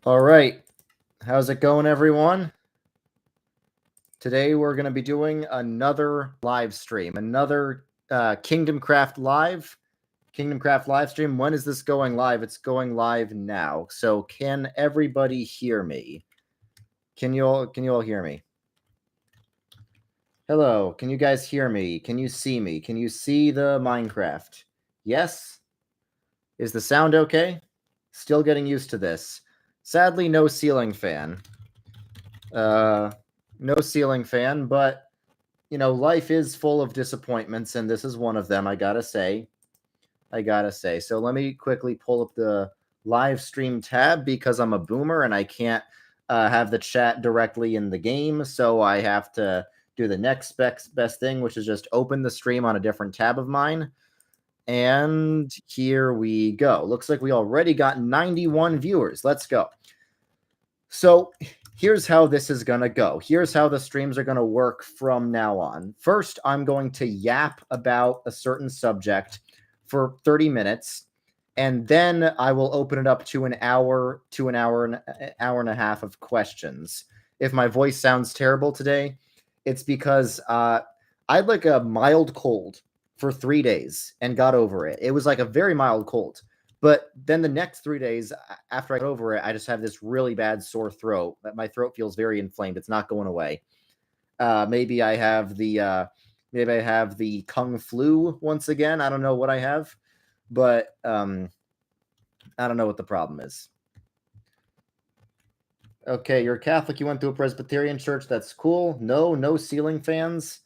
All right. How's it going, everyone? Today we're going to be doing another live stream, another KingdomCraft live. KingdomCraft live stream. When is this going live? It's going live now. So can everybody hear me? Can you all hear me? Hello. Can you guys hear me? Can you see me? Can you see the Minecraft? Yes? Is the sound okay? Still getting used to this. Sadly, no ceiling fan. No ceiling fan, but you know, life is full of disappointments, and this is one of them, I gotta say. So let me quickly pull up the live stream tab because I'm a boomer and I can't have the chat directly in the game, so I have to do the next best thing, which is just open the stream on a different tab of mine. And here we go. Looks like we already got 91 viewers. Let's go. So here's how this is going to go. Here's how the streams are going to work from now on. First, I'm going to yap about a certain subject for 30 minutes, and then I will open it up to an hour and a half of questions. If my voice sounds terrible today, it's because I had like a mild cold for 3 days and got over it. It was like a very mild cold. But then the next 3 days after I got over it, I just have this really bad sore throat. My throat feels very inflamed. It's not going away. Maybe I have the Kung flu once again. I don't know what I have, but I don't know what the problem is. Okay, you're Catholic. You went to a Presbyterian church. That's cool. No ceiling fans.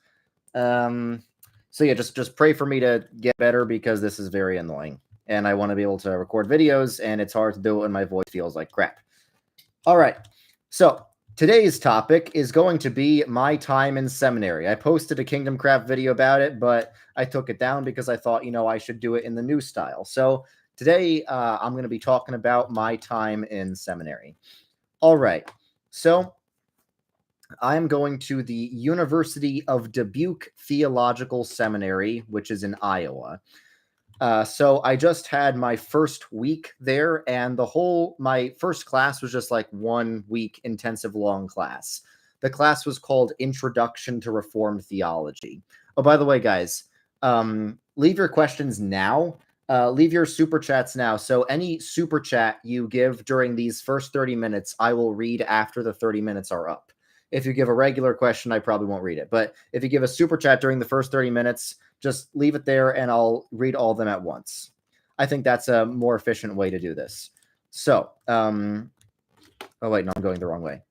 So yeah, just pray for me to get better because this is very annoying. And I want to be able to record videos, and it's hard to do it when my voice feels like crap. All right, so today's topic is going to be my time in seminary. I posted a KingdomCraft video about it, but I took it down because I thought, I should do it in the new style. So today I'm going to be talking about my time in seminary. All right, so I'm going to the University of Dubuque Theological Seminary, which is in Iowa. So I just had my first week there, and my first class was just like 1 week intensive long class. The class was called Introduction to Reformed Theology. Oh, by the way, guys, leave your questions now. Leave your super chats now. So any super chat you give during these first 30 minutes, I will read after the 30 minutes are up. If you give a regular question, I probably won't read it. But if you give a super chat during the first 30 minutes, just leave it there and I'll read all of them at once. I think that's a more efficient way to do this. So, oh wait, no, I'm going the wrong way.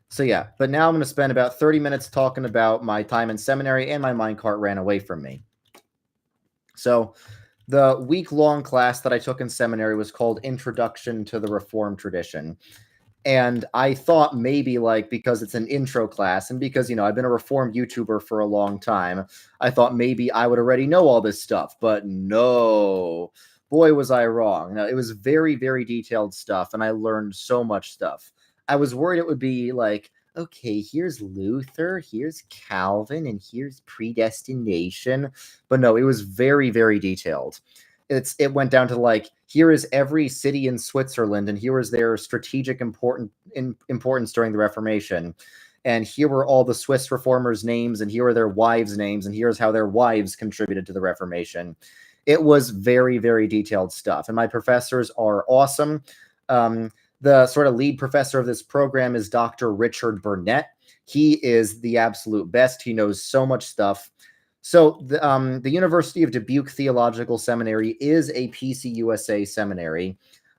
So yeah, but now I'm going to spend about 30 minutes talking about my time in seminary, and my minecart ran away from me. So the week-long class that I took in seminary was called Introduction to the Reformed Tradition. And I thought maybe because it's an intro class and because, I've been a Reformed YouTuber for a long time, I thought maybe I would already know all this stuff. But no, boy, was I wrong. No, it was very, very detailed stuff, and I learned so much stuff. I was worried it would be like, okay, here's Luther, here's Calvin, and here's predestination. But no, it was very, very detailed. It went down to here is every city in Switzerland, and here is their strategic importance during the Reformation, and here were all the Swiss reformers' names, and here are their wives' names, and here's how their wives contributed to the Reformation. It was very, very detailed stuff, and my professors are awesome. The sort of lead professor of this program is Dr. Richard Burnett. He is the absolute best. He knows so much stuff. So the University of Dubuque Theological Seminary is a PCUSA seminary.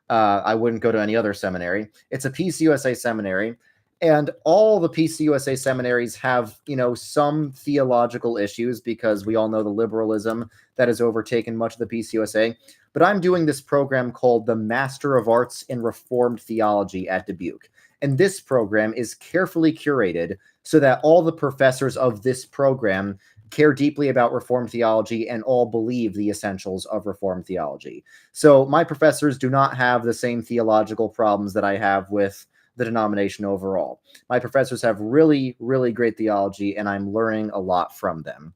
I wouldn't go to any other seminary. It's a PCUSA seminary, and all the PCUSA seminaries have, some theological issues because we all know the liberalism that has overtaken much of the PCUSA. But I'm doing this program called the Master of Arts in Reformed Theology at Dubuque. And this program is carefully curated so that all the professors of this program care deeply about Reformed theology and all believe the essentials of Reformed theology. So my professors do not have the same theological problems that I have with the denomination overall. My professors have really, really great theology, and I'm learning a lot from them.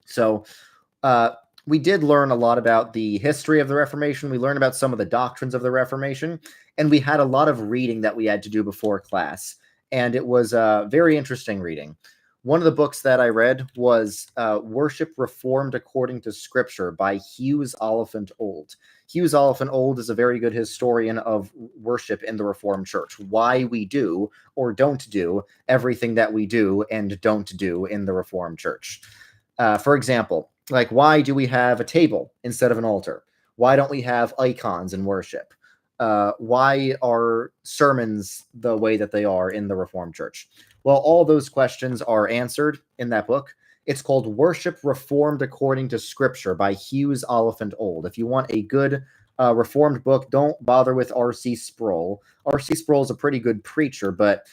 So we did learn a lot about the history of the Reformation. We learned about some of the doctrines of the Reformation, and we had a lot of reading that we had to do before class, and it was very interesting reading. One of the books that I read was Worship Reformed According to Scripture by Hughes Oliphant Old. Hughes Oliphant Old is a very good historian of worship in the Reformed Church, why we do or don't do everything that we do and don't do in the Reformed Church. For example, like, why do we have a table instead of an altar? Why don't we have icons in worship? Why are sermons the way that they are in the Reformed Church? Well, all those questions are answered in that book. It's called Worship Reformed According to Scripture by Hughes Oliphant Old. If you want a good Reformed book, don't bother with R.C. Sproul. R.C. Sproul is a pretty good preacher, but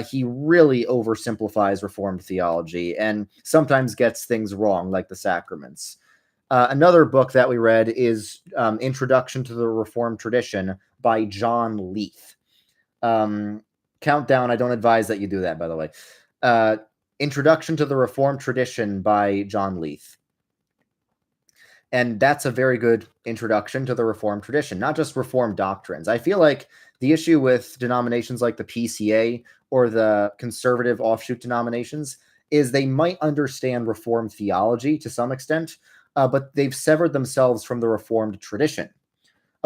he really oversimplifies Reformed theology and sometimes gets things wrong, like the sacraments. Another book that we read is Introduction to the Reformed Tradition by John Leith. Countdown, I don't advise that you do that, by the way. Introduction to the Reformed Tradition by John Leith. And that's a very good introduction to the Reformed tradition, not just Reformed doctrines. I feel like the issue with denominations like the PCA or the conservative offshoot denominations is they might understand Reformed theology to some extent, but they've severed themselves from the Reformed tradition.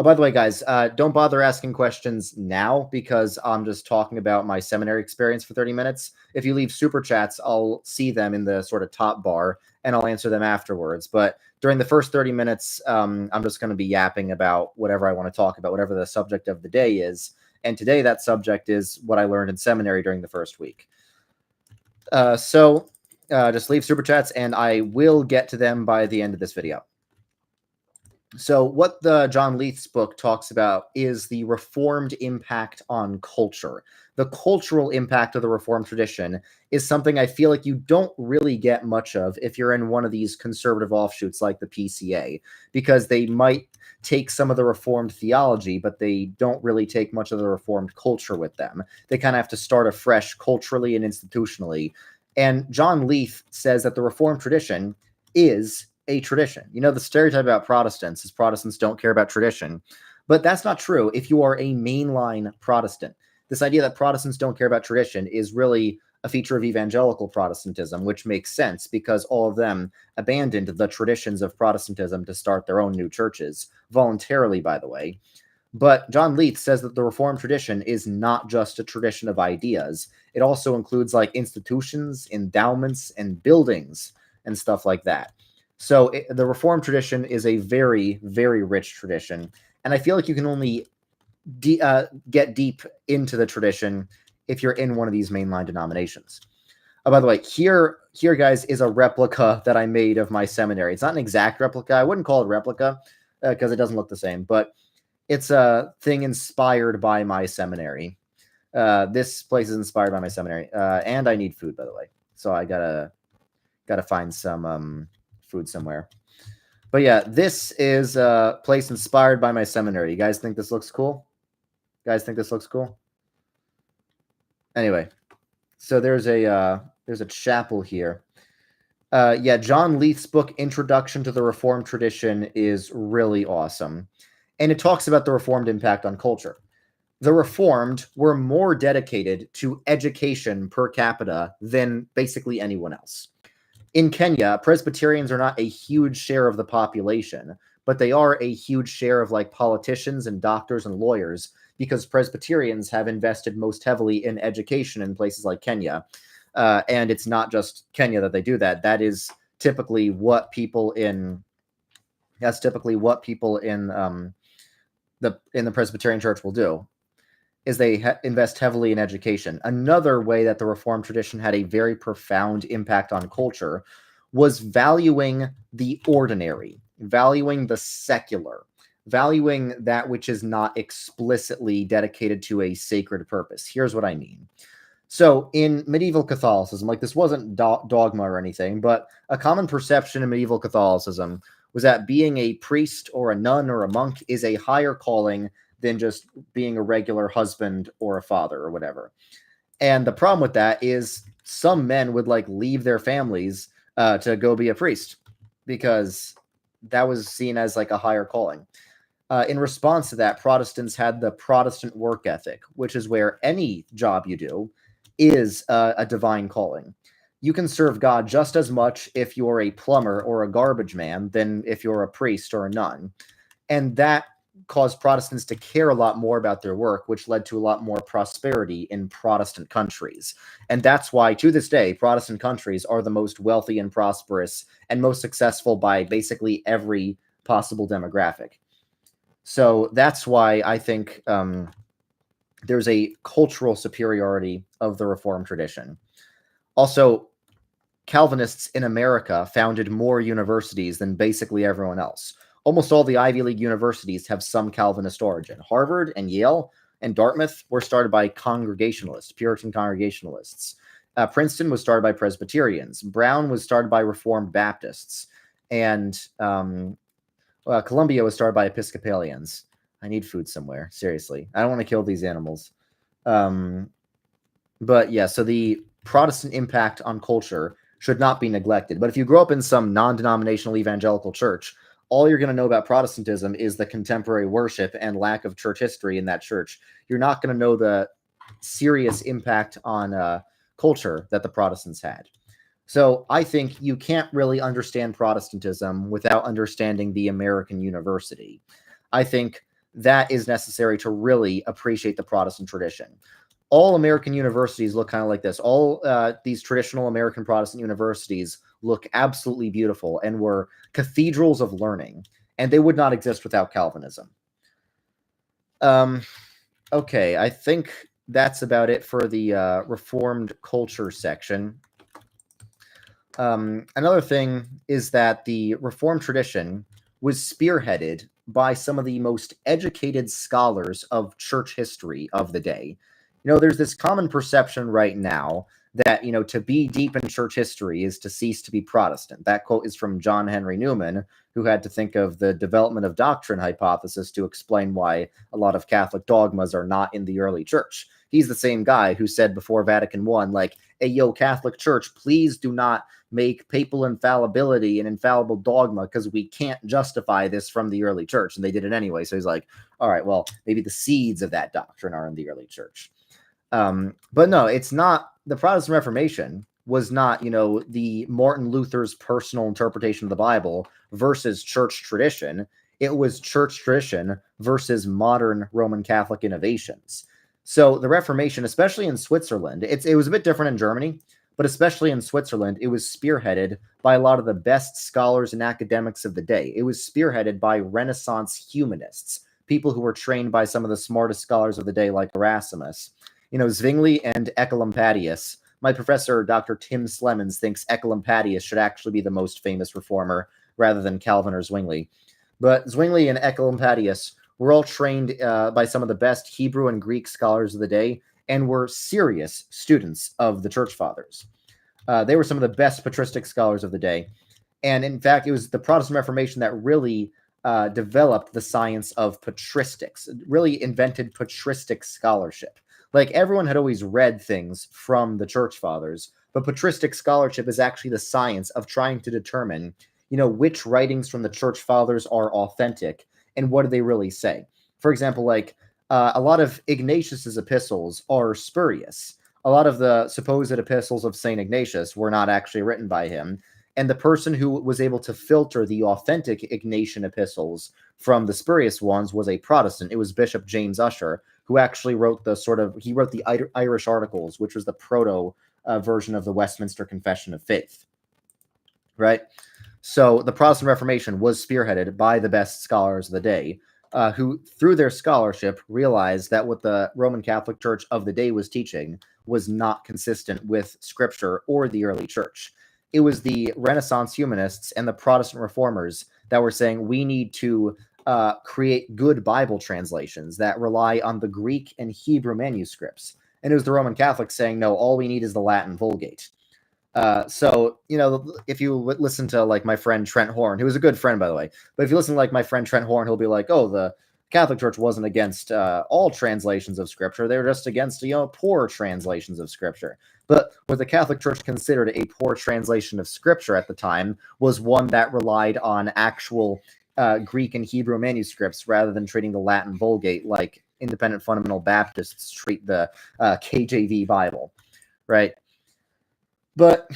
Oh, by the way, guys, don't bother asking questions now because I'm just talking about my seminary experience for 30 minutes. If you leave super chats, I'll see them in the sort of top bar and I'll answer them afterwards. But during the first 30 minutes, I'm just going to be yapping about whatever I want to talk about, whatever the subject of the day is. And today that subject is what I learned in seminary during the first week. So just leave super chats and I will get to them by the end of this video. So what the John Leith's book talks about is the Reformed impact on culture. The cultural impact of the Reformed tradition is something I feel like you don't really get much of if you're in one of these conservative offshoots like the PCA, because they might take some of the Reformed theology, but they don't really take much of the Reformed culture with them. They kind of have to start afresh culturally and institutionally. And John Leith says that the Reformed tradition is a tradition. You know, the stereotype about Protestants is Protestants don't care about tradition, but that's not true if you are a mainline Protestant. This idea that Protestants don't care about tradition is really a feature of evangelical Protestantism, which makes sense because all of them abandoned the traditions of Protestantism to start their own new churches, voluntarily, by the way. But John Leith says that the Reformed tradition is not just a tradition of ideas. It also includes like institutions, endowments, and buildings and stuff like that. So the Reformed tradition is a very, very rich tradition. And I feel like you can only get deep into the tradition if you're in one of these mainline denominations. Oh, by the way, here, guys, is a replica that I made of my seminary. It's not an exact replica. I wouldn't call it replica because it doesn't look the same, but it's a thing inspired by my seminary. This place is inspired by my seminary. And I need food, by the way. So I gotta find some food somewhere. But yeah, this is a place inspired by my seminary. You guys think this looks cool? Anyway, so there's a chapel here. Yeah, John Leith's book Introduction to the Reformed Tradition is really awesome. And it talks about the Reformed impact on culture. The Reformed were more dedicated to education per capita than basically anyone else. In Kenya, Presbyterians are not a huge share of the population, but they are a huge share of like politicians and doctors and lawyers because Presbyterians have invested most heavily in education in places like Kenya. And it's not just Kenya that they do that. That is typically what people in the Presbyterian Church will do, is they invest heavily in education. Another way that the Reformed tradition had a very profound impact on culture was valuing the ordinary, valuing the secular, valuing that which is not explicitly dedicated to a sacred purpose. Here's what I mean. So in medieval Catholicism, like this wasn't dogma or anything, but a common perception in medieval Catholicism was that being a priest or a nun or a monk is a higher calling than just being a regular husband or a father or whatever. And the problem with that is some men would like leave their families to go be a priest because that was seen as like a higher calling. In response to that, Protestants had the Protestant work ethic, which is where any job you do is a divine calling. You can serve God just as much if you're a plumber or a garbage man than if you're a priest or a nun. And that caused Protestants to care a lot more about their work, which led to a lot more prosperity in Protestant countries. And that's why, to this day, Protestant countries are the most wealthy and prosperous and most successful by basically every possible demographic. So that's why I think there's a cultural superiority of the Reformed tradition. Also, Calvinists in America founded more universities than basically everyone else. Almost all the Ivy League universities have some Calvinist origin. Harvard and Yale and Dartmouth were started by Congregationalists, Puritan Congregationalists. Princeton was started by Presbyterians. Brown was started by Reformed Baptists. And Columbia was started by Episcopalians. I need food somewhere. Seriously. I don't want to kill these animals. But yeah, so the Protestant impact on culture should not be neglected. But if you grow up in some non-denominational evangelical church, all you're going to know about Protestantism is the contemporary worship and lack of church history in that church. You're not going to know the serious impact on culture that the Protestants had. So I think you can't really understand Protestantism without understanding the American university. I think that is necessary to really appreciate the Protestant tradition. All American universities look kind of like this. All these traditional American Protestant universities look absolutely beautiful and were cathedrals of learning, and they would not exist without Calvinism. Okay, I think that's about it for the Reformed culture section. Another thing is that the Reformed tradition was spearheaded by some of the most educated scholars of church history of the day. You know, there's this common perception right now that, you know, to be deep in church history is to cease to be Protestant. That quote is from John Henry Newman, who had to think of the development of doctrine hypothesis to explain why a lot of Catholic dogmas are not in the early church. He's the same guy who said before Vatican I, like, hey, yo, Catholic Church, please do not make papal infallibility an infallible dogma because we can't justify this from the early church. And they did it anyway. So he's like, all right, well, maybe the seeds of that doctrine are in the early church. But no, it's not. The Protestant Reformation was not, you know, the Martin Luther's personal interpretation of the Bible versus church tradition. It was church tradition versus modern Roman Catholic innovations. So the Reformation, especially in Switzerland, it was a bit different in Germany, but especially in Switzerland, it was spearheaded by a lot of the best scholars and academics of the day. It was spearheaded by Renaissance humanists, people who were trained by some of the smartest scholars of the day, like Erasmus. You know, Zwingli and Ecolampadius. My professor, Dr. Tim Slemons, thinks Ecolampadius should actually be the most famous reformer rather than Calvin or Zwingli. But Zwingli and Ecolampadius were all trained by some of the best Hebrew and Greek scholars of the day and were serious students of the Church Fathers. They were some of the best patristic scholars of the day. And in fact, it was the Protestant Reformation that really developed the science of patristics, really invented patristic scholarship. Like, everyone had always read things from the Church Fathers, but patristic scholarship is actually the science of trying to determine, you know, which writings from the Church Fathers are authentic and what do they really say. For example, like a lot of Ignatius's epistles are spurious. A lot of the supposed epistles of St. Ignatius were not actually written by him. And the person who was able to filter the authentic Ignatian epistles from the spurious ones was a Protestant. It was Bishop James Ussher, who actually wrote the Irish Articles, which was the proto version of the Westminster Confession of Faith. Right? So the Protestant Reformation was spearheaded by the best scholars of the day, who, through their scholarship, realized that what the Roman Catholic Church of the day was teaching was not consistent with Scripture or the early church. It was the Renaissance humanists and the Protestant reformers that were saying we need to create good Bible translations that rely on the Greek and Hebrew manuscripts. And it was the Roman Catholics saying, no, all we need is the Latin Vulgate. So, you know, if you listen to like my friend Trent Horn, who is a good friend, by the way, but if you listen to like my friend Trent Horn, he'll be like, oh, Catholic Church wasn't against all translations of Scripture. They were just against, poor translations of Scripture. But what the Catholic Church considered a poor translation of Scripture at the time was one that relied on actual Greek and Hebrew manuscripts rather than treating the Latin Vulgate like independent fundamental Baptists treat the KJV Bible, right? But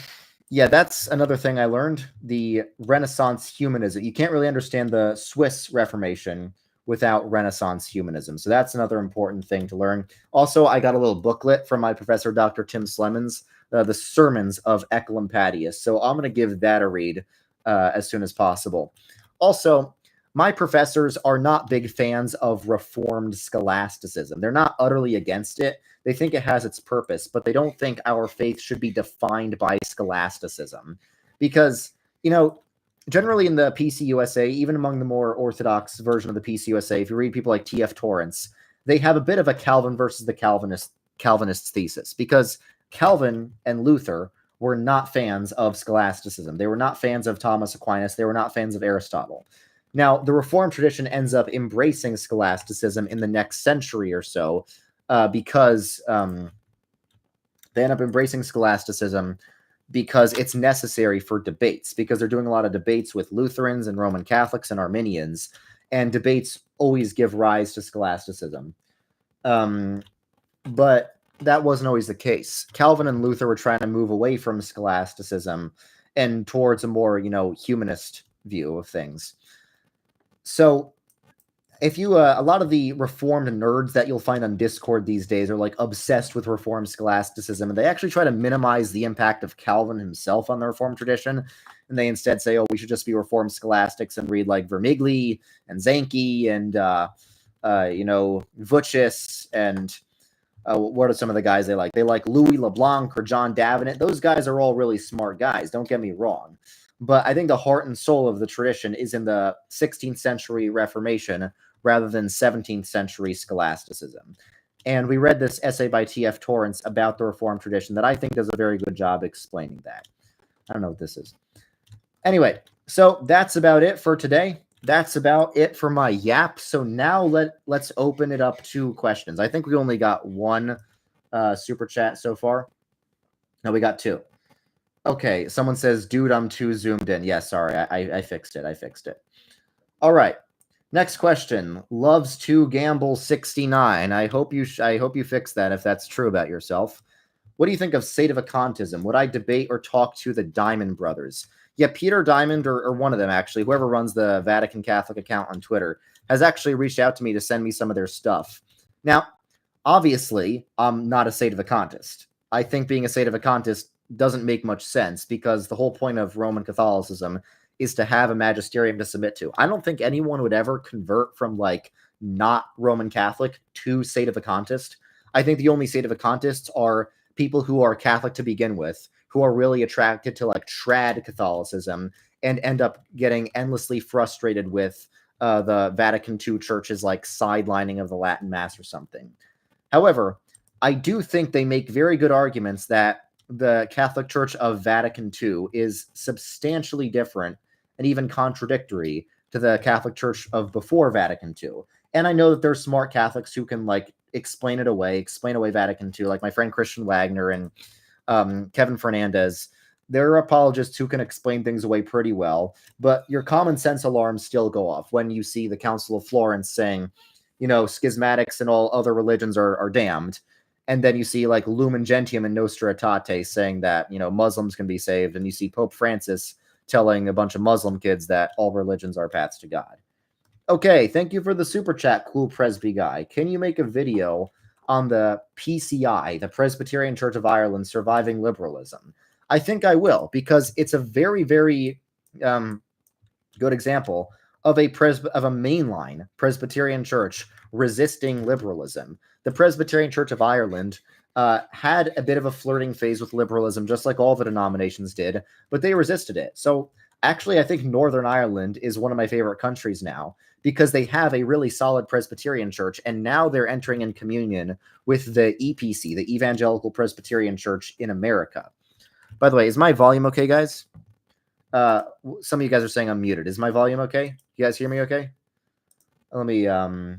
yeah, that's another thing I learned. The Renaissance humanism. You can't really understand the Swiss Reformation without Renaissance humanism. So that's another important thing to learn. Also, I got a little booklet from my professor, Dr. Tim Slemons, the Sermons of Ecolampadius. So I'm going to give that a read as soon as possible. Also, my professors are not big fans of Reformed scholasticism. They're not utterly against it. They think it has its purpose, but they don't think our faith should be defined by scholasticism. Because, generally in the PCUSA, even among the more orthodox version of the PCUSA, if you read people like T.F. Torrance, they have a bit of a Calvin versus the Calvinist thesis, because Calvin and Luther were not fans of scholasticism. They were not fans of Thomas Aquinas. They were not fans of Aristotle. Now, the Reformed tradition ends up embracing scholasticism in the next century or so, because they end up embracing scholasticism because it's necessary for debates, because they're doing a lot of debates with Lutherans and Roman Catholics and Arminians, and debates always give rise to scholasticism. But that wasn't always the case. Calvin and Luther were trying to move away from scholasticism and towards a more, humanist view of things. So if you, a lot of the Reformed nerds that you'll find on Discord these days are like obsessed with Reformed scholasticism, and they actually try to minimize the impact of Calvin himself on the Reformed tradition. And they instead say, oh, we should just be Reformed scholastics and read like Vermigli and Zanchi and, Vucius and what are some of the guys they like? They like Louis LeBlanc or John Davenant. Those guys are all really smart guys. Don't get me wrong. But I think the heart and soul of the tradition is in the 16th century Reformation rather than 17th century scholasticism. And we read this essay by T.F. Torrance about the Reformed tradition that I think does a very good job explaining that. I don't know what this is. Anyway, so that's about it for today. That's about it for my yap. So now let's open it up to questions. I think we only got one super chat so far. No, we got two. Okay, someone says, dude, I'm too zoomed in. Yeah, sorry, I fixed it. I fixed it. All right. Next question. Loves to gamble 69. I hope you fix that if that's true about yourself. What do you think of Sedevacantism? Would I debate or talk to the Diamond brothers? Yeah, Peter Diamond or one of them, actually, whoever runs the Vatican Catholic account on Twitter, has actually reached out to me to send me some of their stuff. Now, obviously, I'm not a Sedevacantist. I think being a Sedevacantist doesn't make much sense because the whole point of Roman Catholicism is to have a magisterium to submit to. I don't think anyone would ever convert from like not Roman Catholic to Sedevacantist. I think the only Sedevacantists are people who are Catholic to begin with, who are really attracted to like trad Catholicism and end up getting endlessly frustrated with the Vatican II church's like sidelining of the Latin Mass or something. However, I do think they make very good arguments that the Catholic Church of Vatican II is substantially different and even contradictory to the Catholic Church of before Vatican II. And I know that there's smart Catholics who can like explain away Vatican II, like my friend Christian Wagner and Kevin Fernandez. There are apologists who can explain things away pretty well, but your common sense alarms still go off when you see the Council of Florence saying, schismatics and all other religions are damned. And then you see like Lumen Gentium and Nostra Aetate saying that, Muslims can be saved. And you see Pope Francis telling a bunch of Muslim kids that all religions are paths to God. Okay, thank you for the super chat, Cool Presby Guy. Can you make a video on the PCI, the Presbyterian Church of Ireland, surviving liberalism? I think I will, because it's a very, very good example of a mainline Presbyterian church resisting liberalism. The Presbyterian Church of Ireland had a bit of a flirting phase with liberalism, just like all the denominations did, but they resisted it. So actually, I think Northern Ireland is one of my favorite countries now because they have a really solid Presbyterian church, and now they're entering in communion with the EPC, the Evangelical Presbyterian Church in America. By the way, is my volume okay, guys? Some of you guys are saying I'm muted. Is my volume okay? You guys hear me okay? Let me, all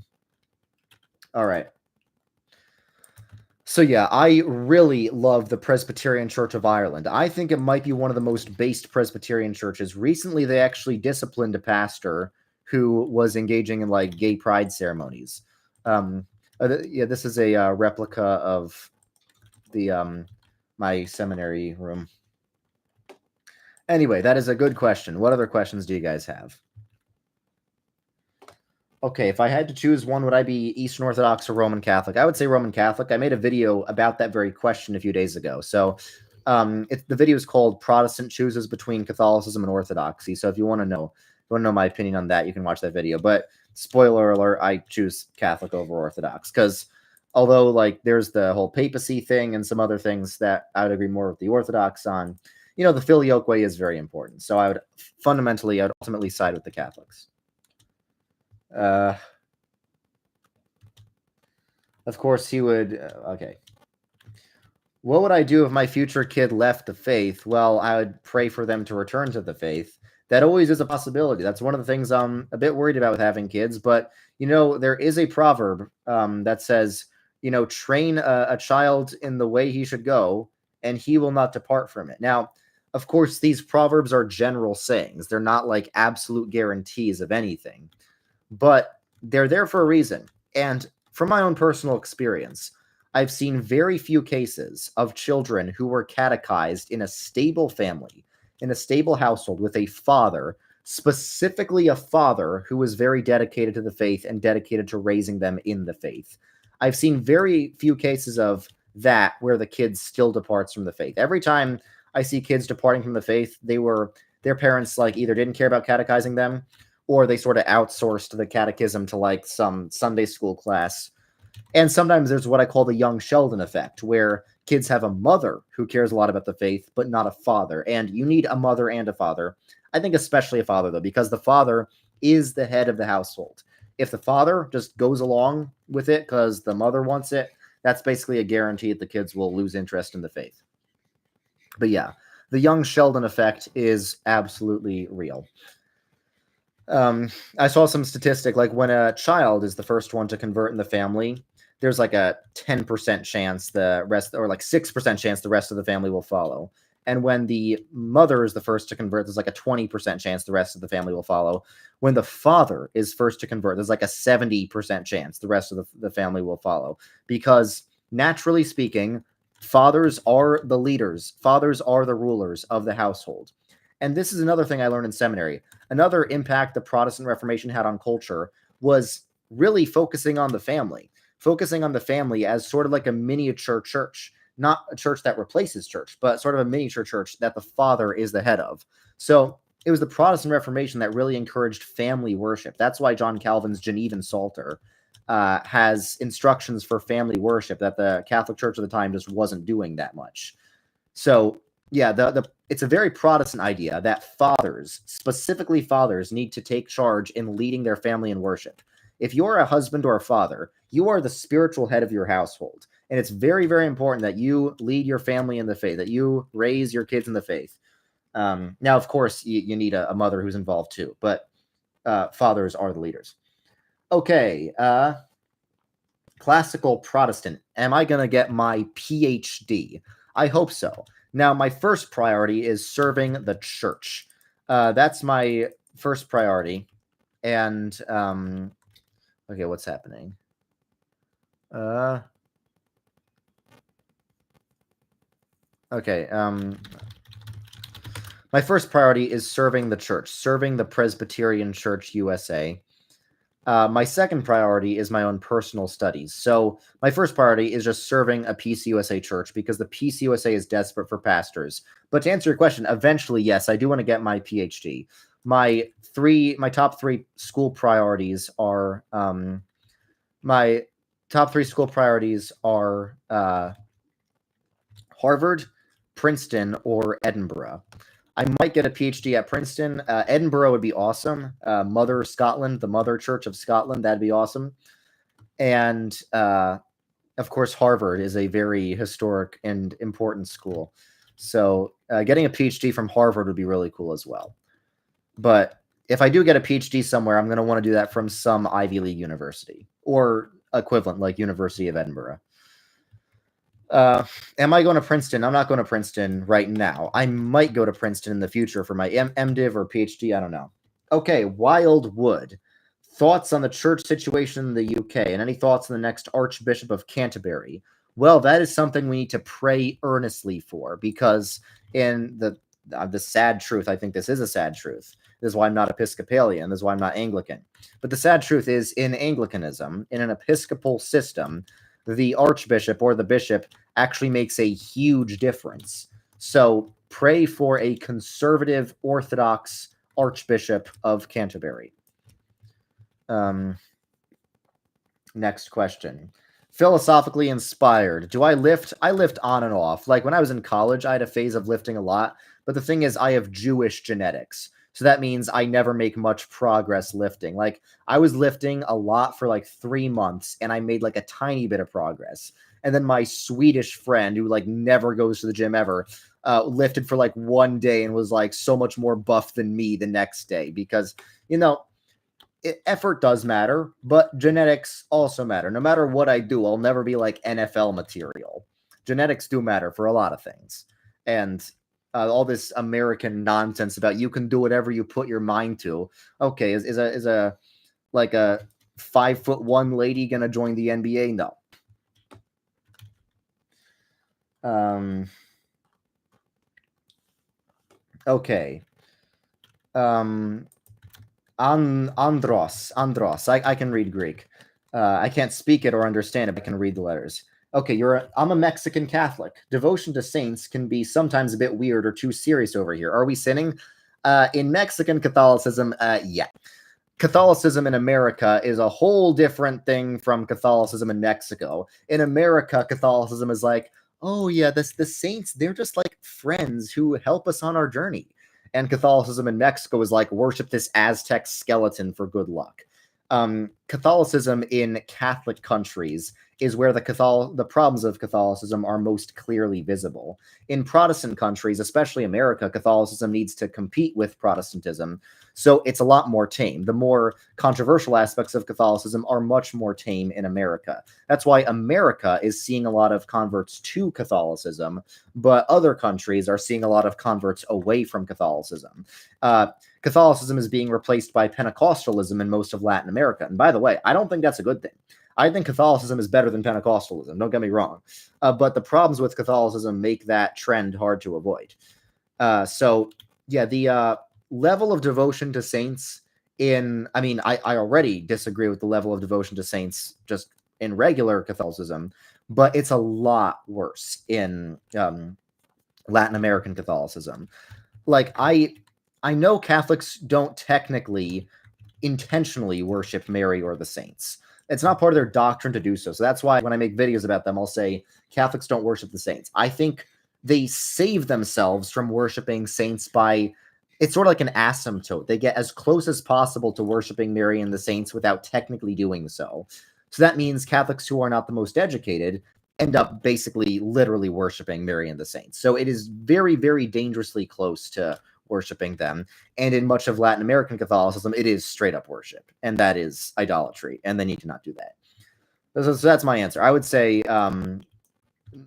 right. So yeah, I really love the Presbyterian Church of Ireland. I think it might be one of the most based Presbyterian churches. Recently, they actually disciplined a pastor who was engaging in like gay pride ceremonies. Yeah, this is a replica of the my seminary room. Anyway, that is a good question. What other questions do you guys have? Okay, if I had to choose one, would I be Eastern Orthodox or Roman Catholic? I would say Roman Catholic. I made a video about that very question a few days ago. So the video is called Protestant Chooses Between Catholicism and Orthodoxy. So if you want to know my opinion on that, you can watch that video. But spoiler alert, I choose Catholic over Orthodox because although like there's the whole papacy thing and some other things that I would agree more with the Orthodox on, the filioque way is very important. So I would ultimately side with the Catholics. Of course, he would. Okay. What would I do if my future kid left the faith? Well, I would pray for them to return to the faith. That always is a possibility. That's one of the things I'm a bit worried about with having kids. But, there is a proverb that says, train a child in the way he should go, and he will not depart from it. Now, of course, these proverbs are general sayings. They're not like absolute guarantees of anything. But they're there for a reason. And from my own personal experience, I've seen very few cases of children who were catechized in a stable family, in a stable household with a father, specifically a father who was very dedicated to the faith and dedicated to raising them in the faith. I've seen very few cases of that where the kid still departs from the faith. Every time I see kids departing from the faith, their parents like either didn't care about catechizing them or they sort of outsourced the catechism to like some Sunday school class. And sometimes there's what I call the young Sheldon effect, where kids have a mother who cares a lot about the faith, but not a father. And you need a mother and a father. I think especially a father, though, because the father is the head of the household. If the father just goes along with it because the mother wants it, that's basically a guarantee that the kids will lose interest in the faith. But yeah, the young Sheldon effect is absolutely real. I saw some statistic like when a child is the first one to convert in the family, there's like a 10% chance the rest, or like 6% chance the rest of the family will follow. And when the mother is the first to convert, there's like a 20% chance the rest of the family will follow. When the father is first to convert, there's like a 70% chance the rest of the family will follow. Because naturally speaking, fathers are the leaders, fathers are the rulers of the household. And this is another thing I learned in seminary. Another impact the Protestant Reformation had on culture was really focusing on the family as sort of like a miniature church, not a church that replaces church, but sort of a miniature church that the father is the head of. So it was the Protestant Reformation that really encouraged family worship. That's why John Calvin's Genevan Psalter has instructions for family worship that the Catholic Church at the time just wasn't doing that much. So yeah, it's a very Protestant idea that fathers, specifically fathers, need to take charge in leading their family in worship. If you're a husband or a father, you are the spiritual head of your household. And it's very, very important that you lead your family in the faith, that you raise your kids in the faith. Now, of course, you need a mother who's involved too, but fathers are the leaders. Okay, classical Protestant. Am I going to get my PhD? I hope so. Now, my first priority is serving the church. That's my first priority. And, okay, what's happening? Okay, my first priority is serving the church, serving the Presbyterian Church USA. My second priority is my own personal studies. So my first priority is just serving a PCUSA church because the PCUSA is desperate for pastors. But to answer your question, eventually, yes, I do want to get my PhD. My top three school priorities are Harvard, Princeton, or Edinburgh. I might get a PhD at Princeton. Edinburgh would be awesome. Mother Scotland, the Mother Church of Scotland, that'd be awesome. And of course, Harvard is a very historic and important school. So getting a PhD from Harvard would be really cool as well. But if I do get a PhD somewhere, I'm going to want to do that from some Ivy League university or equivalent, like University of Edinburgh. Am I going to Princeton? I'm not going to Princeton right now. I might go to Princeton in the future for my MDiv or PhD. I don't know. Okay, Wildwood. Thoughts on the church situation in the UK, and any thoughts on the next Archbishop of Canterbury? Well, that is something we need to pray earnestly for, because in the sad truth, I think this is a sad truth. This is why I'm not Episcopalian. This is why I'm not Anglican. But the sad truth is, in Anglicanism, in an Episcopal system, the Archbishop or the bishop actually makes a huge difference. So pray for a conservative Orthodox Archbishop of Canterbury. Next question. Philosophically inspired. Do I lift? I lift on and off. Like when I was in college, I had a phase of lifting a lot. But the thing is, I have Jewish genetics. So that means I never make much progress lifting. Like I was lifting a lot for like 3 months and I made like a tiny bit of progress. And then my Swedish friend, who like never goes to the gym ever, lifted for like 1 day and was like so much more buff than me the next day, because, you know, effort does matter, but genetics also matter. No matter what I do, I'll never be like NFL material. Genetics do matter for a lot of things. And all this American nonsense about you can do whatever you put your mind to. Okay, is a like a 5'1" lady gonna join the NBA? No. Okay. Andros. I can read Greek. I can't speak it or understand it, but I can read the letters. Okay, I'm a Mexican Catholic. Devotion to saints can be sometimes a bit weird or too serious over here. Are we sinning? In Mexican Catholicism, yeah. Catholicism in America is a whole different thing from Catholicism in Mexico. In America, Catholicism is like, oh yeah, the saints, they're just like friends who help us on our journey. And Catholicism in Mexico is like, worship this Aztec skeleton for good luck. Catholicism in Catholic countries is where the problems of Catholicism are most clearly visible. In Protestant countries, especially America, Catholicism needs to compete with Protestantism, so it's a lot more tame. The more controversial aspects of Catholicism are much more tame in America. That's why America is seeing a lot of converts to Catholicism, but other countries are seeing a lot of converts away from Catholicism. Catholicism is being replaced by Pentecostalism in most of Latin America. And by the way, I don't think that's a good thing. I think Catholicism is better than Pentecostalism. Don't get me wrong. But the problems with Catholicism make that trend hard to avoid. So, yeah, the level of devotion to saints I already disagree with the level of devotion to saints just in regular Catholicism, but it's a lot worse in Latin American Catholicism. Like, I know Catholics don't technically intentionally worship Mary or the saints. It's not part of their doctrine to do so. So that's why when I make videos about them, I'll say Catholics don't worship the saints. I think they save themselves from worshiping saints by, it's sort of like an asymptote. They get as close as possible to worshiping Mary and the saints without technically doing so. So that means Catholics who are not the most educated end up basically literally worshiping Mary and the saints. So it is very, very dangerously close to worshiping them. And in much of Latin American Catholicism, it is straight up worship, and that is idolatry, and they need to not do that. So that's my answer. I would say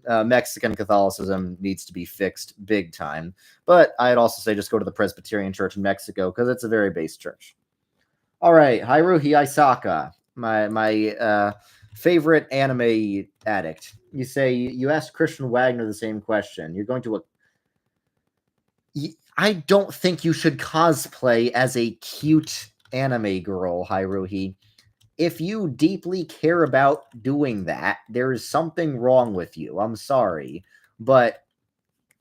Mexican Catholicism needs to be fixed big time, but I'd also say just go to the Presbyterian Church in Mexico, because it's a very base church. All right, Haruhi Aisaka, my favorite anime addict. You say you asked Christian Wagner the same question. You're going to I don't think you should cosplay as a cute anime girl, Haruhi. If you deeply care about doing that, there is something wrong with you. I'm sorry, but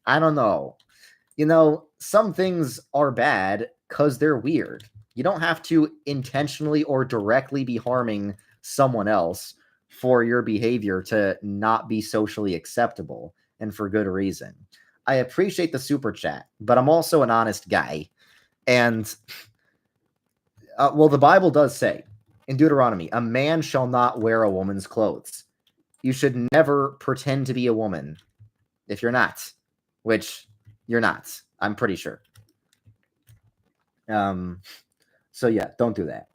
I don't know. You know, some things are bad because they're weird. You don't have to intentionally or directly be harming someone else for your behavior to not be socially acceptable, and for good reason. I appreciate the super chat, but I'm also an honest guy. And, well, the Bible does say in Deuteronomy, a man shall not wear a woman's clothes. You should never pretend to be a woman if you're not, which you're not, I'm pretty sure. So yeah, don't do that.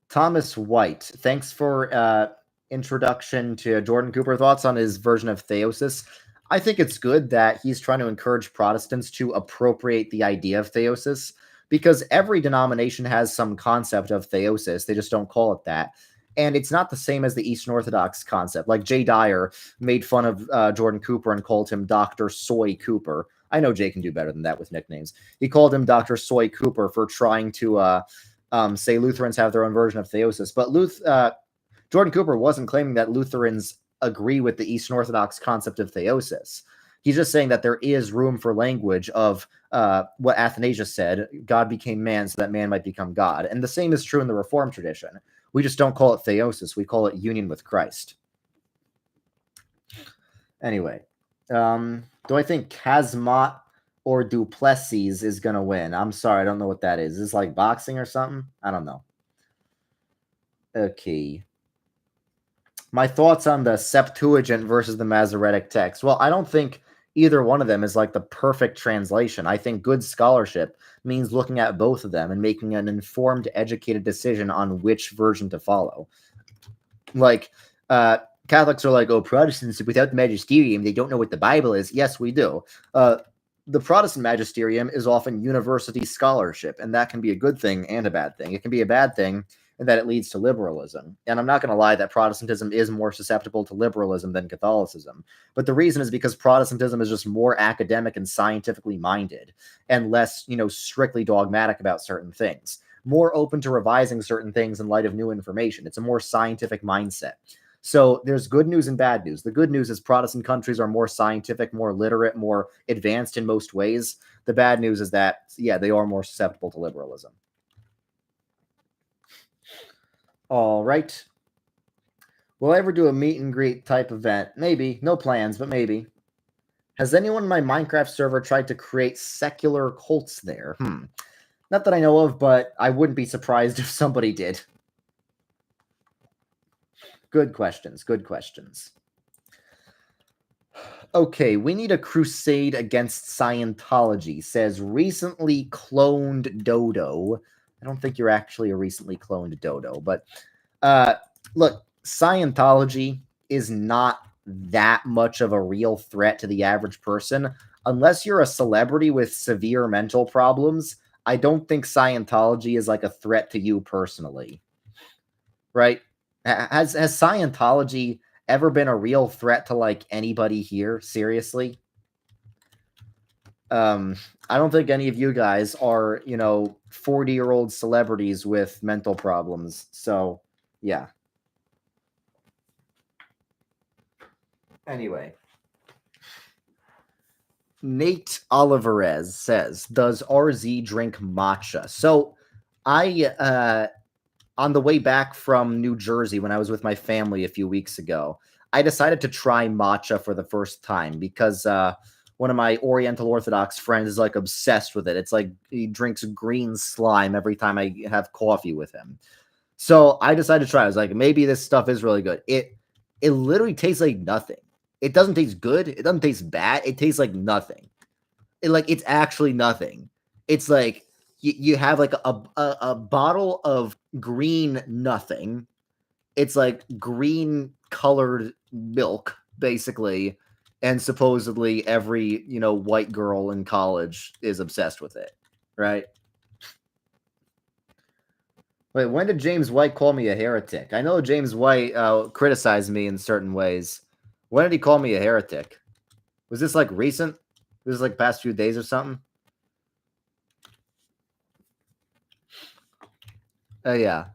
Thomas White, thanks for introduction to Jordan Cooper. Thoughts on his version of theosis? I think it's good that he's trying to encourage Protestants to appropriate the idea of theosis, because every denomination has some concept of theosis. They just don't call it that. And it's not the same as the Eastern Orthodox concept. Like Jay Dyer made fun of Jordan Cooper and called him Dr. Soy Cooper. I know Jay can do better than that with nicknames. He called him Dr. Soy Cooper for trying to say Lutherans have their own version of theosis. But Jordan Cooper wasn't claiming that Lutherans agree with the Eastern Orthodox concept of theosis. He's just saying that there is room for language of what Athanasius said, God became man so that man might become God. And the same is true in the Reformed tradition. We just don't call it theosis. We call it union with Christ. Anyway, do I think Kazmat or Duplessis is going to win? I'm sorry, I don't know what that is. Is this like boxing or something? I don't know. Okay. My thoughts on the Septuagint versus the Masoretic text. Well, I don't think either one of them is like the perfect translation. I think good scholarship means looking at both of them and making an informed, educated decision on which version to follow. Like, Catholics are like, oh, Protestants, without the magisterium, they don't know what the Bible is. Yes, we do. The Protestant magisterium is often university scholarship, and that can be a good thing and a bad thing. It can be a bad thing in that it leads to liberalism. And I'm not going to lie that Protestantism is more susceptible to liberalism than Catholicism. But the reason is because Protestantism is just more academic and scientifically minded and less, strictly dogmatic about certain things, more open to revising certain things in light of new information. It's a more scientific mindset. So there's good news and bad news. The good news is Protestant countries are more scientific, more literate, more advanced in most ways. The bad news is that, yeah, they are more susceptible to liberalism. All right. Will I ever do a meet and greet type event? Maybe. No plans, but maybe. Has anyone in my Minecraft server tried to create secular cults there? Not that I know of, but I wouldn't be surprised if somebody did. Good questions. Good questions. Okay, we need a crusade against Scientology, says recently cloned Dodo. I don't think you're actually a recently cloned Dodo, but look, Scientology is not that much of a real threat to the average person. Unless you're a celebrity with severe mental problems, I don't think Scientology is like a threat to you personally. Right? Has Scientology ever been a real threat to like anybody here? Seriously? I don't think any of you guys are, 40-year-old celebrities with mental problems. So, yeah. Anyway. Nate Olivarez says, does RZ drink matcha? So, on the way back from New Jersey when I was with my family a few weeks ago, I decided to try matcha for the first time because one of my Oriental Orthodox friends is like obsessed with it. It's like he drinks green slime every time I have coffee with him. So I decided to try. I was like, maybe this stuff is really good. It literally tastes like nothing. It doesn't taste good. It doesn't taste bad. It tastes like nothing. It's actually nothing. It's like you have like a bottle of green nothing. It's like green colored milk, basically. And supposedly every, white girl in college is obsessed with it, right? Wait, when did James White call me a heretic? I know James White criticized me in certain ways. When did he call me a heretic? Was this like recent? This is like past few days or something? Oh, yeah.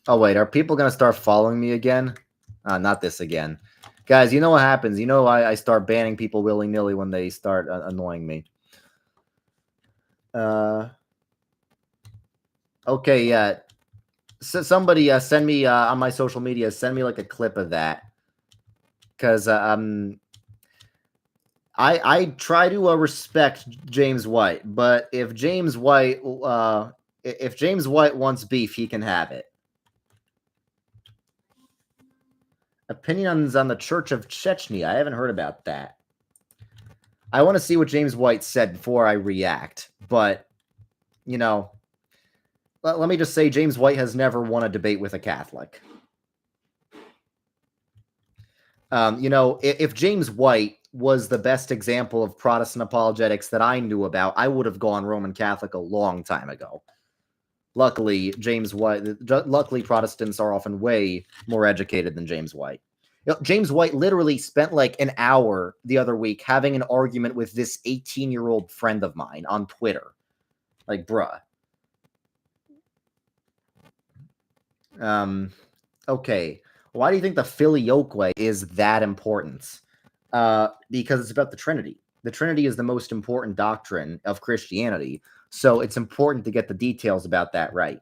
Oh, wait. Are people going to start following me again? Not this again. Guys, you know what happens. You know I start banning people willy-nilly when they start annoying me. Okay, yeah. So somebody send me on my social media, send me like a clip of that. Because I try to respect James White, but if James White wants beef, he can have it. Opinions on the Church of Chechnya. I haven't heard about that. I want to see what James White said before I react, but let me just say, James White has never won a debate with a Catholic. You know, if James White was the best example of Protestant apologetics that I knew about, I would have gone Roman Catholic a long time ago. Luckily, luckily Protestants are often way more educated than James White. You know, James White literally spent like an hour the other week having an argument with this 18-year-old friend of mine on Twitter. Like, bruh. Okay. Why do you think the filioque is that important? Because it's about the Trinity. The Trinity is the most important doctrine of Christianity, so it's important to get the details about that right.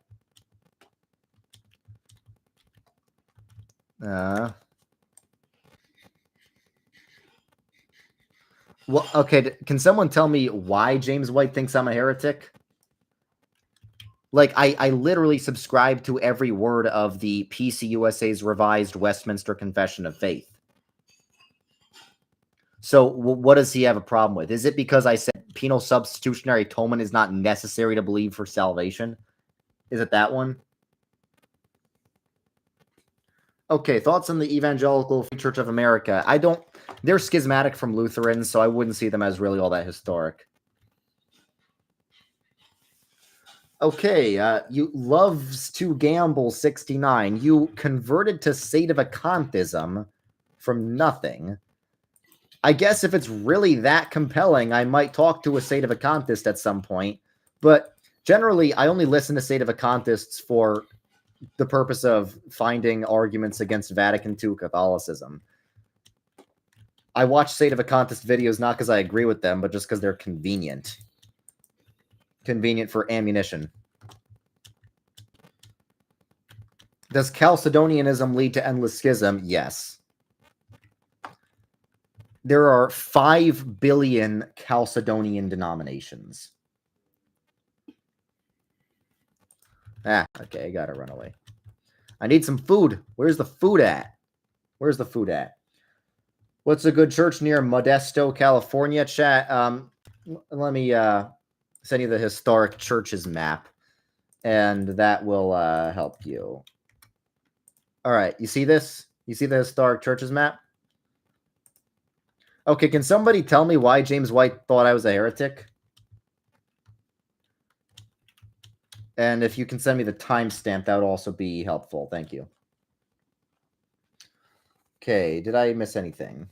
Well, okay, can someone tell me why James White thinks I'm a heretic? Like, I literally subscribe to every word of the PCUSA's revised Westminster Confession of Faith. So what does he have a problem with? Is it because I said penal substitutionary atonement is not necessary to believe for salvation? Is it that one? Okay, thoughts on the Evangelical Free Church of America. They're schismatic from Lutherans, so I wouldn't see them as really all that historic. Okay, you loves to gamble 69. You converted to Sedevacantism from nothing. I guess if it's really that compelling, I might talk to a Sedevacantist at some point. But generally, I only listen to Sedevacantists for the purpose of finding arguments against Vatican II Catholicism. I watch Sedevacantist videos not because I agree with them, but just because they're convenient. Convenient for ammunition. Does Chalcedonianism lead to endless schism? Yes. There are 5 billion Chalcedonian denominations. Okay, I gotta run away. I need some food. Where's the food at? Where's the food at? What's a good church near Modesto, California? Chat. Let me send you the historic churches map, and that will help you. All right, you see this? You see the historic churches map? Okay, can somebody tell me why James White thought I was a heretic? And if you can send me the timestamp, that would also be helpful. Thank you. Okay, did I miss anything?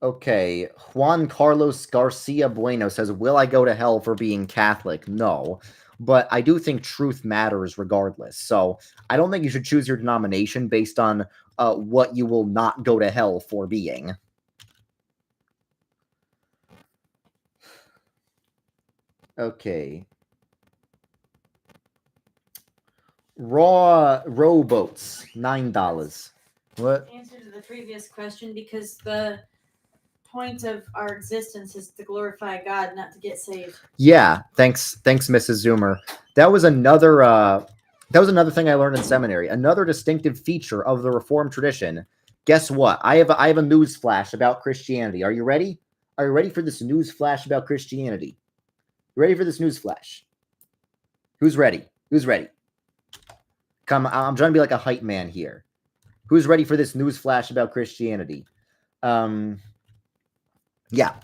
Okay, Juan Carlos Garcia Bueno says, will I go to hell for being Catholic? No, but I do think truth matters regardless. So I don't think you should choose your denomination based on what you will not go to hell for being. Okay. Raw rowboats, $9. What? Answer to the previous question, because the point of our existence is to glorify God, not to get saved. Yeah, thanks, Mrs. Zoomer. That was another thing I learned in seminary. Another distinctive feature of the Reformed tradition. Guess what? I have a news flash about Christianity. Are you ready? Are you ready for this news flash about Christianity? You ready for this news flash? Who's ready? Who's ready? Come, I'm trying to be like a hype man here. Who's ready for this news flash about Christianity? Yeah.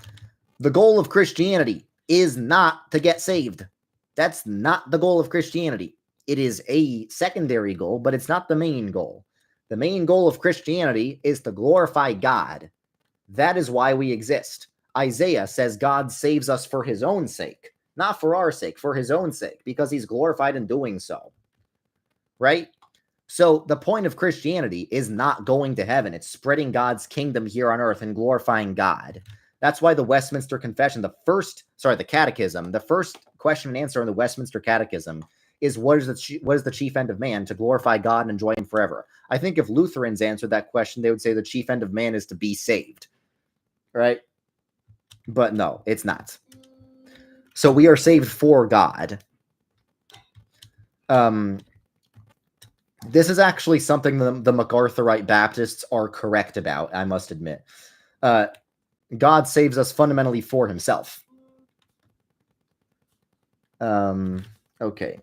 The goal of Christianity is not to get saved. That's not the goal of Christianity. It is a secondary goal, but it's not the main goal. The main goal of Christianity is to glorify God. That is why we exist. Isaiah says God saves us for his own sake, not for our sake, for his own sake, because he's glorified in doing so. Right? So the point of Christianity is not going to heaven. It's spreading God's kingdom here on earth and glorifying God. That's why the Westminster Confession, the Catechism, the first question and answer in the Westminster Catechism is what is the chief end of man? To glorify God and enjoy him forever. I think if Lutherans answered that question, they would say the chief end of man is to be saved. Right? But no, it's not. So we are saved for God. This is actually something the MacArthurite Baptists are correct about, I must admit. God saves us fundamentally for himself. Okay.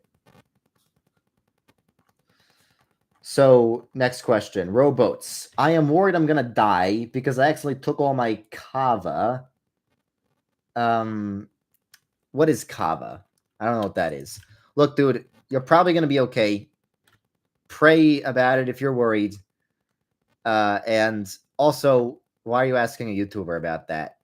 So, next question. Rowboats. I am worried I'm going to die because I accidentally took all my kava. What is kava? I don't know what that is. Look, dude, you're probably going to be okay. Pray about it if you're worried. And also, why are you asking a YouTuber about that?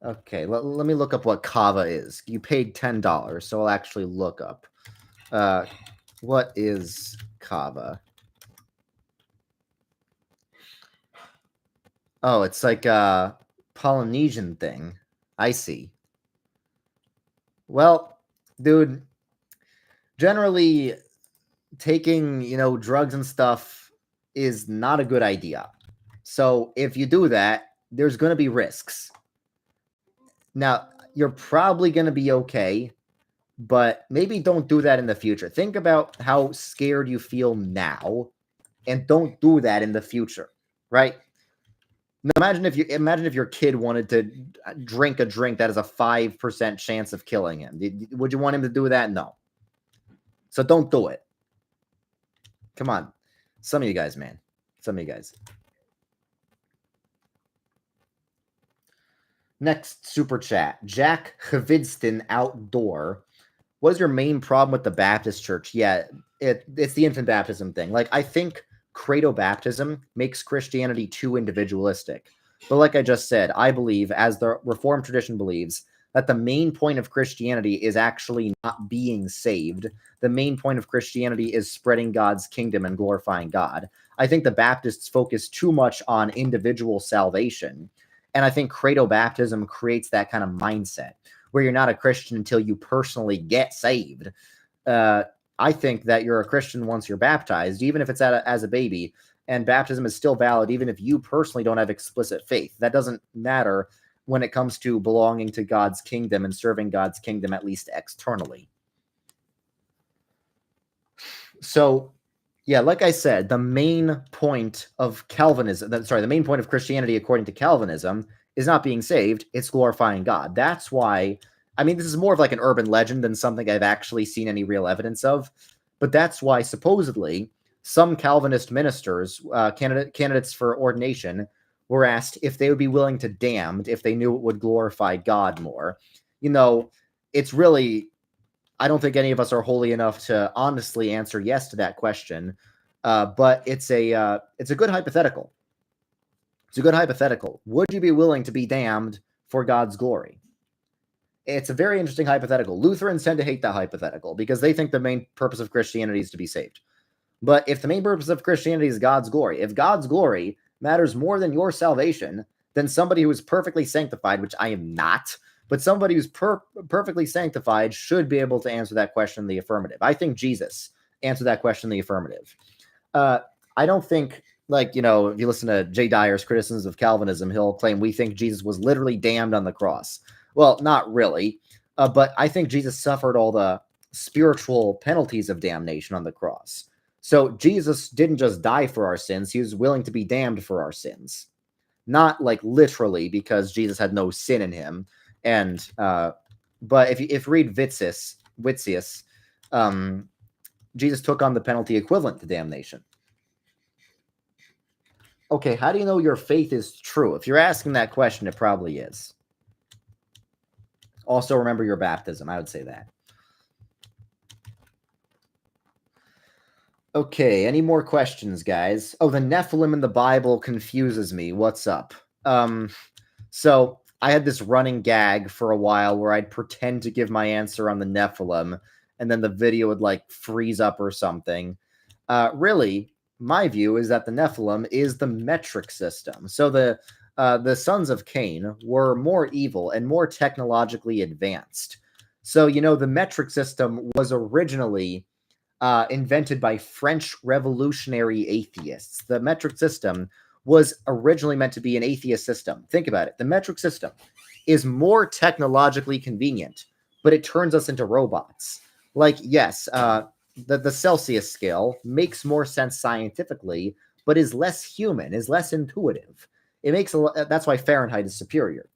Okay, let me look up what kava is. You paid $10, so I'll actually look up. What is kava? Oh, it's like a Polynesian thing. I see. Well, dude, generally taking, drugs and stuff is not a good idea. So if you do that, there's going to be risks. Now, you're probably going to be okay, but maybe don't do that in the future. Think about how scared you feel now and don't do that in the future, right? Now, imagine if your kid wanted to drink a drink that has a 5% chance of killing him. Would you want him to do that? No. So don't do it. Come on. Some of you guys, man. Some of you guys. Next super chat. Jack Hvidston Outdoor. What is your main problem with the Baptist church? Yeah, it's the infant baptism thing. Like, I think credo baptism makes Christianity too individualistic. But like I just said, I believe, as the Reformed tradition believes, that the main point of Christianity is actually not being saved. The main point of Christianity is spreading God's kingdom and glorifying God. I think the Baptists focus too much on individual salvation. And I think credo baptism creates that kind of mindset where you're not a Christian until you personally get saved. I think that you're a Christian once you're baptized, even if it's as a baby, and baptism is still valid even if you personally don't have explicit faith. That doesn't matter when it comes to belonging to God's kingdom and serving God's kingdom, at least externally. So, yeah, like I said, the main point of the main point of Christianity, according to Calvinism, is not being saved. It's glorifying God. That's why, this is more of like an urban legend than something I've actually seen any real evidence of. But that's why supposedly some Calvinist ministers, candidates for ordination, were asked if they would be willing to damned if they knew it would glorify God more. It's really, I don't think any of us are holy enough to honestly answer yes to that question. But it's a good hypothetical. It's a good hypothetical. Would you be willing to be damned for God's glory? It's a very interesting hypothetical. Lutherans tend to hate that hypothetical because they think the main purpose of Christianity is to be saved. But if the main purpose of Christianity is God's glory, if God's glory matters more than your salvation, then somebody who is perfectly sanctified, which I am not, but somebody who's perfectly sanctified should be able to answer that question in the affirmative. I think Jesus answered that question in the affirmative. I don't think, if you listen to Jay Dyer's criticisms of Calvinism, he'll claim we think Jesus was literally damned on the cross. Well, not really. But I think Jesus suffered all the spiritual penalties of damnation on the cross. So Jesus didn't just die for our sins. He was willing to be damned for our sins. Not like literally, because Jesus had no sin in him. And but if you read Witzius, Jesus took on the penalty equivalent to damnation. Okay, how do you know your faith is true? If you're asking that question, it probably is. Also, remember your baptism. I would say that. Okay, any more questions, guys? Oh, the Nephilim in the Bible confuses me. What's up? So I had this running gag for a while where I'd pretend to give my answer on the Nephilim, and then the video would freeze up or something. Really, my view is that the Nephilim is the metric system. So the sons of Cain were more evil and more technologically advanced. So, the metric system was originally invented by French revolutionary atheists. The metric system was originally meant to be an atheist system. Think about it. The metric system is more technologically convenient, but it turns us into robots. Yes, the Celsius scale makes more sense scientifically, but is less human, is less intuitive. it makes that's why Fahrenheit is superior.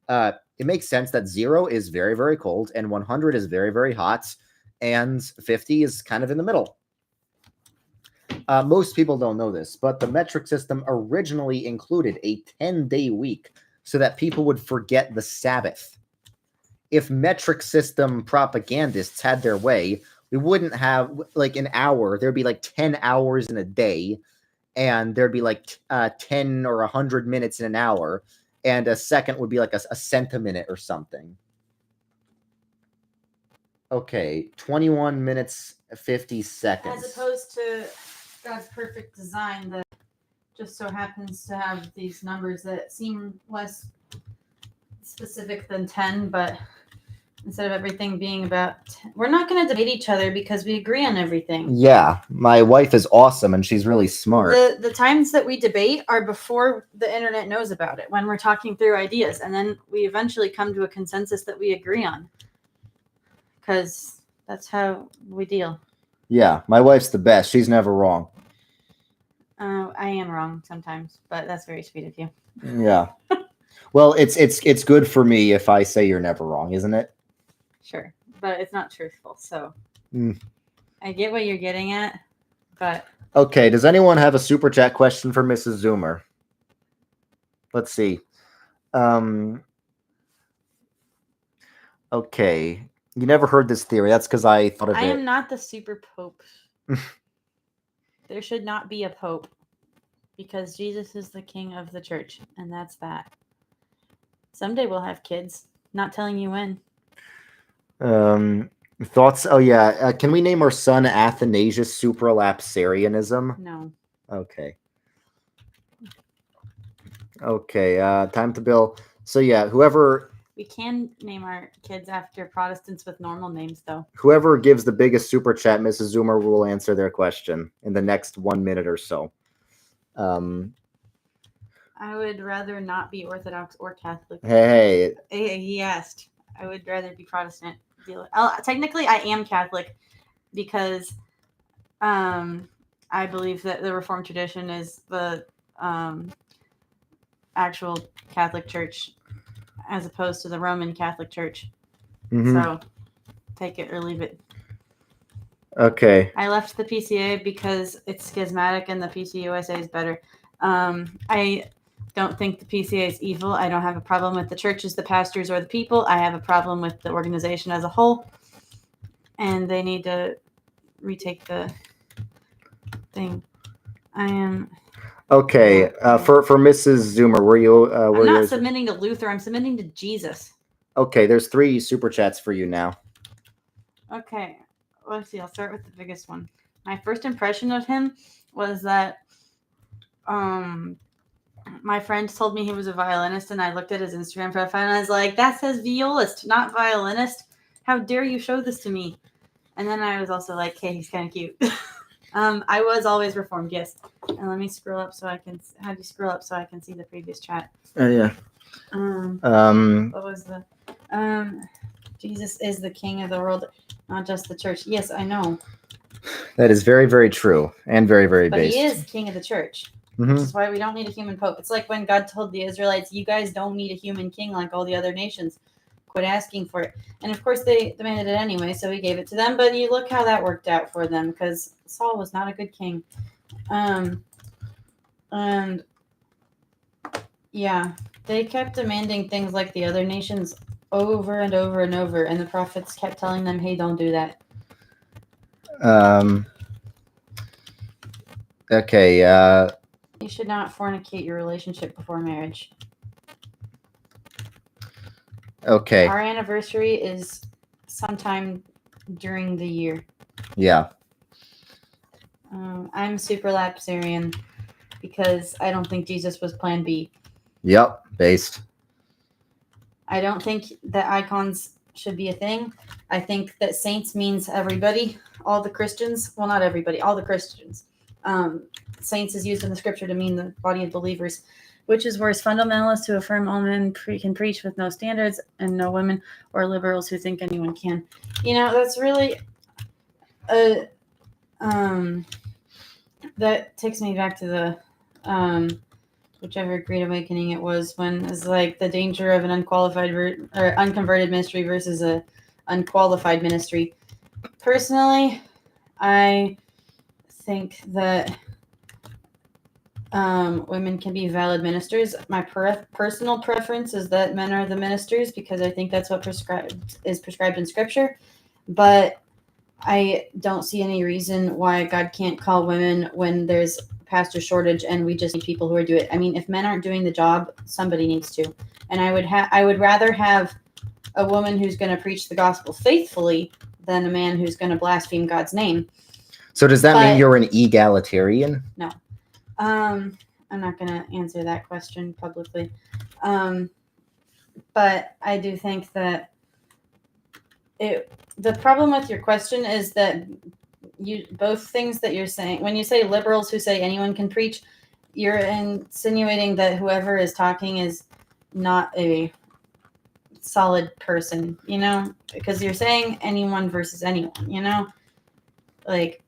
It makes sense that 0 is very, very cold and 100 is very, very hot, and 50 is kind of in the middle. Most people don't know this, but the metric system originally included a 10-day week so that people would forget the Sabbath. If metric system propagandists had their way, we wouldn't have like an hour. There'd be like 10 hours in a day, and there'd be like 10 or 100 minutes in an hour, and a second would be like a cent a minute or something. Okay, 21 minutes, 50 seconds. As opposed to God's perfect design that just so happens to have these numbers that seem less specific than 10, but instead of everything being about 10, we're not going to debate each other because we agree on everything. Yeah, my wife is awesome and she's really smart. The times that we debate are before the internet knows about it, when we're talking through ideas, and then we eventually come to a consensus that we agree on, because that's how we deal. Yeah, my wife's the best. She's never wrong. I am wrong sometimes, but that's very sweet of you. Yeah. Well, it's good for me if I say you're never wrong, isn't it? Sure, but it's not truthful. So I get what you're getting at, but okay. Does anyone have a super chat question for Mrs. Zoomer? Let's see. Okay. You never heard this theory. That's because I thought of it. I am not the super pope. There should not be a pope, because Jesus is the king of the church, and that's that. Someday we'll have kids. Not telling you when. Thoughts? Oh yeah. Can we name our son Athanasius Supralapsarianism? No. Okay. Okay. Time to bill. So yeah, whoever. We can name our kids after Protestants with normal names, though. Whoever gives the biggest super chat, Mrs. Zoomer will answer their question in the next 1 minute or so. I would rather not be Orthodox or Catholic. Hey. He asked. I would rather be Protestant. Technically, I am Catholic because I believe that the Reformed tradition is the actual Catholic Church, as opposed to the Roman Catholic Church. Mm-hmm. So take it or leave it. Okay. I left the PCA because it's schismatic and the PCUSA is better. I don't think the PCA is evil. I don't have a problem with the churches, the pastors, or the people. I have a problem with the organization as a whole. And they need to retake the thing. I am... Okay, for Mrs. Zoomer, were you? I'm not submitting to Luther. I'm submitting to Jesus. Okay, there's 3 super chats for you now. Okay, let's see. I'll start with the biggest one. My first impression of him was that my friend told me he was a violinist, and I looked at his Instagram profile, and I was like, that says violist, not violinist. How dare you show this to me? And then I was also like, hey, he's kind of cute. I was always Reformed, yes. And let me scroll up so I can. How do you scroll up so I can see the previous chat? Yeah. What was the? Jesus is the king of the world, not just the church. Yes, I know. That is very, very true and very, very based. But he is king of the church. Mm-hmm. Which is why we don't need a human pope. It's like when God told the Israelites, you guys don't need a human king like all the other nations. Quit asking for it. And of course they demanded it anyway, so he gave it to them. But you look how that worked out for them, because Saul was not a good king. And yeah, they kept demanding things like the other nations over and over and over, and the prophets kept telling them, hey, don't do that. Okay, you should not fornicate your relationship before marriage. Okay. Our anniversary is sometime during the year. Yeah. I'm super lapsarian because I don't think Jesus was plan B. Yep, based. I don't think that icons should be a thing. I think that saints means everybody, all the Christians. Well, not everybody, all the Christians. Saints is used in the scripture to mean the body of believers, which is worse, fundamentalists who affirm all men can preach with no standards and no women, or liberals who think anyone can. You know, that's really that takes me back to the whichever Great Awakening it was, when it's like the danger of an unqualified or unconverted ministry versus a unqualified ministry. Personally, I think that women can be valid ministers. My personal preference is that men are the ministers because I think that's what is prescribed in Scripture. But I don't see any reason why God can't call women when there's pastor shortage and we just need people who are doing it. I mean, if men aren't doing the job, somebody needs to. And I would rather have a woman who's going to preach the gospel faithfully than a man who's going to blaspheme God's name. So does that mean you're an egalitarian? No. I'm not going to answer that question publicly. But I do think that the problem with your question is that both things that you're saying, when you say liberals who say anyone can preach, you're insinuating that whoever is talking is not a solid person, because you're saying anyone versus anyone, like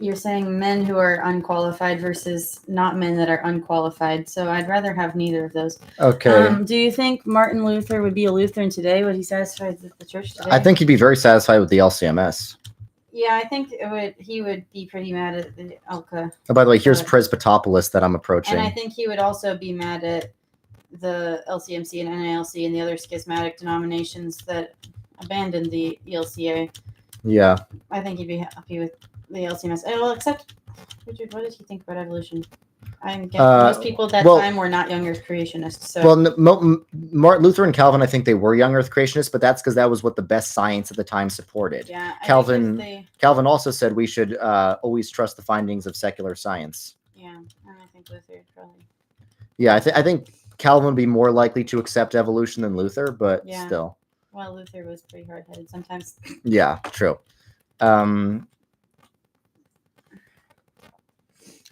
you're saying men who are unqualified versus not men that are unqualified. So I'd rather have neither of those. Okay. Do you think Martin Luther would be a Lutheran today? Would he satisfy the church today? I think he'd be very satisfied with the LCMS. Yeah, I think he would be pretty mad at the Elka. Oh, by the way, here's Presbytopolis that I'm approaching. And I think he would also be mad at the LCMC and NALC and the other schismatic denominations that abandoned the ELCA. Yeah. I think he'd be happy with the LCMS. Well, except, Richard, what did he think about evolution? I'm guessing most people at that time were not young Earth creationists. So. Well, Martin Luther and Calvin, I think they were young Earth creationists, but that's because that was what the best science at the time supported. Yeah, Calvin also said we should always trust the findings of secular science. Yeah, and I think Luther probably. Yeah, I think Calvin would be more likely to accept evolution than Luther, but still. Well, Luther was pretty hard-headed sometimes. Yeah, true.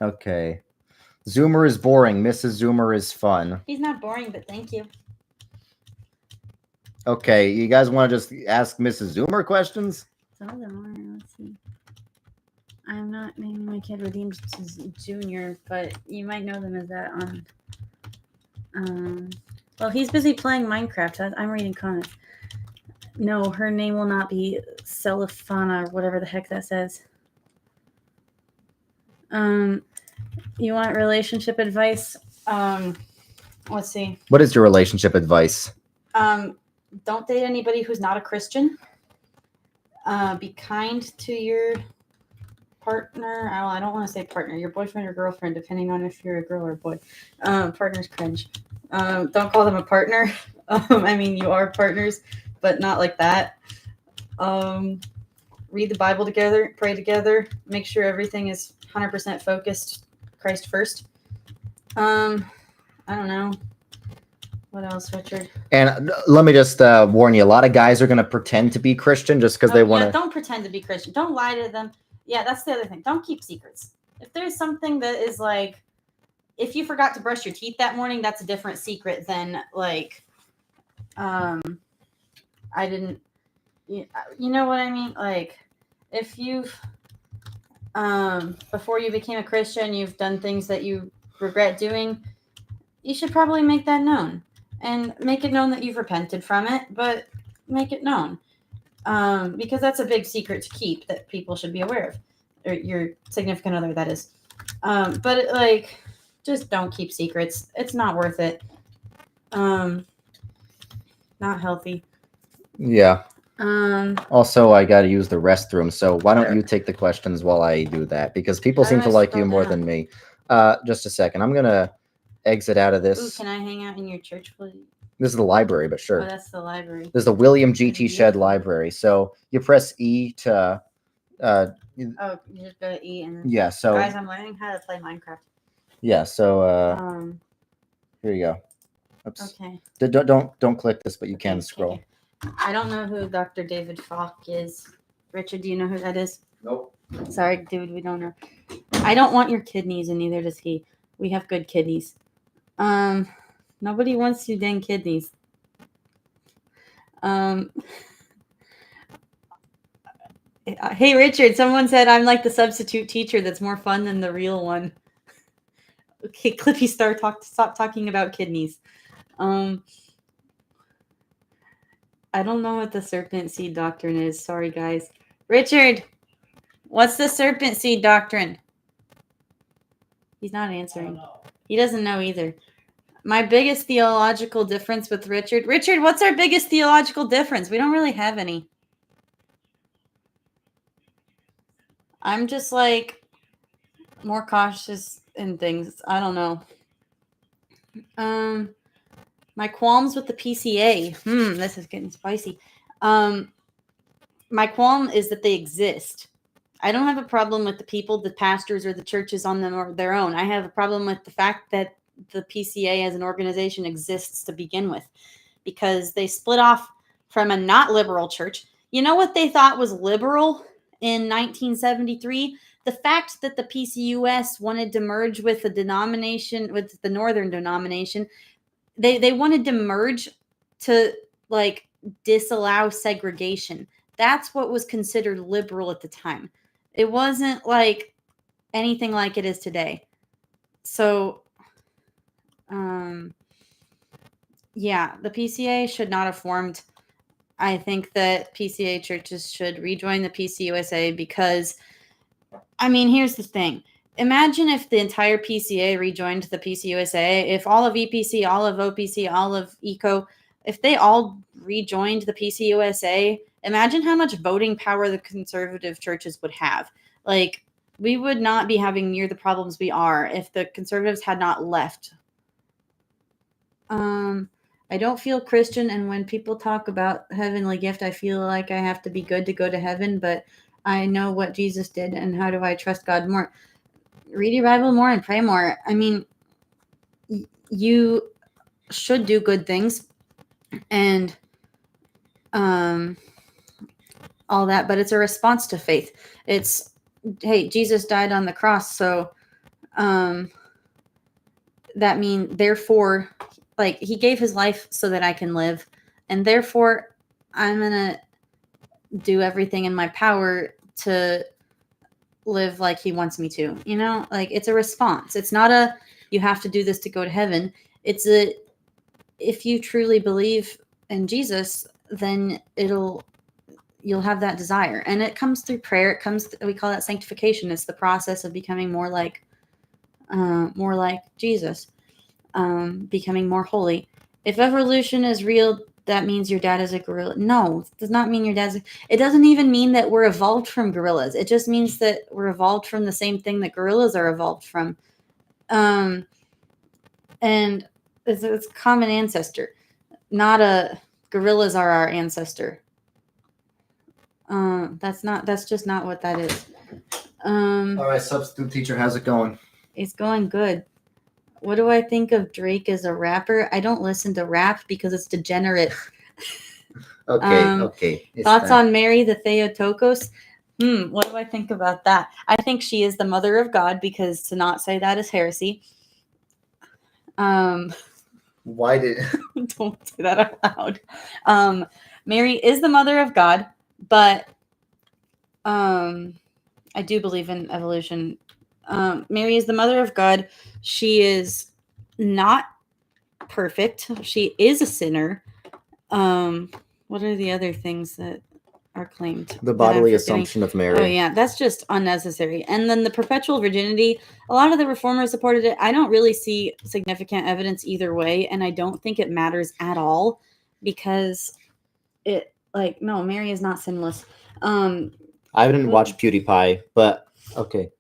Okay. Zoomer is boring. Mrs. Zoomer is fun. He's not boring, but thank you. Okay, you guys want to just ask Mrs. Zoomer questions? Some of them are. Let's see. I'm not naming my kid Redeemed Junior, but you might know them as that on. Well, he's busy playing Minecraft. I'm reading comments. No, her name will not be Celifana or whatever the heck that says. You want relationship advice? Let's see. What is your relationship advice? Don't date anybody who's not a Christian. Be kind to your partner. I don't want to say partner. Your boyfriend or girlfriend, depending on if you're a girl or a boy. Partner's cringe. Don't call them a partner. I mean, you are partners, but not like that. Read the Bible together. Pray together. Make sure everything is 100% focused. Christ first. I don't know. What else, Richard? And let me just warn you, a lot of guys are going to pretend to be Christian just because they want to. Don't pretend to be Christian. Don't lie to them. Yeah, that's the other thing. Don't keep secrets. If there's something that is like, if you forgot to brush your teeth that morning, that's a different secret than like, I didn't, you know what I mean? Like, if you've, before you became a Christian, you've done things that you regret doing, you should probably make that known and make it known that you've repented from it, but make it known. Because that's a big secret to keep that people should be aware of, or your significant other, that is. But like, just don't keep secrets. It's not worth it. Not healthy. Yeah. Also, I got to use the restroom, so why don't you take the questions while I do that? Because people seem to like you more than me. Just a second. I'm going to exit out of this. Ooh, can I hang out in your church, please? This is the library, but sure. Oh, that's the library. This is the William G.T. Shedd Library. So you press E to... you just go to E and then... Yeah, so... Guys, I'm learning how to play Minecraft. Yeah, so... here you go. Oops. Okay. Don't click this, but you can scroll. Okay. I don't know who Dr. David Falk is. Richard, do you know who that is? Nope. Sorry, dude, we don't know. I don't want your kidneys, and neither does he. We have good kidneys. Nobody wants you dang kidneys. Hey, Richard, someone said I'm like the substitute teacher that's more fun than the real one. Okay, Clippy Star, stop talking about kidneys. I don't know what the serpent seed doctrine is. Sorry, guys. Richard, what's the serpent seed doctrine? He's not answering. He doesn't know either. My biggest theological difference with Richard. Richard, what's our biggest theological difference? We don't really have any. I'm just like more cautious in things. I don't know. My qualms with the PCA. This is getting spicy. My qualm is that they exist. I don't have a problem with the people, the pastors, or the churches on them or their own. I have a problem with the fact that the PCA as an organization exists to begin with, because they split off from a not liberal church. You know what they thought was liberal in 1973? The fact that the PCUS wanted to merge with the denomination, with the northern denomination, they wanted to merge to like disallow segregation. That's what was considered liberal at the time. It wasn't like anything like it is today. So, yeah, the PCA should not have formed. I think that PCA churches should rejoin the PCUSA because, I mean, here's the thing. Imagine if the entire PCA rejoined the PCUSA, if all of EPC, all of OPC, all of ECO, if they all rejoined the PCUSA, imagine how much voting power the conservative churches would have. Like, we would not be having near the problems we are if the conservatives had not left. I don't feel Christian, and when people talk about heavenly gift, I feel like I have to be good to go to heaven, but I know what Jesus did, and how do I trust God more? Read your Bible more and pray more. I mean, you should do good things and all that, but it's a response to faith. It's, hey, Jesus died on the cross, so that means, therefore, like, he gave his life so that I can live, and therefore I'm gonna do everything in my power to live like he wants me to, you know? Like, it's a response. It's not a, you have to do this to go to heaven. It's a, if you truly believe in Jesus, then you'll have that desire. And it comes through prayer. It comes, we call that sanctification. It's the process of becoming more like Jesus, becoming more holy. If evolution is real, that means your dad is a gorilla. No, it does not mean your dad's. It doesn't even mean that we're evolved from gorillas. It just means that we're evolved from the same thing that gorillas are evolved from. And it's common ancestor, not a gorillas are our ancestor. That's just not what that is. All right, substitute teacher, how's it going? It's going good. What do I think of Drake as a rapper? I don't listen to rap because it's degenerate. Okay. Thoughts on Mary the Theotokos? What do I think about that? I think she is the mother of God, because to not say that is heresy. Why did don't say that out loud. Mary is the mother of God, but I do believe in evolution. Mary is the mother of God. She is not perfect. She is a sinner. What are the other things that are claimed? the bodily assumption of Mary? Oh yeah, that's just unnecessary. And then the perpetual virginity, a lot of the reformers supported it. I don't really see significant evidence either way, and I don't think it matters at all, because no, Mary is not sinless. I didn't watch PewDiePie, but okay.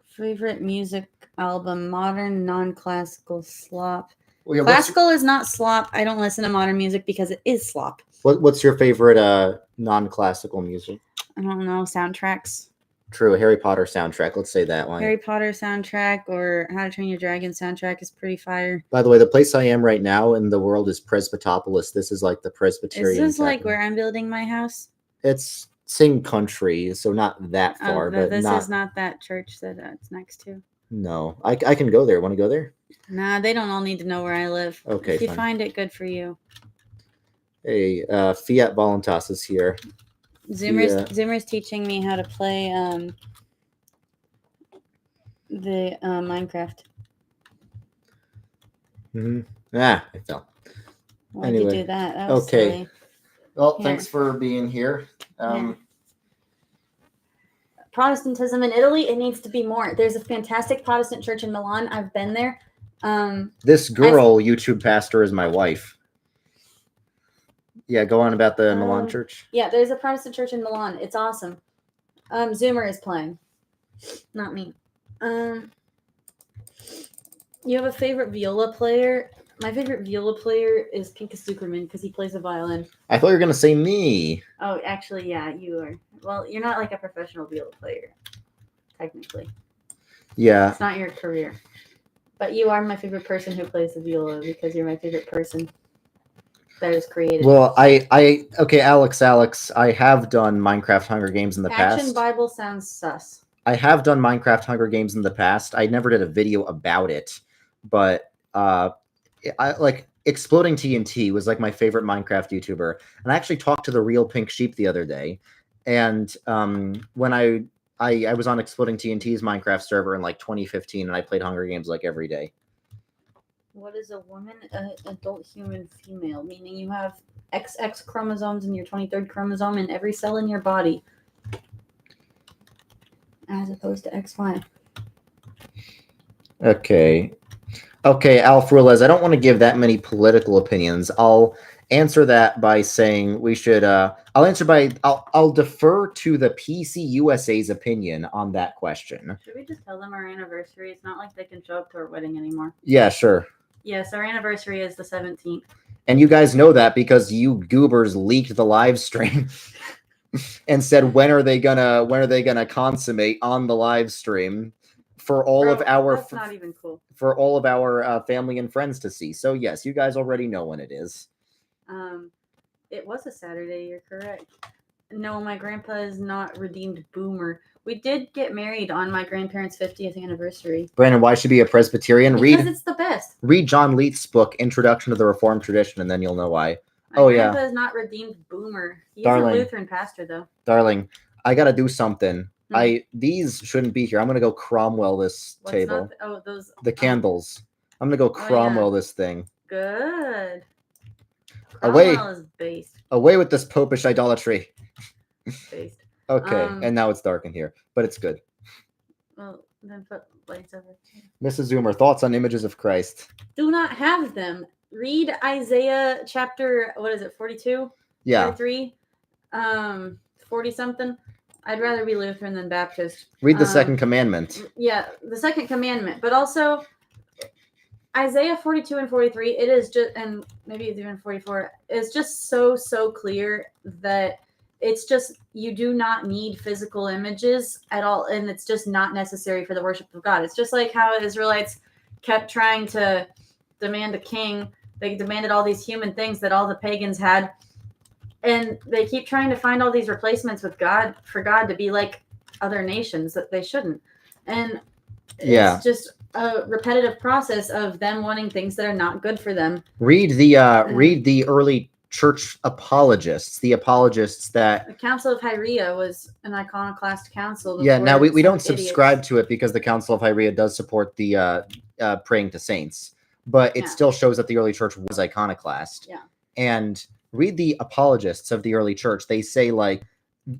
Favorite music album: modern, non-classical, slop. Well, yeah, Classical is not slop. I don't listen to modern music because it is slop. What's your favorite non-classical music? I don't know. Soundtracks. True, a Harry Potter soundtrack. Let's say that one. Harry Potter soundtrack or How to Train Your Dragon soundtrack is pretty fire. By the way, the place I am right now in the world is Presbytopolis. This is like the Presbyterian. Is this like where I'm building my house? It's same country, so not that far. But this is not that church that it's next to. No, I can go there. Want to go there? Nah, they don't all need to know where I live. Okay, if you fine. Find it, good for you. Hey, Fiat Voluntas is here. Zoomer's teaching me how to play the Minecraft. I fell. Why'd Anyway, you do that? That was okay. silly. Well, Here. thanks for being here. Protestantism in Italy, it needs to be more. There's a fantastic Protestant church in Milan. I've been there. This girl YouTube pastor is my wife. Yeah, go on about the Milan church. Yeah, there's a Protestant church in Milan. It's awesome. Zoomer is playing. Not me. You have a favorite viola player? My favorite viola player is Pinkas Zuckerman because he plays the violin. I thought you were going to say me. Oh, actually, yeah, you are. Well, you're not like a professional viola player, technically. Yeah. It's not your career. But you are my favorite person who plays the viola because you're my favorite person that is created. Well, okay, Alex, I have done Minecraft Hunger Games in the past. Action Bible sounds sus. I have done Minecraft Hunger Games in the past. I never did a video about it, but I like Exploding TNT was like my favorite Minecraft YouTuber, and I actually talked to the Real Pink Sheep the other day, and when I was on Exploding TNT's Minecraft server in like 2015, and I played Hunger Games like every day. What is a woman? Adult human female, meaning you have XX chromosomes in your 23rd chromosome in every cell in your body, as opposed to XY. Okay, Alf Rules, I don't want to give that many political opinions. I'll answer that by saying we should. I'll defer to the PC USA's opinion on that question. Should we just tell them our anniversary? It's not like they can show up to our wedding anymore. Yeah, sure. Yes, our anniversary is the 17th. And you guys know that because you goobers leaked the live stream and said when are they gonna consummate on the live stream for all of our that's not even cool. For all of our family and friends to see. So yes, you guys already know when it is. It was a Saturday, you're correct. No, my grandpa is not redeemed boomer. We did get married on my grandparents' 50th anniversary. Brandon, why should be a Presbyterian? Because it's the best. Read John Leith's book, Introduction to the Reformed Tradition, and then you'll know why. My grandpa is not redeemed boomer. He's a Lutheran pastor, though. Darling, I gotta do something. These shouldn't be here. I'm gonna go Cromwell this table. The candles. I'm gonna go Cromwell this thing. Good. Cromwell is based. Away with this popish idolatry. Based. Okay, and now it's dark in here, but it's good. Well, then put lights over. Mrs. Zoomer, thoughts on images of Christ? Do not have them. Read Isaiah chapter, 42? Yeah. 43? 40-something. I'd rather be Lutheran than Baptist. Read the second commandment. Yeah, the second commandment. But also, Isaiah 42 and 43, it is just, and maybe even 44, it's just so clear that it's just, you do not need physical images at all, and it's just not necessary for the worship of God. It's just like how Israelites kept trying to demand a king. They demanded all these human things that all the pagans had, and they keep trying to find all these replacements with God, for God to be like other nations that they shouldn't. And it's just a repetitive process of them wanting things that are not good for them. Read the early church apologists, the Council of Hyria was an iconoclast council. Yeah, now we don't subscribe to it because the Council of Hyria does support the praying to saints, but it still shows that the early church was iconoclast. Yeah. And read the apologists of the early church. They say, like,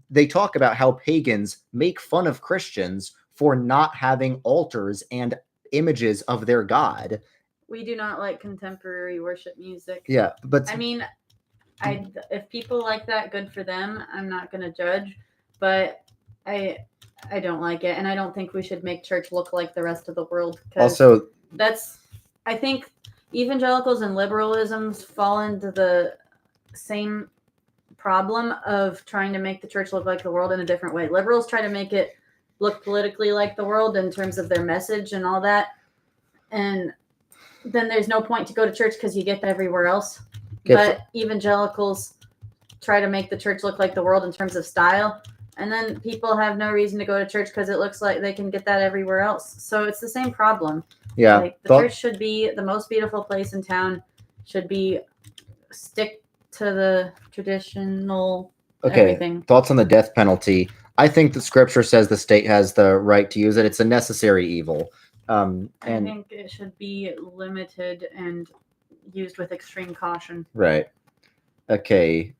they talk about how pagans make fun of Christians for not having altars and images of their God. We do not like contemporary worship music. Yeah, but I mean, if people like that, good for them. I'm not going to judge, but I don't like it, and I don't think we should make church look like the rest of the world. Also, I think evangelicals and liberalisms fall into the same problem of trying to make the church look like the world in a different way. Liberals try to make it look politically like the world in terms of their message and all that, and then there's no point to go to church because you get that everywhere else. But evangelicals try to make the church look like the world in terms of style, and then people have no reason to go to church because it looks like they can get that everywhere else. So it's the same problem. Yeah, like the church should be the most beautiful place in town. Should be stick to the traditional. Everything. Thoughts on the death penalty? I think the scripture says the state has the right to use it. It's a necessary evil. I And think it should be limited and used with extreme caution. right. Okay.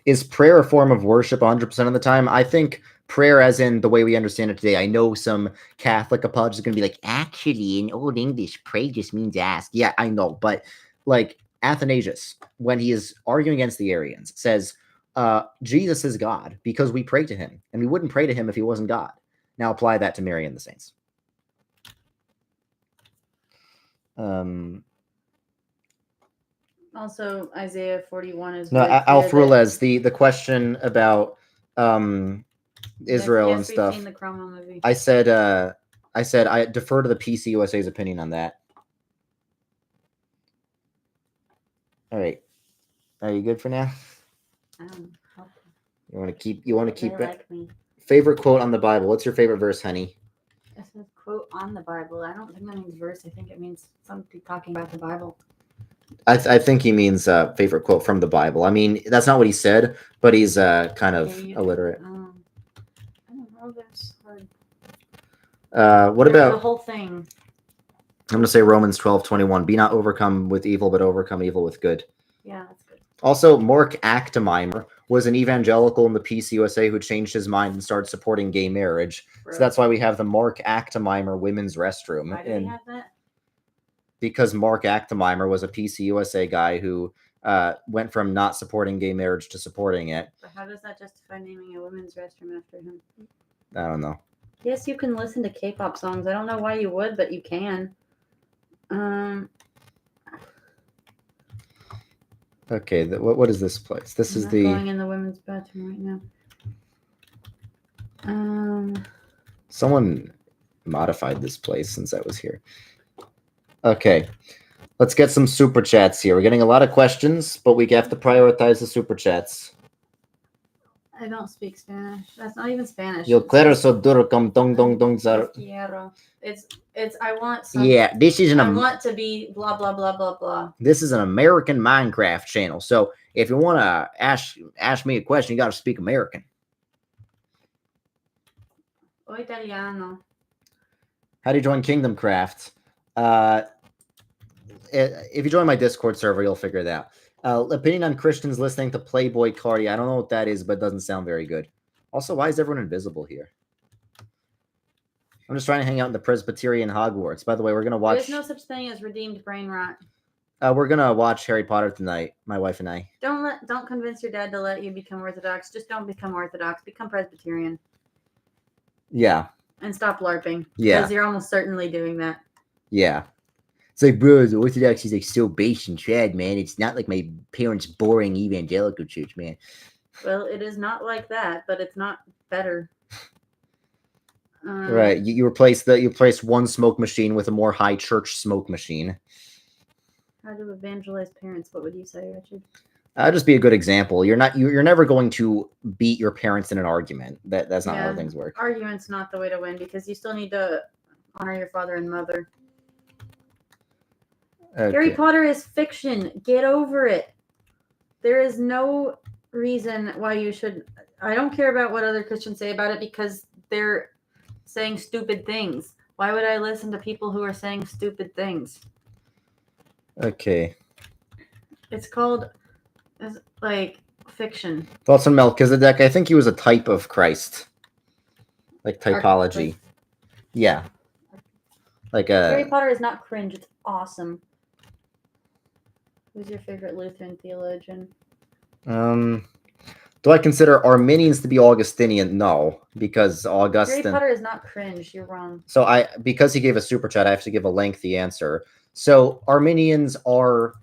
Is prayer a form of worship 100% of the time? I think prayer, as in the way we understand it today, I know some Catholic apologists are going to be like, actually, in Old English, pray just means ask. Yeah, I know. But like Athanasius, when he is arguing against the Arians, says, Jesus is God because we pray to him. And we wouldn't pray to him if he wasn't God. Now apply that to Mary and the saints. Also, Isaiah 41 is No, very clear Alf that- Rules, the question about Israel yes, and stuff. We've seen the Cromwell movie. I said I defer to the PC USA's opinion on that. All right, are you good for now? You want to keep it. Like me. Favorite quote on the Bible? What's your favorite verse, honey? It says quote on the Bible. I don't think that means verse. I think it means somebody talking about the Bible. I think he means favorite quote from the Bible. I mean, that's not what he said, but he's kind of illiterate. I don't know. That's hard. What about the whole thing? I'm going to say Romans 12:21. Be not overcome with evil, but overcome evil with good. Yeah, that's good. Also, Mark Actemimer was an evangelical in the Peace USA who changed his mind and started supporting gay marriage. So that's why we have the Mark Actemimer women's restroom. Why do we have that? Because Mark Actemimer was a PC USA guy who went from not supporting gay marriage to supporting it. But how does that justify naming a women's restroom after him? I don't know. Yes, you can listen to K-pop songs. I don't know why you would, but you can. Okay, what is this place? This is the going in the women's bathroom right now. Someone modified this place since I was here. Okay, let's get some super chats here. We're getting a lot of questions, but we have to prioritize the super chats. I don't speak Spanish. That's not even Spanish. Yo quiero so duro como dong dong dong zar. It's I want some. Yeah, this is I want to be blah blah blah blah blah. This is an American Minecraft channel. So if you want to ask me a question, you got to speak American. O italiano. How do you join KingdomCraft? If you join my Discord server, you'll figure it out. Opinion on Christians listening to Playboy Cardi. I don't know what that is, but it doesn't sound very good. Also, why is everyone invisible here? I'm just trying to hang out in the Presbyterian Hogwarts. By the way, we're going to watch... There's no such thing as redeemed brain rot. We're going to watch Harry Potter tonight, my wife and I. Don't convince your dad to let you become Orthodox. Just don't become Orthodox. Become Presbyterian. Yeah. And stop LARPing. Yeah. Because you're almost certainly doing that. Yeah. It's like, bro, the Orthodox is like so base and trad, man. It's not like my parents' boring evangelical church, man. Well, it is not like that, but it's not better. Right. You replace one smoke machine with a more high church smoke machine. How to evangelize parents? What would you say, Richard? Just be a good example. You're never going to beat your parents in an argument. That's not how things work. Argument's not the way to win because you still need to honor your father and mother. Okay. Harry Potter is fiction. Get over it. There is no reason why you should. I don't care about what other Christians say about it because they're saying stupid things. Why would I listen to people who are saying stupid things? Okay. It's called like fiction. Thoughts on Melchizedek? I think he was a type of Christ. Like typology. Yeah. Like Harry Potter is not cringe. It's awesome. Who's your favorite Lutheran theologian? Do I consider Arminians to be Augustinian? No, because Augustine. Harry Potter is not cringe. You're wrong. So because he gave a super chat, I have to give a lengthy answer. So Arminians are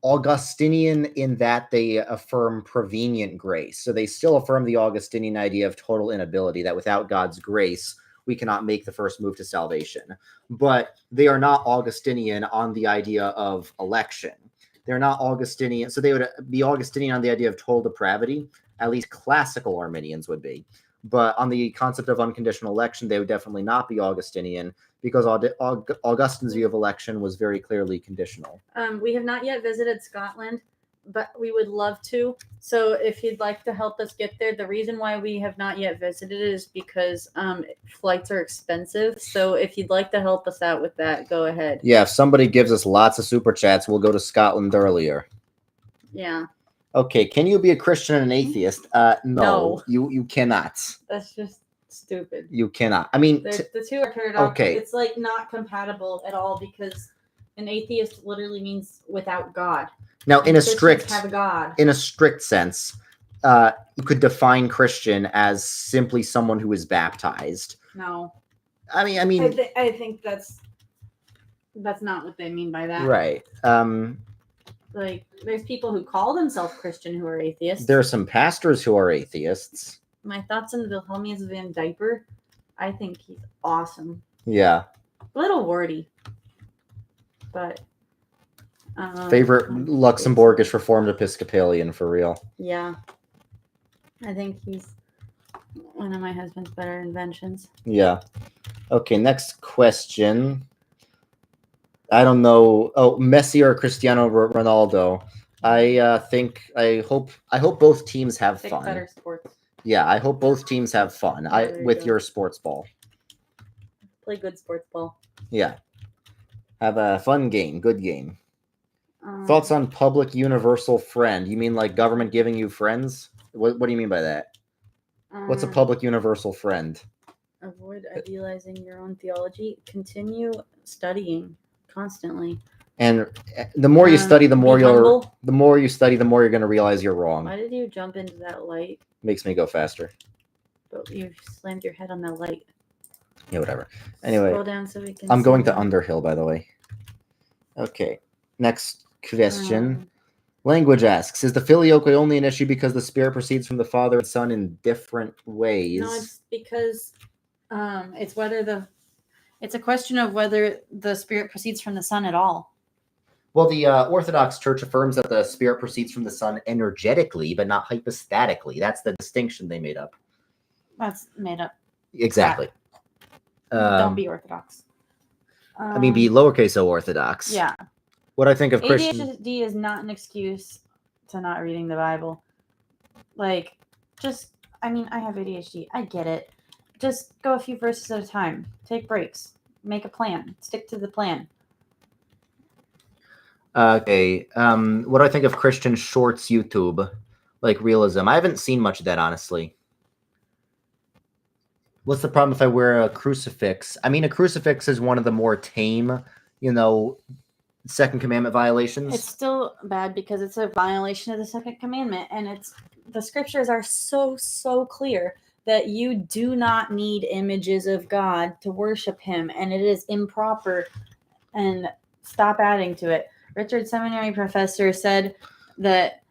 Augustinian in that they affirm prevenient grace. So they still affirm the Augustinian idea of total inability, that without God's grace, we cannot make the first move to salvation. But they are not Augustinian on the idea of election. They're not Augustinian. So they would be Augustinian on the idea of total depravity. At least classical Arminians would be. But on the concept of unconditional election, they would definitely not be Augustinian because Augustine's view of election was very clearly conditional. We have not yet visited Scotland, but we would love to. So if you'd like to help us get there, the reason why we have not yet visited is because flights are expensive. So if you'd like to help us out with that, go ahead. Yeah, if somebody gives us lots of super chats, we'll go to Scotland earlier. Yeah. Okay, can you be a Christian and an atheist? No. No. You cannot. That's just stupid. You cannot. I mean, The two are paradoxical. okay. It's like not compatible at all because an atheist literally means without God. Now, And in a Christians strict have a God. in a strict sense, you could define Christian as simply someone who is baptized. No. I mean, I think that's not what they mean by that. right. Like, there's people who call themselves Christian who are atheists. There are some pastors who are atheists. My thoughts on Wilhelmus Van Diaper, I think he's awesome. Yeah. A little wordy, but Favorite Luxembourgish Reformed Episcopalian for real. Yeah, I think he's one of my husband's better inventions. Yeah. Okay, next question. I don't know. Oh, Messi or Cristiano Ronaldo? I hope both teams have Pick fun. better sports. Yeah, I hope both teams have fun. With your sports ball. Play good sports ball. Yeah. Have a fun game. Good game. Thoughts on public universal friend? You mean like government giving you friends? What do you mean by that? What's a public universal friend? Avoid idealizing your own theology. Continue studying constantly. And the more you study, the more you're humble. the more you study, the more you're going to realize you're wrong. Why did you jump into that light? Makes me go faster. But you slammed your head on that light. Yeah, whatever. Anyway, scroll down so we can. I'm going to that. Underhill, by the way. Okay. Next question. Language asks, is the filioque only an issue because the Spirit proceeds from the Father and Son in different ways? No, it's because it's a question of whether the Spirit proceeds from the Son at all. Well, the Orthodox Church affirms that the Spirit proceeds from the Son energetically, but not hypostatically. That's the distinction they made up. That's made up. Exactly. Don't be Orthodox. I mean, be lowercase o Orthodox. Yeah. What I think of Christian. ADHD is not an excuse to not reading the Bible. Like, I have ADHD. I get it. Just go a few verses at a time. Take breaks. Make a plan. Stick to the plan. Okay. What do I think of Christian Shorts YouTube? Like realism. I haven't seen much of that, honestly. What's the problem if I wear a crucifix? I mean, a crucifix is one of the more tame, Second Commandment violations. It's still bad because it's a violation of the Second Commandment, and the scriptures are so clear that you do not need images of God to worship Him, and it is improper. And stop adding to it. Richard Seminary professor said that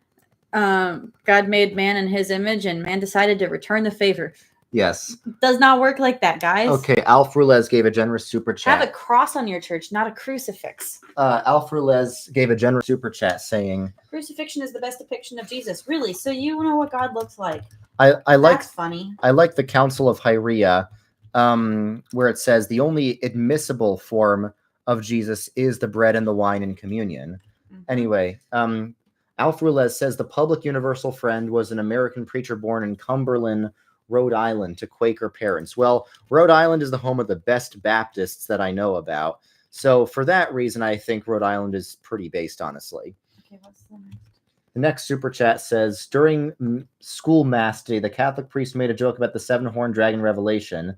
God made man in His image, and man decided to return the favor. Yes. Does not work like that, guys. Okay, Alf Rulez gave a generous super chat. Have a cross on your church, not a crucifix. Alf Rulez gave a generous super chat saying, crucifixion is the best depiction of Jesus. Really? So you know what God looks like. I like That's funny. I like the Council of Hyria, where it says the only admissible form of Jesus is the bread and the wine in communion. Mm-hmm. Anyway, Alf Rulez says the public universal friend was an American preacher born in Cumberland, Rhode Island, to Quaker parents. Well, Rhode Island is the home of the best Baptists that I know about. So for that reason, I think Rhode Island is pretty based, honestly. Okay, what's the next? The next super chat says, during school mass today, the Catholic priest made a joke about the seven-horned dragon revelation.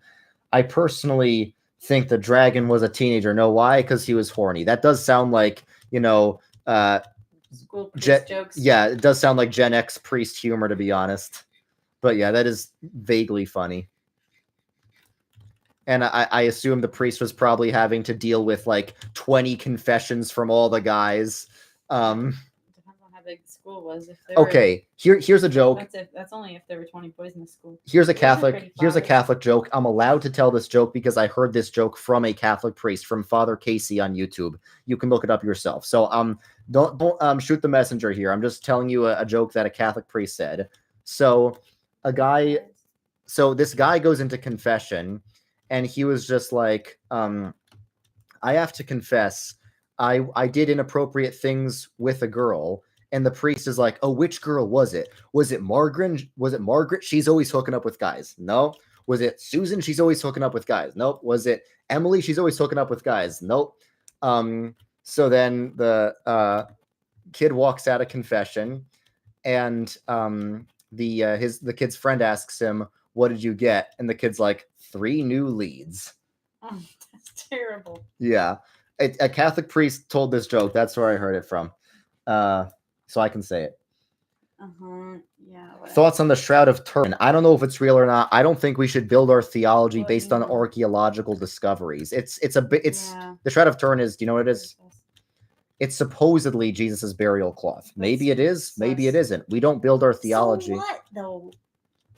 I personally think the dragon was a teenager. Know why? Because he was horny. That does sound like, school priest jokes. Yeah, it does sound like Gen X priest humor, to be honest. But yeah, that is vaguely funny. And I assume the priest was probably having to deal with like 20 confessions from all the guys. Depends on how big the school was. Okay, here's a joke. That's only if there were 20 boys in the school. Here's a Catholic joke. I'm allowed to tell this joke because I heard this joke from a Catholic priest, from Father Casey on YouTube. You can look it up yourself. So don't shoot the messenger here. I'm just telling you a joke that a Catholic priest said. So this guy goes into confession, and he was just like, I have to confess, I did inappropriate things with a girl, And the priest is like, oh, which girl was it? Was it Margaret? Was it Margaret? She's always hooking up with guys. No. Was it Susan? She's always hooking up with guys. Nope. Was it Emily? She's always hooking up with guys. Nope. So then the kid walks out of confession, and the kid's friend asks him, what did you get? And the kid's like, 3 new leads. Oh, that's terrible. Yeah. A Catholic priest told this joke. That's where I heard it from. So I can say it. Yeah. Whatever. Thoughts on the Shroud of Turin? I don't know if it's real or not. I don't think we should build our theology based on archaeological discoveries. It's a bit. The Shroud of Turin is. Do you know what it is? It's supposedly Jesus's burial cloth. Maybe it is. Maybe it isn't. We don't build our theology. So what though?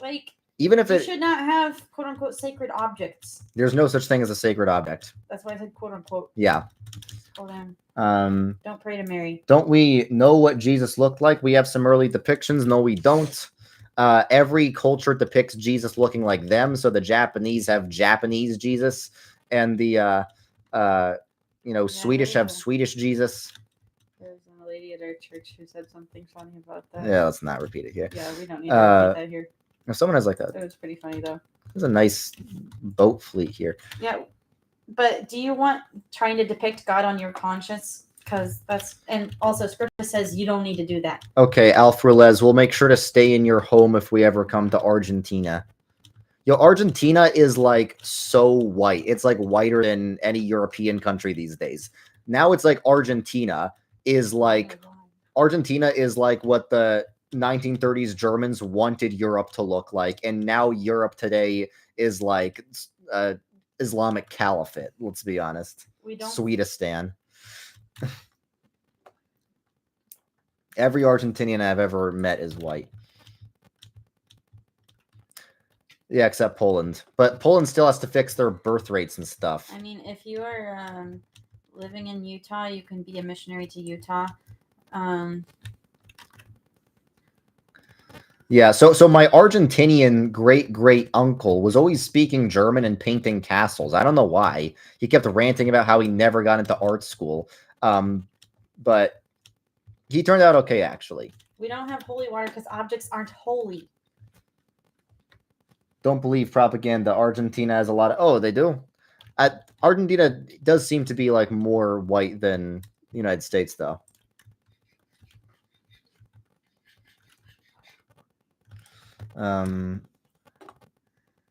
Like, even if you should not have quote unquote sacred objects. There's no such thing as a sacred object. That's why I said quote unquote. Yeah. Hold on. Don't pray to Mary. Don't we know what Jesus looked like? We have some early depictions. No, we don't. Every culture depicts Jesus looking like them. So the Japanese have Japanese Jesus, and the Swedish have Swedish Jesus. There's a lady at our church who said something funny about that. Yeah, let's not repeat it here. Yeah, we don't need to repeat that here. If someone has like It was pretty funny though. There's a nice boat fleet here. Yeah, but do you want trying to depict God on your conscience? Because and also Scripture says you don't need to do that. Okay, Alfrelez, we'll make sure to stay in your home if we ever come to Argentina. Yo, Argentina is like so white. It's like whiter than any European country these days. Now it's like Argentina is like what the 1930s Germans wanted Europe to look like, and now Europe today is like Islamic Caliphate. Let's be honest. Swedistan. Every Argentinian I've ever met is white. Yeah, except Poland. But Poland still has to fix their birth rates and stuff. I mean, if you are living in Utah, you can be a missionary to Utah. Yeah, so my Argentinian great uncle was always speaking German and painting castles. I don't know why. He kept ranting about how he never got into art school. But he turned out okay, actually. We don't have holy water because objects aren't holy. Don't believe propaganda. Argentina has a lot of... Oh, they do? Argentina does seem to be like more white than the United States, though.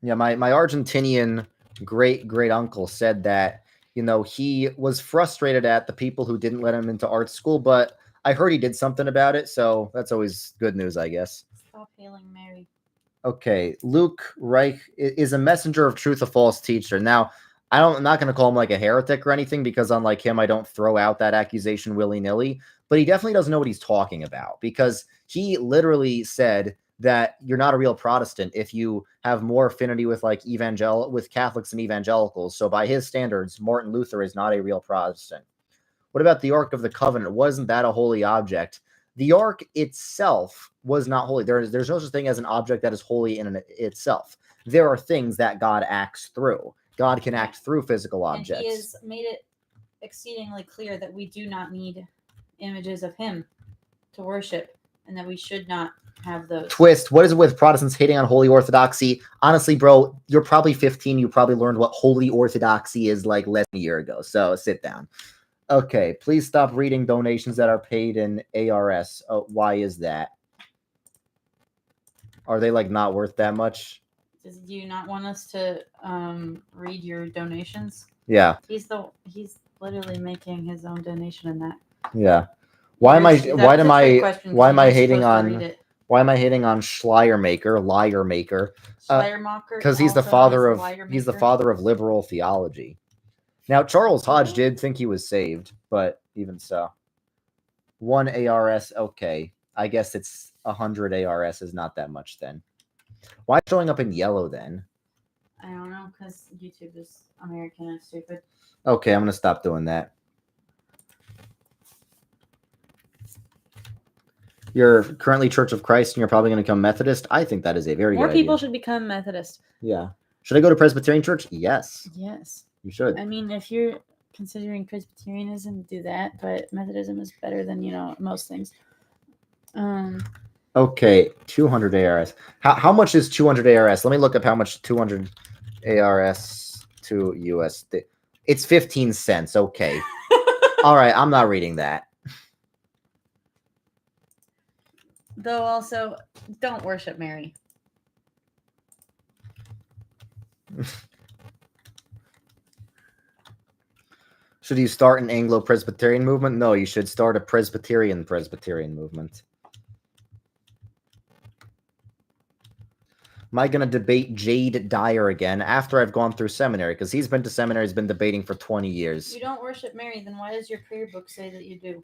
Yeah, my Argentinian great uncle said that, he was frustrated at the people who didn't let him into art school, but I heard he did something about it, so that's always good news, I guess. Stop hailing Mary. Okay, Luke Reich is a messenger of truth, a false teacher. Now, I'm not going to call him like a heretic or anything, because unlike him, I don't throw out that accusation willy-nilly, but he definitely doesn't know what he's talking about, because he literally said that you're not a real Protestant if you have more affinity with with Catholics and evangelicals. So by his standards, Martin Luther is not a real Protestant. What about the Ark of the Covenant? Wasn't that a holy object? The Ark itself was not holy. There's no such thing as an object that is holy in itself. There are things that God acts through. God can act through physical objects. And he has made it exceedingly clear that we do not need images of him to worship, and that we should not have those. Twist, what is it with Protestants hating on Holy Orthodoxy? Honestly, bro, you're probably 15. You probably learned what Holy Orthodoxy is like less than a year ago. So sit down. Okay, please stop reading donations that are paid in ARS. Oh, why is that? Are they not worth that much? Do you not want us to read your donations? Yeah. He's literally making his own donation in that. Yeah. Why am I hating on Schleiermaker, liar maker? Schleiermacher, because he's the father of liberal theology. Now, Charles Hodge did think he was saved, but even so. 1 ARS, okay. I guess it's 100 ARS is not that much then. Why showing up in yellow then? I don't know, because YouTube is American and stupid. Okay, I'm going to stop doing that. You're currently Church of Christ and you're probably going to become Methodist. I think that is a very good idea. More people should become Methodist. Yeah. Should I go to Presbyterian Church? Yes. Yes. You should. I mean, if you're considering Presbyterianism, do that, but Methodism is better than, most things. Okay, 200 ARS. How much is 200 ARS? Let me look up how much 200 ARS to USD. It's 15 cents. Okay. All right, I'm not reading that. Though also, don't worship Mary. Should you start an Anglo-Presbyterian movement? No, you should start a Presbyterian movement. Am I going to debate Jade Dyer again after I've gone through seminary? Because he's been to seminary, he's been debating for 20 years. You don't worship Mary, then why does your prayer book say that you do?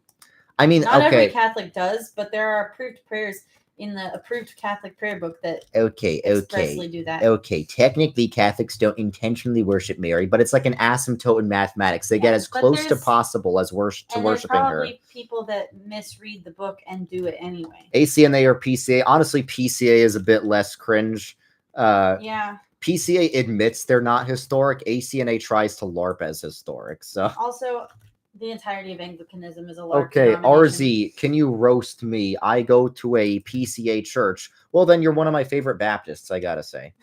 I mean, not okay. every Catholic does, but there are approved prayers in the approved Catholic prayer book that expressly do that. Okay, technically Catholics don't intentionally worship Mary, but it's like an asymptote in mathematics. They get as close to possible as worshiping her. There's probably people that misread the book and do it anyway. ACNA or PCA. Honestly, PCA is a bit less cringe. Yeah. PCA admits they're not historic. ACNA tries to LARP as historic. So also, the entirety of Anglicanism is a LARP. Okay, RZ, can you roast me? I go to a PCA church. Well, then you're one of my favorite Baptists, I gotta say.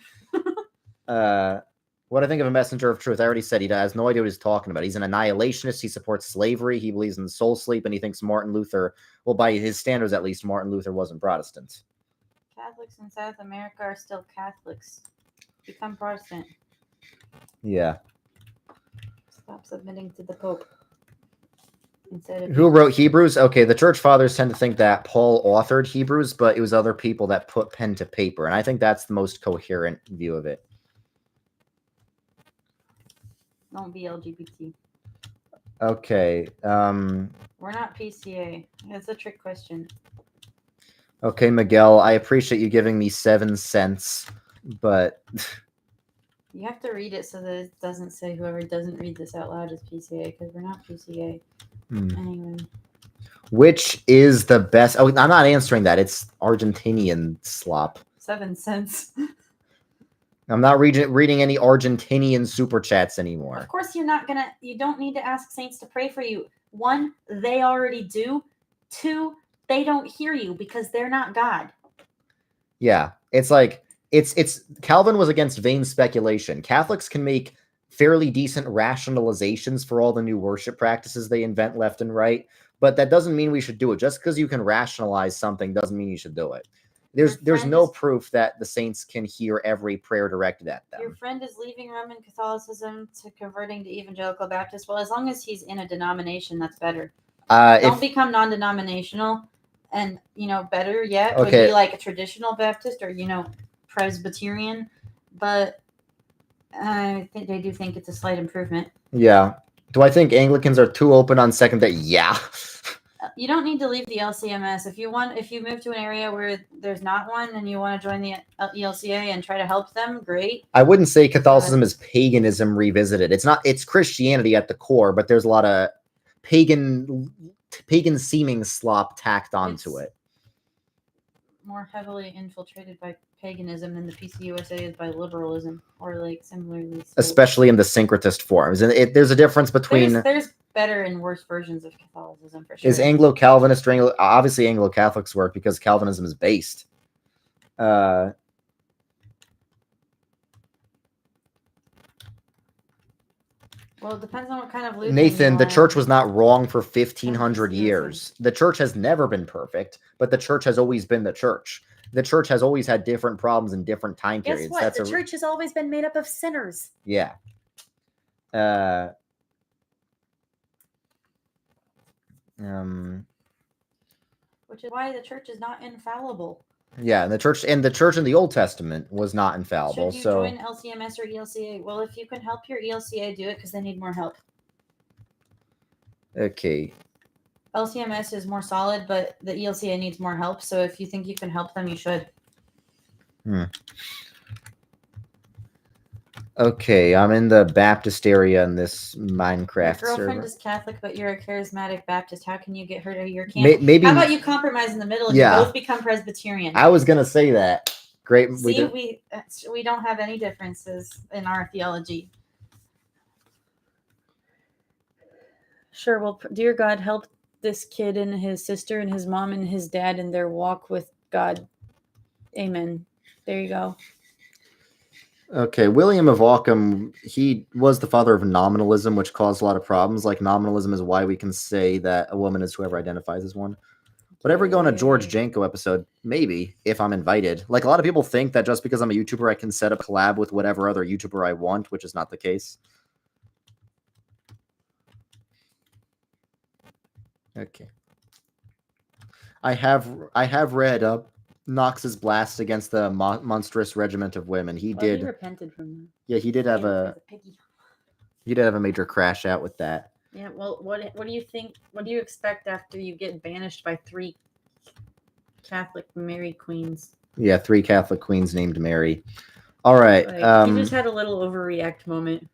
What I think of a messenger of truth, I already said he has no idea what he's talking about. He's an annihilationist. He supports slavery. He believes in soul sleep, and he thinks Martin Luther, well, by his standards at least, Martin Luther wasn't Protestant. Catholics in South America are still Catholics. Become Protestant. Yeah. Stop submitting to the Pope. Who wrote Hebrews? Okay, the church fathers tend to think that Paul authored Hebrews, but it was other people that put pen to paper, and I think that's the most coherent view of it. Don't be LGBT. Okay. We're not PCA. It's a trick question. Okay, Miguel, I appreciate you giving me 7 cents, but you have to read it so that it doesn't say whoever doesn't read this out loud is PCA, because we're not PCA. Anyway. Which is the best? Oh, I'm not answering that. It's Argentinian slop. 7 cents. I'm not reading any Argentinian super chats anymore. Of course, you don't need to ask saints to pray for you. 1, they already do. 2, they don't hear you because they're not God. Yeah, it's like it's Calvin was against vain speculation. Catholics can make fairly decent rationalizations for all the new worship practices they invent left and right, but that doesn't mean we should do it. Just because you can rationalize something doesn't mean you should do it. There's no proof that the saints can hear every prayer directed at them. Your friend is leaving Roman Catholicism to converting to Evangelical Baptist. Well, as long as he's in a denomination, that's better. Don't become non-denominational. And, better yet would be like a traditional Baptist or, Presbyterian. But I think they do think it's a slight improvement. Yeah. Do I think Anglicans are too open on second day? Yeah. You don't need to leave the LCMS. If you move to an area where there's not one and you want to join the ELCA and try to help them, great. I wouldn't say Catholicism is paganism revisited. It's Christianity at the core, but there's a lot of pagan seeming slop tacked onto it. More heavily infiltrated by paganism than the PCUSA is by liberalism, or like similarly. Especially in the syncretist forms, and there's a difference between. There's better and worse versions of Catholicism for sure. Is Anglo-Calvinist or obviously Anglo-Catholics work because Calvinism is based. Well, it depends on what kind of Lutheran. Nathan, the church was not wrong for 1,500 years. The church has never been perfect, but the church has always been the church. The church has always had different problems in different time periods. Guess what? The church has always been made up of sinners. Yeah. Which is why the church is not infallible. Yeah, the church in the Old Testament was not infallible. Should you join LCMS or ELCA? Well, if you can help your ELCA, do it because they need more help. Okay. LCMS is more solid, but the ELCA needs more help. So if you think you can help them, you should. Okay, I'm in the Baptist area in this Minecraft server. Your girlfriend is Catholic, but you're a charismatic Baptist. How can you get her to your camp? Maybe. How about you compromise in the middle and you both become Presbyterian? I was gonna say that. Great. See, we don't have any differences in our theology. Sure. Well, dear God, help this kid and his sister and his mom and his dad in their walk with God. Amen. There you go. Okay, William of Ockham, he was the father of nominalism, which caused a lot of problems. Like, nominalism is why we can say that a woman is whoever identifies as one. Would I ever go on a George Janko episode? Maybe, if I'm invited. Like, a lot of people think that just because I'm a YouTuber, I can set up a collab with whatever other YouTuber I want, which is not the case. Okay. I have read up Knox's blast against the monstrous regiment of women. He did. He repented from that. Yeah, he did have he did have a major crash out with that. Yeah. Well, what do you think? What do you expect after you get banished by 3 Catholic Mary queens? Yeah, 3 Catholic queens named Mary. All right. Like, he just had a little overreact moment.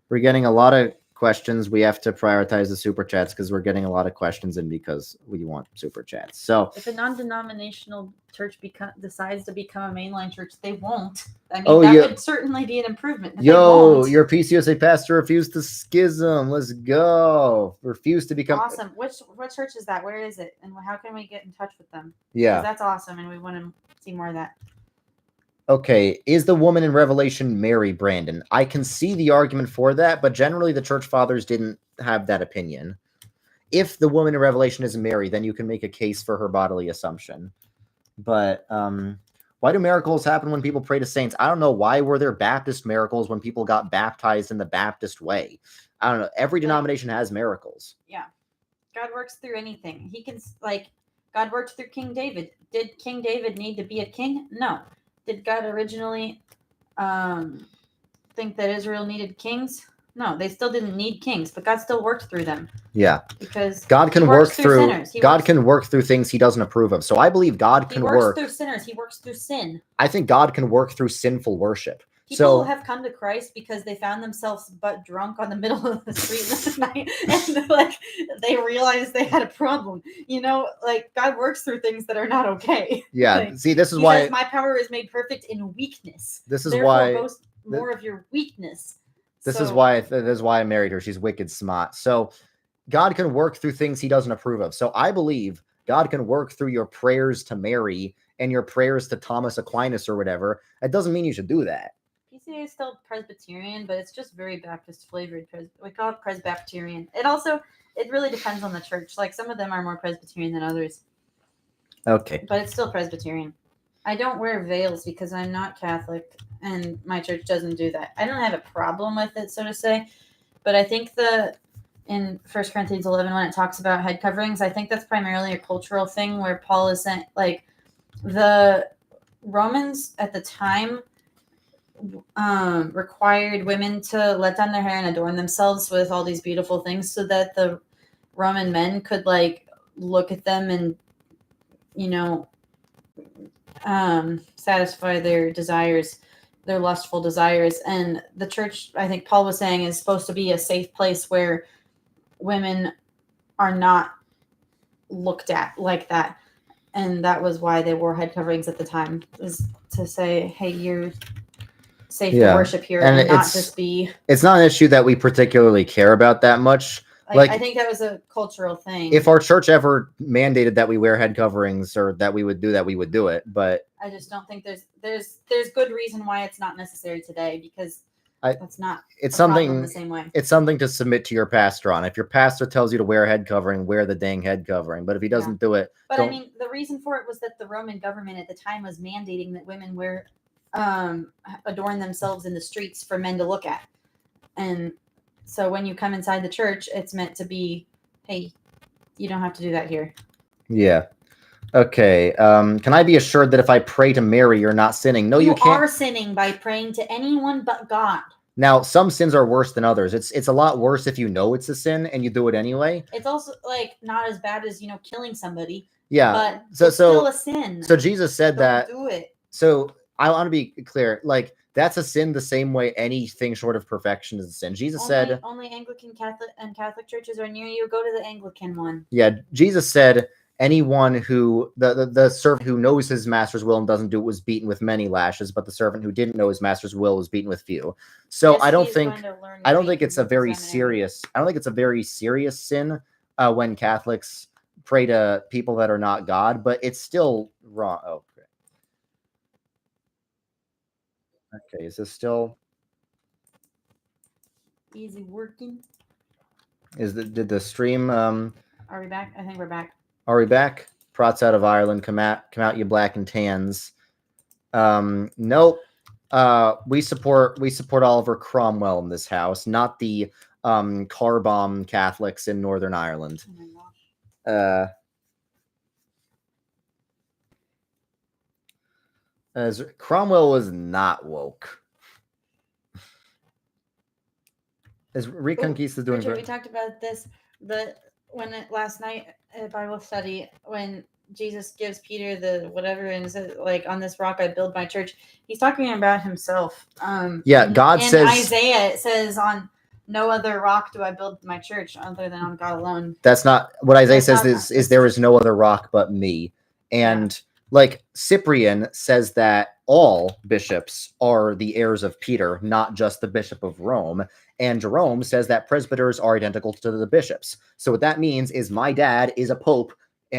We're getting a lot of questions. We have to prioritize the super chats because we're getting a lot of questions in because we want super chats. So if a non-denominational church decides to become a mainline church, they won't. I mean, would certainly be an improvement. Your PCUSA pastor refused to schism. Let's go. Refused to become awesome. What church is that? Where is it? And how can we get in touch with them? Yeah, that's awesome, and we want to see more of that. Okay, is the woman in Revelation Mary, Brandon? I can see the argument for that, but generally the church fathers didn't have that opinion. If the woman in Revelation is Mary, then you can make a case for her bodily assumption. But why do miracles happen when people pray to saints? I don't know. Why were there Baptist miracles when people got baptized in the Baptist way? I don't know. Every denomination has miracles. Yeah. God works through anything. He can, God worked through King David. Did King David need to be a king? No. Did God originally think that Israel needed kings? No, they still didn't need kings, but God still worked through them. Yeah, because God can work through sinners. God can work through things He doesn't approve of. So I believe God can work. He works through sinners. He works through sin. I think God can work through sinful worship. People have come to Christ because they found themselves butt drunk on the middle of the street at night, and they realized they had a problem. God works through things that are not okay. Yeah. See, this is why my power is made perfect in weakness. This is why boast more of your weakness. This is why I married her. She's wicked smart. So God can work through things He doesn't approve of. So I believe God can work through your prayers to Mary and your prayers to Thomas Aquinas or whatever. That doesn't mean you should do that. PCA is still Presbyterian, but it's just very Baptist flavored. We call it Presbyterian. It really depends on the church. Like, some of them are more Presbyterian than others. Okay. But it's still Presbyterian. I don't wear veils because I'm not Catholic, and my church doesn't do that. I don't have a problem with it, so to say. But I think in 1 Corinthians 11, when it talks about head coverings, I think that's primarily a cultural thing where Paul is saying, the Romans at the time required women to let down their hair and adorn themselves with all these beautiful things so that the Roman men could look at them and satisfy their desires, their lustful desires. And the church, I think Paul was saying, is supposed to be a safe place where women are not looked at like that. And that was why they wore head coverings at the time, is to say, hey, you're safe to worship here and not just be. It's not an issue that we particularly care about that much. I think that was a cultural thing. If our church ever mandated that we wear head coverings or that we would do that, we would do it. But I just don't think there's good reason why it's not necessary today, because it's not. It's something the same way. It's something to submit to your pastor on. If your pastor tells you to wear a head covering, wear the dang head covering. But if he doesn't do it, but I mean, the reason for it was that the Roman government at the time was mandating that women adorn themselves in the streets for men to look at. And so when you come inside the church, it's meant to be, hey, you don't have to do that here. Yeah. Okay. Can I be assured that if I pray to Mary, you're not sinning? No, you can't. You are sinning by praying to anyone but God. Now, some sins are worse than others. It's a lot worse if you know it's a sin and you do it anyway. It's also not as bad as, killing somebody. Yeah. But it's still a sin. So Jesus said that. Do it. So I want to be clear. That's a sin the same way anything short of perfection is a sin. Jesus said only Anglican, Catholic churches are near you. Go to the Anglican one. Yeah, Jesus said anyone who the servant who knows his master's will and doesn't do it was beaten with many lashes, but the servant who didn't know his master's will was beaten with few. So yes, I don't think it's a very serious sin when Catholics pray to people that are not God, but it's still wrong. Oh, okay. Is this still easy working? Did the stream? Are we back? I think we're back. Are we back? Prots out of Ireland, come out, you black and tans. Nope. We support Oliver Cromwell in this house, not the car bomb Catholics in Northern Ireland. Oh my gosh. As Cromwell was not woke. As Reconquista doing Richard, we talked about this last night at Bible study when Jesus gives Peter the whatever and says, like, on this rock I build my church. He's talking about himself. God says, Isaiah, it says, on no other rock do I build my church other than on God alone. That's not what Isaiah says. Is there is no other rock but me. And like Cyprian says that all bishops are the heirs of Peter, not just the Bishop of Rome. And Jerome says that presbyters are identical to the bishops. So what that means is my dad is a pope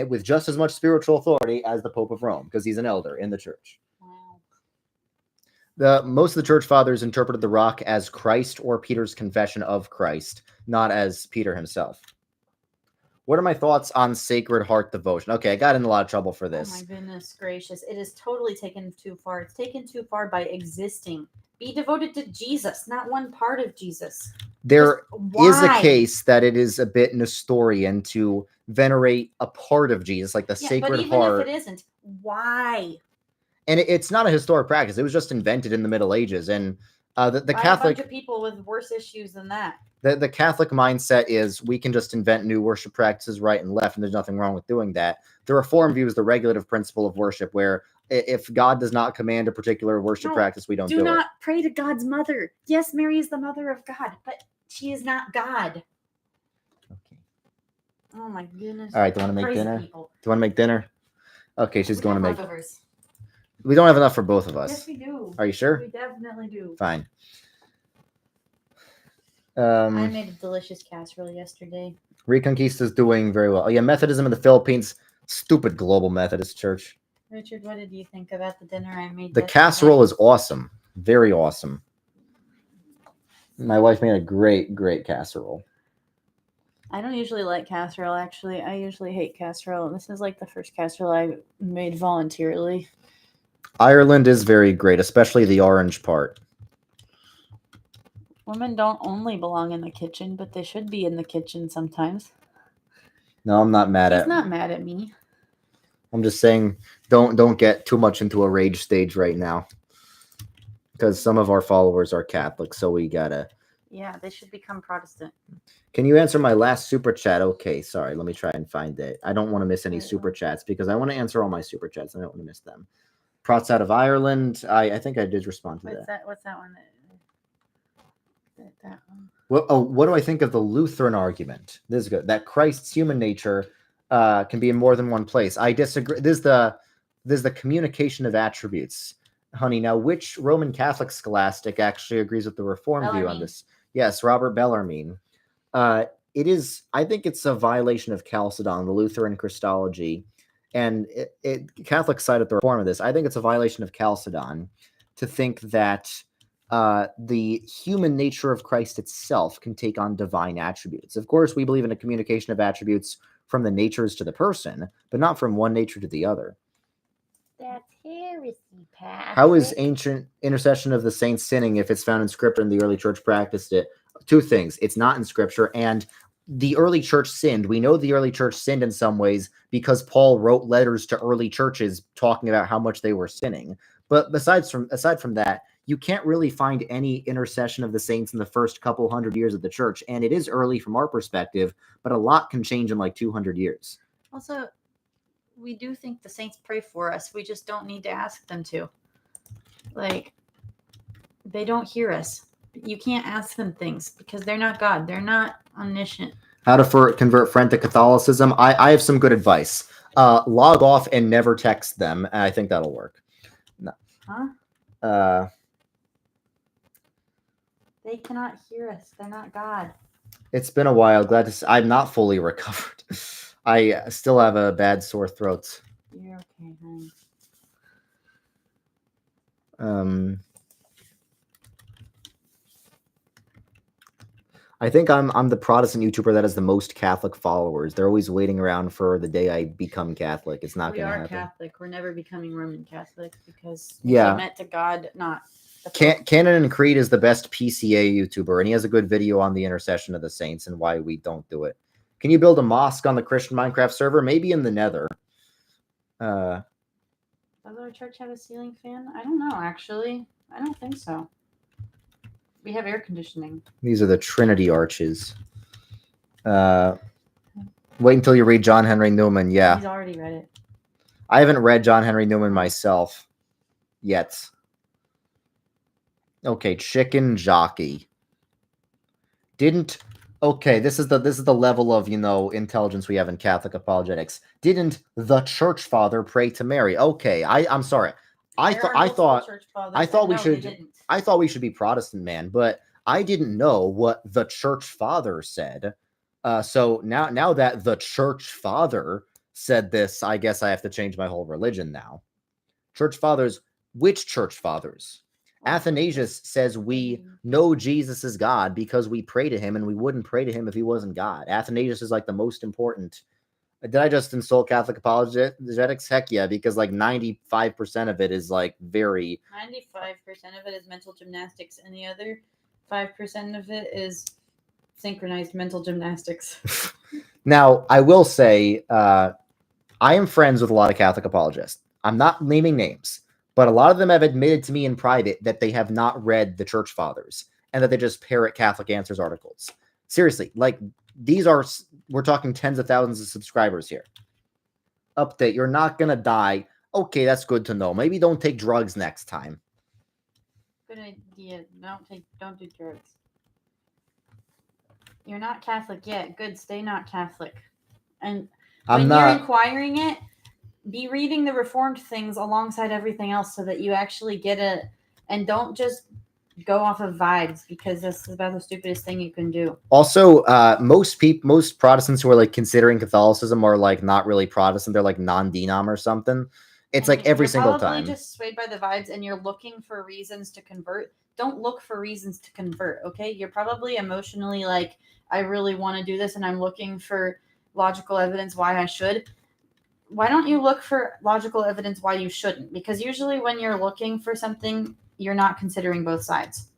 with just as much spiritual authority as the Pope of Rome, because he's an elder in the church. Wow. Most of the church fathers interpreted the rock as Christ or Peter's confession of Christ, not as Peter himself. What are my thoughts on Sacred Heart devotion? Okay, I got in a lot of trouble for this. Oh my goodness gracious. It is totally taken too far. It's taken too far by existing. Be devoted to Jesus, not one part of Jesus. There is a case that it is a bit Nestorian to venerate a part of Jesus, like the Sacred Heart. But even if it isn't, why? And it's not a historic practice. It was just invented in the Middle Ages. And the Catholic... a bunch of people with worse issues than that. The Catholic mindset is we can just invent new worship practices right and left, and there's nothing wrong with doing that. The Reformed view is the regulative principle of worship, where if God does not command a particular worship practice, we don't do it. Do not pray to God's mother. Yes, Mary is the mother of God, but she is not God. Okay. Oh my goodness. All right, do you want to make dinner? Do you want to make dinner? Okay, she's going to make... Leftovers. We don't have enough for both of us. Yes, we do. Are you sure? We definitely do. Fine. I made a delicious casserole yesterday. Reconquista's doing very well. Oh, yeah, Methodism in the Philippines. Stupid global Methodist church. Richard, what did you think about the dinner I made? The casserole is awesome. Very awesome. My wife made a great, great casserole. I don't usually like casserole, actually. I usually hate casserole. This is like the first casserole I made voluntarily. Ireland is very great, especially the orange part. Women don't only belong in the kitchen, but they should be in the kitchen sometimes. No, I'm not mad at... He's not mad at me. I'm just saying, don't get too much into a rage stage right now. Because some of our followers are Catholic, so we gotta... Yeah, they should become Protestant. Can you answer my last super chat? Okay, sorry, let me try and find it. I don't want to miss any super chats, because I want to answer all my super chats, and I don't want to miss them. Prots out of Ireland. I think I did respond to that. What's that one? That one. What do I think of the Lutheran argument? This is good. That Christ's human nature can be in more than one place. I disagree. This is the communication of attributes. Honey, now which Roman Catholic scholastic actually agrees with the Reformed view on this? Yes, Robert Bellarmine. It is, I think it's a violation of Chalcedon, the Lutheran Christology, and Catholic side of the reform of this. I think it's a violation of Chalcedon to think that the human nature of Christ itself can take on divine attributes. Of course, we believe in a communication of attributes from the natures to the person, but not from one nature to the other. That's heresy, Patrick. How is ancient intercession of the saints sinning if it's found in Scripture and the early church practiced it? Two things. It's not in Scripture, and the early church sinned. We know the early church sinned in some ways because Paul wrote letters to early churches talking about how much they were sinning. But aside from that, you can't really find any intercession of the saints in the first couple hundred years of the church. And it is early from our perspective, but a lot can change in like 200 years. Also, we do think the saints pray for us. We just don't need to ask them to. Like, they don't hear us. You can't ask them things because they're not God. They're not omniscient. How to convert friend to Catholicism? I have some good advice. Log off and never text them. I think that'll work. No. Huh? They cannot hear us. They're not God. It's been a while. Glad to see. I'm not fully recovered. I still have a bad sore throat. You're okay, honey. I think I'm the Protestant YouTuber that has the most Catholic followers. They're always waiting around for the day I become Catholic. It's not We going to are happen. Catholic. We're never becoming Roman Catholic because Yeah. we submit to God, not the Canon and Creed is the best PCA YouTuber, and he has a good video on the intercession of the saints and why we don't do it. Can you build a mosque on the Christian Minecraft server? Maybe in the Nether. Does our church have a ceiling fan? I don't know, actually. I don't think so. We have air conditioning. These are the Trinity arches. Wait until you read John Henry Newman. Yeah. He's already read it. I haven't read John Henry Newman myself yet. Okay, chicken jockey. Okay, this is the level of, intelligence we have in Catholic apologetics. Didn't the church father pray to Mary? Okay, I'm sorry. I thought we should be Protestant, man, but I didn't know what the church father said. So now that the church father said this, I guess I have to change my whole religion now. Church fathers, which church fathers? Athanasius says we know Jesus is God because we pray to him, and we wouldn't pray to him if he wasn't God. Athanasius is like the most important. Did I just insult Catholic apologetics? Heck yeah, because like 95% of it is like very... 95% of it is mental gymnastics, and the other 5% of it is synchronized mental gymnastics. Now, I will say, I am friends with a lot of Catholic apologists. I'm not naming names, but a lot of them have admitted to me in private that they have not read the Church Fathers and that they just parrot Catholic Answers articles. Seriously, like we're talking tens of thousands of subscribers here. Update, you're not going to die. Okay, that's good to know. Maybe don't take drugs next time. Good idea. Don't do drugs. You're not Catholic yet. Good, stay not Catholic. And when you're inquiring it, be reading the Reformed things alongside everything else so that you actually get it, and don't just go off of vibes, because this is about the stupidest thing you can do. Also, most Protestants who are like considering Catholicism are like not really Protestant. They're like non-denom or something. It's like every single time. You're probably just swayed by the vibes and you're looking for reasons to convert. Don't look for reasons to convert, okay? You're probably emotionally like, I really want to do this and I'm looking for logical evidence why I should. Why don't you look for logical evidence why you shouldn't? Because usually when you're looking for something, you're not considering both sides.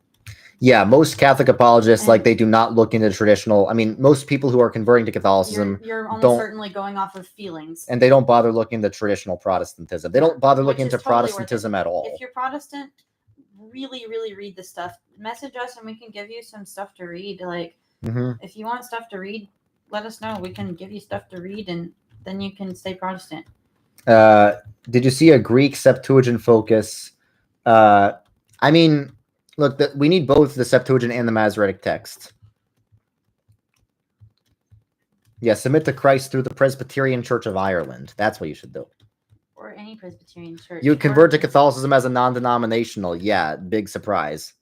Yeah, most Catholic apologists, they do not look into traditional... I mean, most people who are converting to Catholicism... You're almost certainly going off of feelings. And they don't bother looking into traditional Protestantism. They don't bother looking into totally Protestantism at all. If you're Protestant, really, really read the stuff. Message us and we can give you some stuff to read. Like, if you want stuff to read, let us know. We can give you stuff to read, and then you can stay Protestant. Did you see a Greek Septuagint focus? I mean... Look, we need both the Septuagint and the Masoretic text. Yeah, submit to Christ through the Presbyterian Church of Ireland. That's what you should do. Or any Presbyterian church. You would convert to Catholicism as a non-denominational. Yeah, big surprise.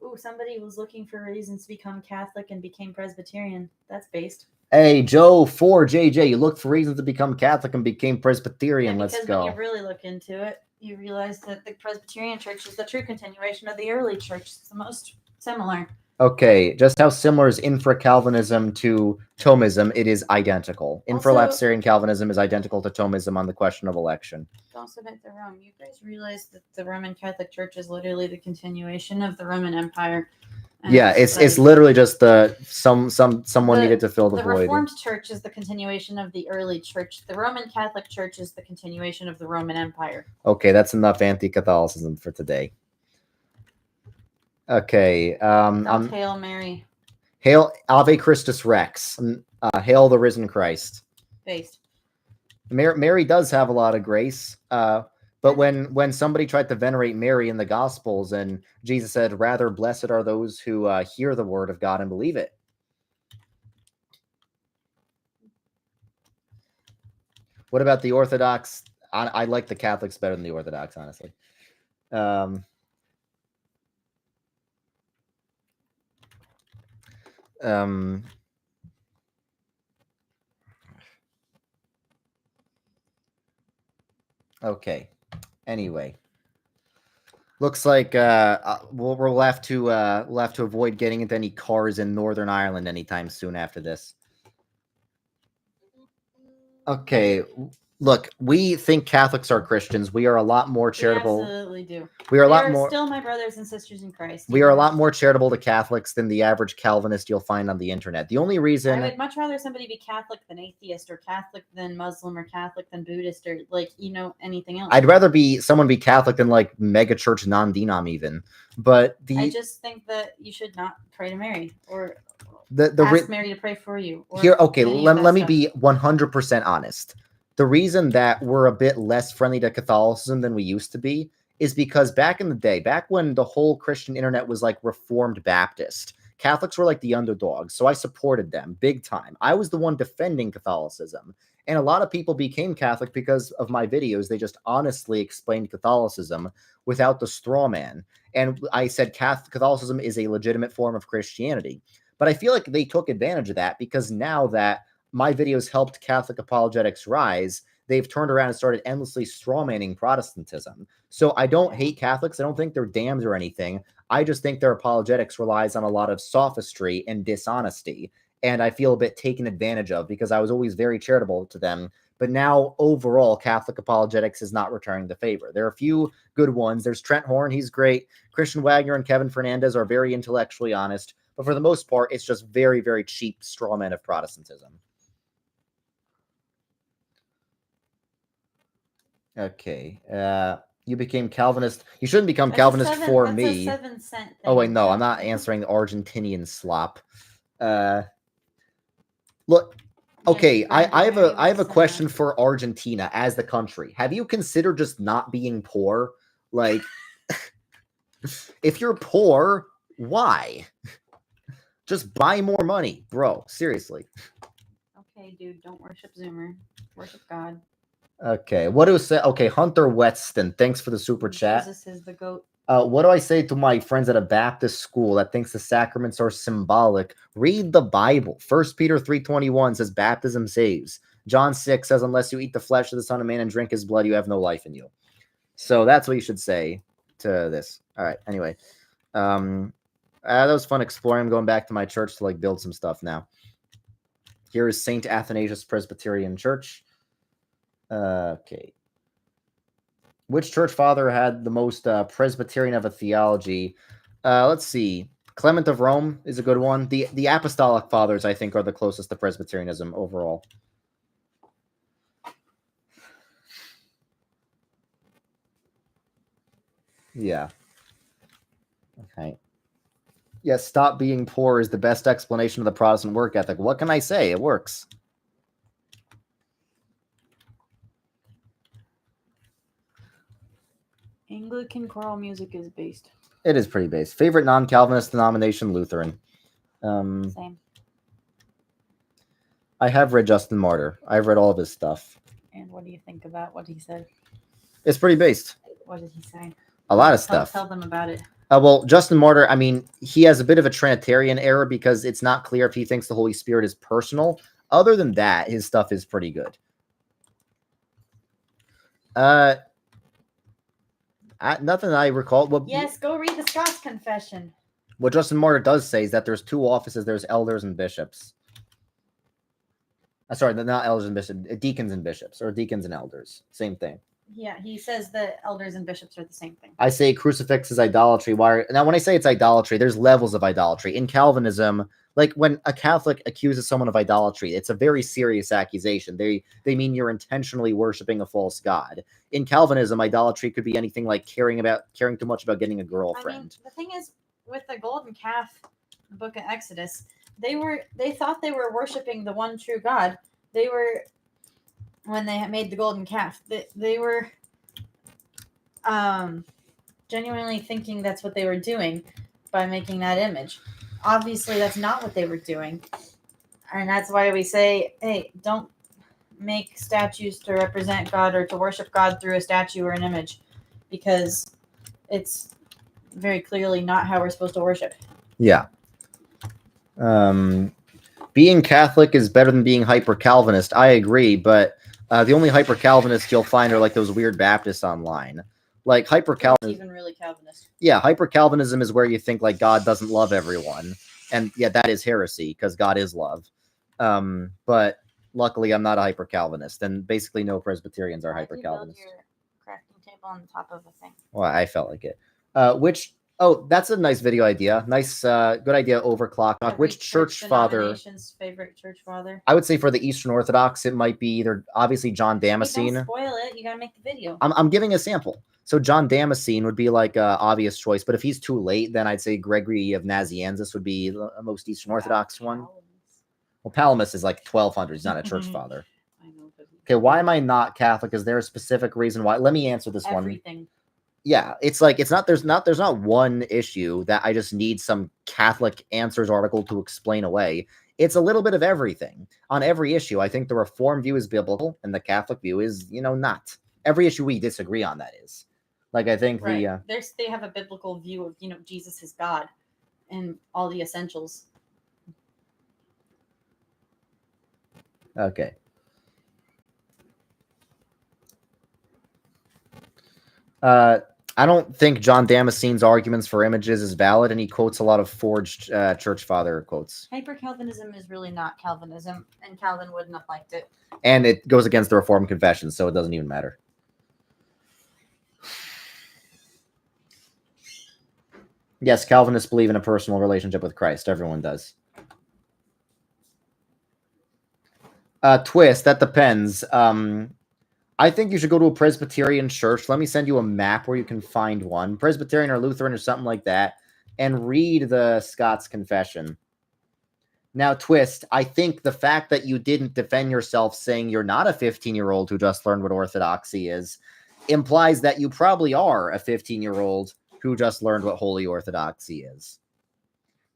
Ooh, somebody was looking for reasons to become Catholic and became Presbyterian. That's based. Hey, Joe 4JJ, you looked for reasons to become Catholic and became Presbyterian. Yeah, Let's go. Because when you really look into it, you realize that the Presbyterian Church is the true continuation of the early church. It's the most similar. Okay, just how similar is infra-Calvinism to Thomism? It is identical. Infralapsarian Calvinism is identical to Thomism on the question of election. Don't submit to Rome. You guys realize that the Roman Catholic Church is literally the continuation of the Roman Empire. Yeah, it's literally just someone needed to fill the void. The Reformed Church is the continuation of the early church. The Roman Catholic Church is the continuation of the Roman Empire. Okay, that's enough anti-Catholicism for today. Okay. Hail Mary. Hail Ave Christus Rex. Hail the risen Christ. Based. Mary does have a lot of grace. But when somebody tried to venerate Mary in the Gospels, and Jesus said, rather blessed are those who hear the word of God and believe it. What about the Orthodox? I like the Catholics better than the Orthodox, honestly. Okay. Anyway, looks like we'll have to avoid getting into any cars in Northern Ireland anytime soon after this. Okay. Look, we think Catholics are Christians. We are a lot more charitable. We absolutely do. We are a lot They're more. still my brothers and sisters in Christ. We are a lot more charitable to Catholics than the average Calvinist you'll find on the internet. The only reason I would much rather somebody be Catholic than atheist, or Catholic than Muslim, or Catholic than Buddhist, or anything else. I'd rather someone be Catholic than like mega church non-denom even. But I just think that you should not pray to Mary, or ask Mary to pray for you. Here, okay, let me be 100% honest. The reason that we're a bit less friendly to Catholicism than we used to be is because back in the day, back when the whole Christian internet was like Reformed Baptist, Catholics were like the underdogs, so I supported them big time. I was the one defending Catholicism, and a lot of people became Catholic because of my videos. They just honestly explained Catholicism without the straw man, and I said Catholicism is a legitimate form of Christianity. But I feel like they took advantage of that, because now that my videos helped Catholic apologetics rise, they've turned around and started endlessly strawmanning Protestantism. So I don't hate Catholics. I don't think they're damned or anything. I just think their apologetics relies on a lot of sophistry and dishonesty. And I feel a bit taken advantage of, because I was always very charitable to them. But now, overall, Catholic apologetics is not returning the favor. There are a few good ones. There's Trent Horn. He's great. Christian Wagner and Kevin Fernandez are very intellectually honest. But for the most part, it's just very, very cheap straw men of Protestantism. Okay. You became Calvinist. You shouldn't become Calvinist for me. That's a 7-cent thing. Oh, wait, no. I'm not answering the Argentinian slop. Look. Okay, I have a question for Argentina as the country. Have you considered just not being poor? Like, if you're poor, why? Just buy more money, bro. Seriously. Okay, dude, don't worship Zoomer. Worship God. Okay, what do I say? Okay, Hunter Weston, thanks for the super chat. Jesus is the goat. What do I say to my friends at a Baptist school that thinks the sacraments are symbolic? Read the Bible. 1 Peter 3:21 says baptism saves. John 6 says, unless you eat the flesh of the Son of Man and drink his blood, you have no life in you. So that's what you should say to this. All right, anyway. That was fun exploring. I'm going back to my church to build some stuff now. Here is St. Athanasius Presbyterian Church. Okay. Which church father had the most Presbyterian of a theology? Let's see. Clement of Rome is a good one. The Apostolic Fathers, I think, are the closest to Presbyterianism overall. Yeah. Okay. Yes, stop being poor is the best explanation of the Protestant work ethic. What can I say? It works. Anglican choral music is based. It is pretty based. Favorite non-Calvinist denomination, Lutheran. Same. I have read Justin Martyr. I've read all of his stuff. And what do you think about what he said? It's pretty based. What did he say? A lot of stuff. Tell them about it. Well, Justin Martyr, I mean, he has a bit of a Trinitarian error because it's not clear if he thinks the Holy Spirit is personal. Other than that, his stuff is pretty good. Nothing I recall. Well, yes, go read the Scots Confession. What Justin Martyr does say is that there's two offices. There's elders and bishops. Sorry, not elders and bishops. Deacons and bishops, or deacons and elders. Same thing. Yeah, he says that elders and bishops are the same thing. I say crucifix is idolatry. Now, when I say it's idolatry, there's levels of idolatry. In Calvinism, like when a Catholic accuses someone of idolatry, it's a very serious accusation. They mean you're intentionally worshiping a false god. In Calvinism, idolatry could be anything like caring too much about getting a girlfriend. I mean, the thing is, with the golden calf, the book of Exodus, they thought they were worshiping the one true God. They were, when they made the golden calf, they were genuinely thinking that's what they were doing by making that image. Obviously, that's not what they were doing. And that's why we say, hey, don't make statues to represent God or to worship God through a statue or an image, because it's very clearly not how we're supposed to worship. Yeah. Being Catholic is better than being hyper-Calvinist. I agree, but The only hyper Calvinists you'll find are like those weird Baptists online. Like hyper Calvinism, even really Calvinist. yeah, hyper Calvinism is where you think like God doesn't love everyone, and yeah, that is heresy because God is love. But luckily, I'm not a hyper Calvinist, and basically no Presbyterians are hyper Calvinists. Build your crafting table on top of a thing. Well, I felt like it. Oh, that's a nice video idea. Nice, good idea. Overclock. Which church father? Denomination's favorite church father. I would say for the Eastern Orthodox, it might be either obviously John Hey, Damascene. don't spoil it. You gotta make the video. I'm giving a sample. So John Damascene would be like a obvious choice, but if he's too late, then I'd say Gregory of Nazianzus would be the most Eastern Orthodox one. Well, Palamas is like 1200. He's not a church father. I know. Okay, why am I not Catholic? Is there a specific reason why? Let me answer this one. Yeah, it's like there's not one issue that I just need some Catholic Answers article to explain away. It's a little bit of everything on every issue. I think the Reform view is biblical and the Catholic view is, not. Every issue we disagree on, that is. Like, I think they have a biblical view of, Jesus is God and all the essentials. Okay. I don't think John Damascene's arguments for images is valid, and he quotes a lot of forged church father quotes. Hyper-Calvinism is really not Calvinism, and Calvin wouldn't have liked it. And it goes against the Reformed Confession, so it doesn't even matter. Yes, Calvinists believe in a personal relationship with Christ. Everyone does. Twist, that depends. I think you should go to a Presbyterian church. Let me send you a map where you can find one. Presbyterian or Lutheran or something like that. And read the Scots Confession. Now, Twist, I think the fact that you didn't defend yourself saying you're not a 15-year-old who just learned what orthodoxy is implies that you probably are a 15-year-old who just learned what holy orthodoxy is.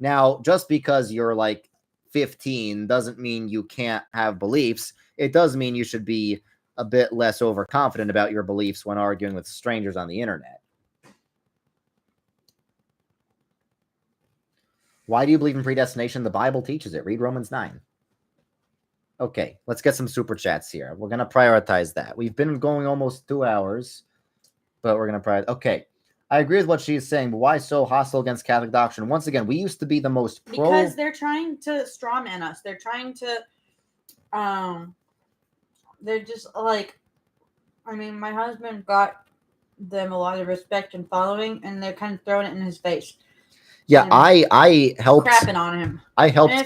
Now, just because you're like 15 doesn't mean you can't have beliefs. It does mean you should be a bit less overconfident about your beliefs when arguing with strangers on the internet. Why do you believe in predestination? The Bible teaches it. Read Romans 9. Okay, let's get some super chats here. We're going to prioritize that. We've been going almost 2 hours, but we're going to prioritize. Okay, I agree with what she's saying, but why so hostile against Catholic doctrine? Once again, we used to be the most pro... Because they're trying to strawman us. They're trying to... They're just like, my husband got them a lot of respect and following, and they're kind of throwing it in his face. Yeah, I helped crapping on him. I helped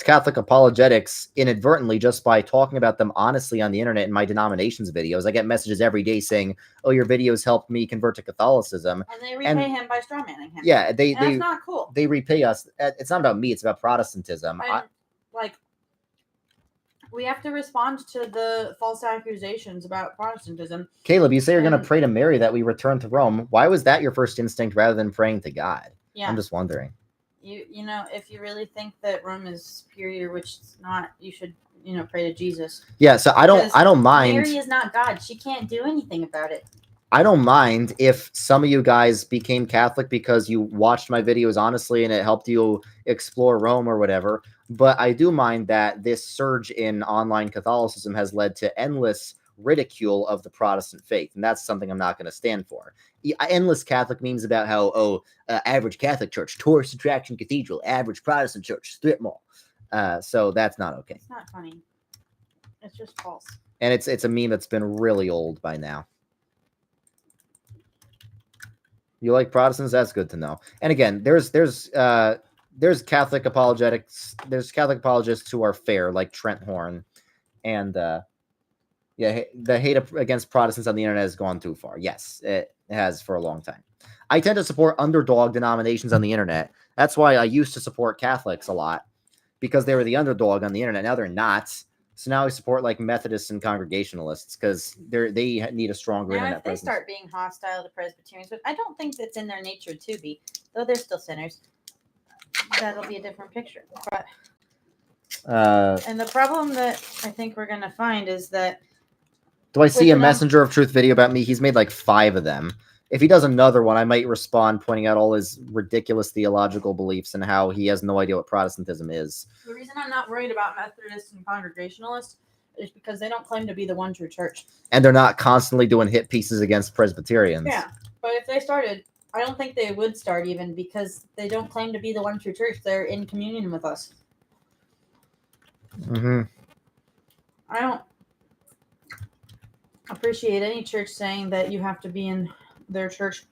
Catholic apologetics inadvertently just by talking about them honestly on the internet in my denomination's videos. I get messages every day saying, "Oh, your videos helped me convert to Catholicism." And they repay him by strawmanning him. Yeah, that's not cool. They repay us. It's not about me, it's about Protestantism. We have to respond to the false accusations about Protestantism. Caleb, you say you're going to pray to Mary that we return to Rome. Why was that your first instinct rather than praying to God? Yeah. I'm just wondering. You know, if you really think that Rome is superior, which it's not, you should, pray to Jesus. Yeah, so I don't mind. Mary is not God. She can't do anything about it. I don't mind if some of you guys became Catholic because you watched my videos honestly and it helped you explore Rome or whatever. But I do mind that this surge in online Catholicism has led to endless ridicule of the Protestant faith. And that's something I'm not going to stand for. Endless Catholic memes about how, average Catholic church, tourist attraction cathedral, average Protestant church, strip mall. So that's not okay. It's not funny. It's just false. And it's a meme that's been really old by now. You like Protestants? That's good to know. And again, there's Catholic apologetics. There's Catholic apologists who are fair, like Trent Horn, and the hate against Protestants on the internet has gone too far. Yes, it has for a long time. I tend to support underdog denominations on the internet. That's why I used to support Catholics a lot because they were the underdog on the internet. Now they're not. So now I support like Methodists and Congregationalists because they need a stronger internet presence. If they start being hostile to Presbyterians, but I don't think that's in their nature to be, though they're still sinners. That'll be a different picture. But and the problem that I think we're gonna find is that. Do I see a Messenger of Truth video about me? He's made like 5 of them. If he does another one, I might respond pointing out all his ridiculous theological beliefs and how he has no idea what Protestantism is. The reason I'm not worried about Methodists and Congregationalists is because they don't claim to be the one true church. And they're not constantly doing hit pieces against Presbyterians. Yeah, but if they started, I don't think they would start even because they don't claim to be the one true church. They're in communion with us. Mm-hmm. I don't appreciate any church saying that you have to be in their church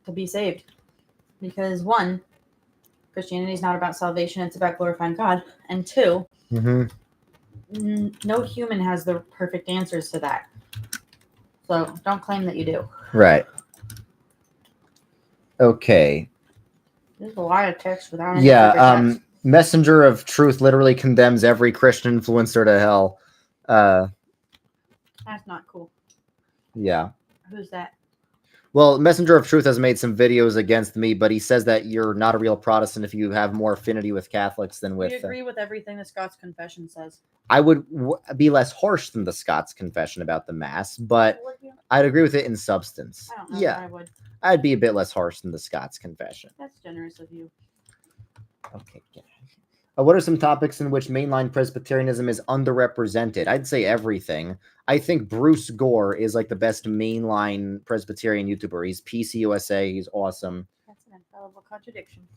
to be saved. Because one, Christianity is not about salvation, it's about glorifying God. And two, no human has the perfect answers to that. So don't claim that you do. Right. Okay. There's a lot of text without any text. Messenger of Truth literally condemns every Christian influencer to hell. That's not cool. Yeah. Who's that? Well, Messenger of Truth has made some videos against me, but he says that you're not a real Protestant if you have more affinity with Catholics than with... We agree with everything the Scots Confession says. I would be less harsh than the Scots Confession about the Mass, but I'd agree with it in substance. I don't know yeah, if I would. I'd be a bit less harsh than the Scots Confession. That's generous of you. Okay, yeah. What are some topics in which mainline Presbyterianism is underrepresented? I'd say everything. I think Bruce Gore is like the best mainline Presbyterian YouTuber. He's PCUSA. He's awesome. That's an infallible contradiction.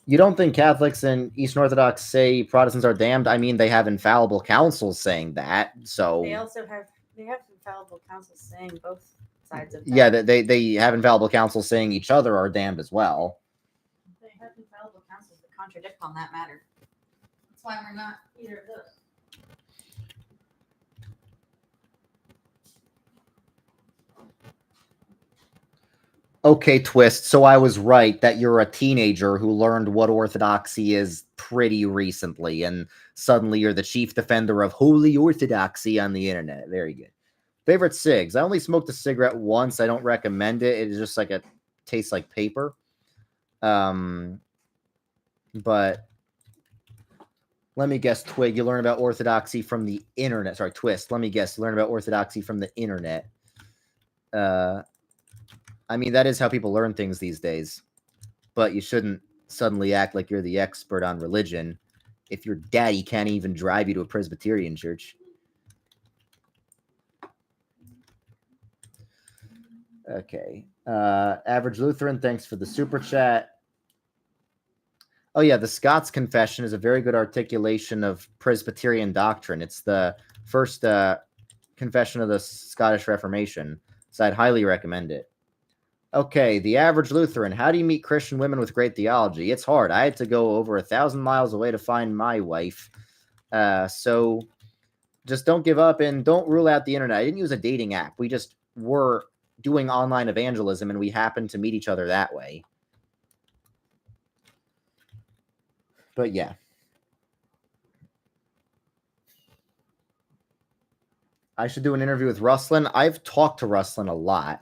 You don't think Catholics and Eastern Orthodox say Protestants are damned? I mean, they have infallible councils saying that. So they also have infallible councils saying both sides of that. Yeah, they have infallible councils saying each other are damned as well. They have infallible councils that contradict on that matter. That's why we're not either of those. Okay, Twist. So I was right that you're a teenager who learned what orthodoxy is pretty recently, and suddenly you're the chief defender of holy orthodoxy on the internet. Very good. Favorite cigs. I only smoked a cigarette once. I don't recommend it. It's just like tastes like paper. But let me guess, Twig, you learn about orthodoxy from the internet. Sorry, Twist. Let me guess, you learn about orthodoxy from the internet. I mean, that is how people learn things these days. But you shouldn't suddenly act like you're the expert on religion if your daddy can't even drive you to a Presbyterian church. Okay. Average Lutheran, thanks for the super chat. Oh, yeah, the Scots Confession is a very good articulation of Presbyterian doctrine. It's the first confession of the Scottish Reformation, so I'd highly recommend it. Okay, the average Lutheran. How do you meet Christian women with great theology? It's hard. I had to go over 1,000 miles away to find my wife. So just don't give up and don't rule out the internet. I didn't use a dating app. We just were doing online evangelism, and we happened to meet each other that way. But yeah. I should do an interview with Ruslan. I've talked to Ruslan a lot.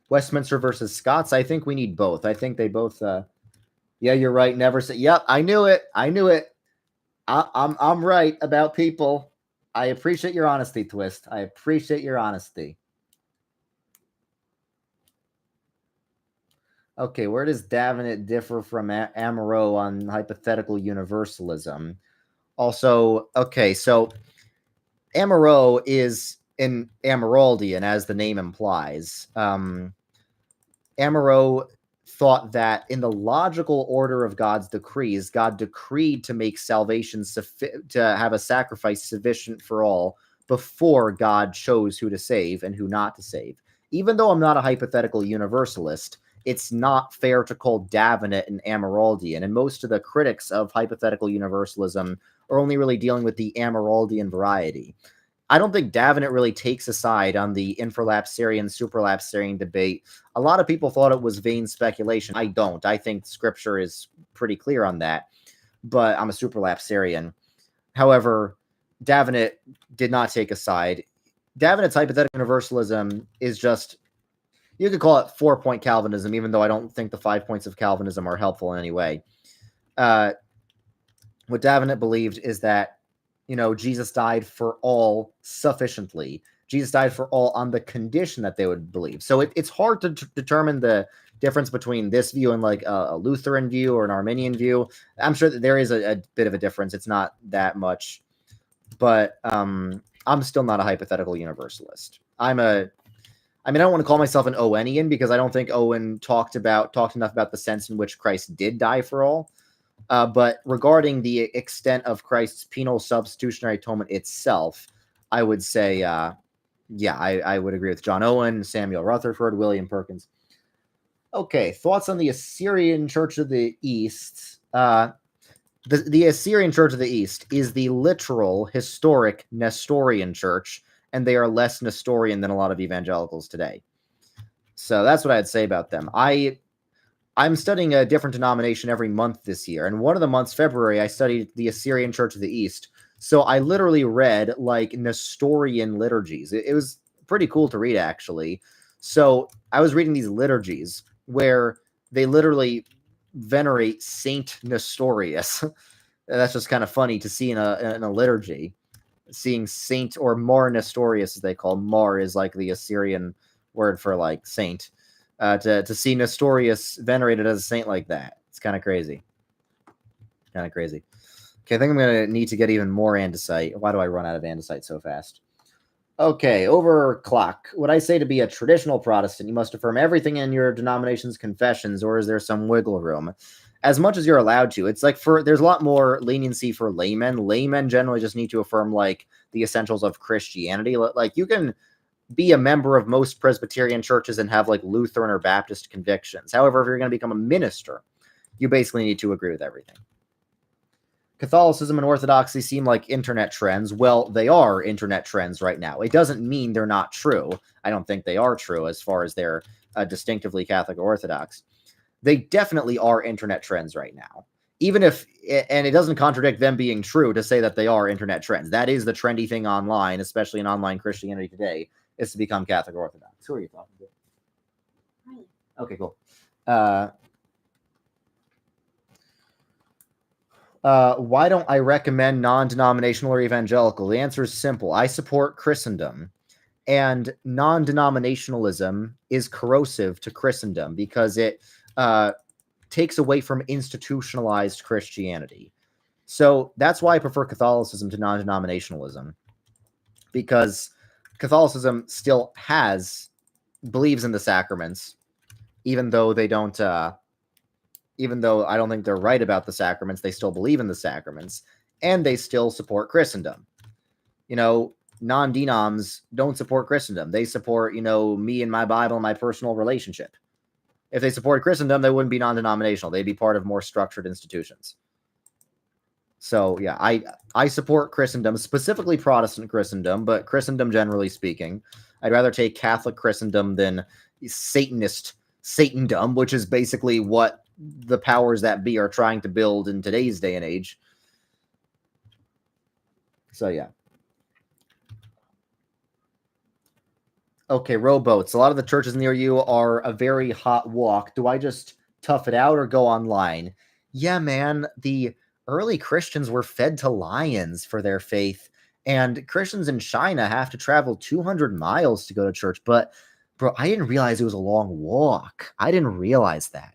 Westminster versus Scots. I think we need both. I think they both. Yeah, you're right. Never say. Yep, I knew it. I knew it. I'm right about people. I appreciate your honesty, Twist. I appreciate your honesty. Okay, where does Davenant differ from Amaro on hypothetical universalism? Also, okay, so Amaro is an Amaraldian, as the name implies. Amaro thought that in the logical order of God's decrees, God decreed to make salvation to have a sacrifice sufficient for all before God chose who to save and who not to save. Even though I'm not a hypothetical universalist, it's not fair to call Davenant an Amaraldian, and most of the critics of hypothetical universalism are only really dealing with the Amaraldian variety. I don't think Davenant really takes a side on the infralapsarian, supralapsarian debate. A lot of people thought it was vain speculation. I don't. I think scripture is pretty clear on that, but I'm a supralapsarian. However, Davenant did not take a side. Davenant's hypothetical universalism is just, you could call it 4-point Calvinism, even though I don't think the 5 points of Calvinism are helpful in any way. What Davenant believed is that, Jesus died for all sufficiently. Jesus died for all on the condition that they would believe. So it's hard to determine the difference between this view and like a Lutheran view or an Arminian view. I'm sure that there is a bit of a difference. It's not that much. But I'm still not a hypothetical universalist. I don't want to call myself an Owenian because I don't think Owen talked enough about the sense in which Christ did die for all. But regarding the extent of Christ's penal substitutionary atonement itself, I would say, I would agree with John Owen, Samuel Rutherford, William Perkins. Okay, thoughts on the Assyrian Church of the East. The Assyrian Church of the East is the literal, historic Nestorian church, and they are less Nestorian than a lot of evangelicals today. So that's what I'd say about them. I'm studying a different denomination every month this year, and one of the months, February, I studied the Assyrian Church of the East. So I literally read like Nestorian liturgies. It was pretty cool to read, actually. So I was reading these liturgies where they literally venerate Saint Nestorius. That's just kind of funny to see in a liturgy, seeing Saint or Mar Nestorius, as they call him. Mar is like the Assyrian word for like saint. To see Nestorius venerated as a saint like that, it's kind of crazy. Okay, I think I'm gonna need to get even more andesite. Why do I run out of andesite so fast? Okay, overclock. Would I say to be a traditional Protestant, you must affirm everything in your denomination's confessions, or is there some wiggle room? As much as you're allowed to. It's like there's a lot more leniency for laymen. Laymen generally just need to affirm like the essentials of Christianity. Like you can be a member of most Presbyterian churches and have like Lutheran or Baptist convictions. However, if you're going to become a minister, you basically need to agree with everything. Catholicism and Orthodoxy seem like internet trends. Well, they are internet trends right now. It doesn't mean they're not true. I don't think they are true as far as they're distinctively Catholic or Orthodox. They definitely are internet trends right now. Even if, and it doesn't contradict them being true to say that they are internet trends. That is the trendy thing online, especially in online Christianity today, is to become Catholic or Orthodox. Who are you talking to? Riley. Okay, cool. Why don't I recommend non-denominational or evangelical? The answer is simple. I support Christendom, and non-denominationalism is corrosive to Christendom because it takes away from institutionalized Christianity. So that's why I prefer Catholicism to non-denominationalism, because Catholicism still believes in the sacraments, even though they don't, even though I don't think they're right about the sacraments, they still believe in the sacraments, and they still support Christendom. Non-denoms don't support Christendom. They support, me and my Bible and my personal relationship. If they supported Christendom, they wouldn't be non-denominational. They'd be part of more structured institutions. So, yeah, I support Christendom, specifically Protestant Christendom, but Christendom generally speaking. I'd rather take Catholic Christendom than Satandom, which is basically what the powers that be are trying to build in today's day and age. So, yeah. Okay, rowboats. A lot of the churches near you are a very hot walk. Do I just tough it out or go online? Yeah, man. The early Christians were fed to lions for their faith, and Christians in China have to travel 200 miles to go to church. But, bro, I didn't realize it was a long walk. I didn't realize that.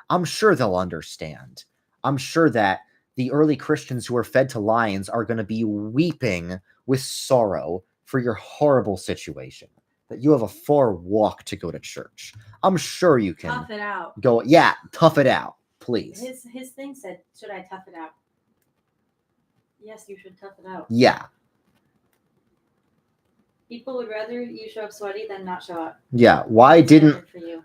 I'm sure they'll understand. I'm sure that the early Christians who were fed to lions are going to be weeping with sorrow for your horrible situation. That you have a far walk to go to church. I'm sure you can tough it out. Go, yeah, tough it out, please. His thing said, should I tough it out? Yes, you should tough it out. Yeah. People would rather you show up sweaty than not show up. Yeah. Why didn't?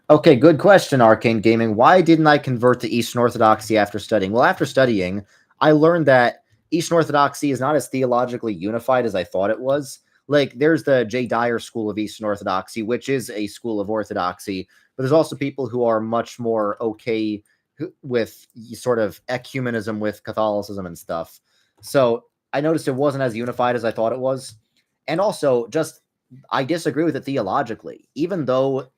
Okay, good question, Arcane Gaming. Why didn't I convert to Eastern Orthodoxy after studying? Well, after studying, I learned that Eastern Orthodoxy is not as theologically unified as I thought it was. Like, there's the J. Dyer School of Eastern Orthodoxy, which is a school of Orthodoxy, but there's also people who are much more okay with sort of ecumenism with Catholicism and stuff. So I noticed it wasn't as unified as I thought it was. And also, just, I disagree with it theologically. Even though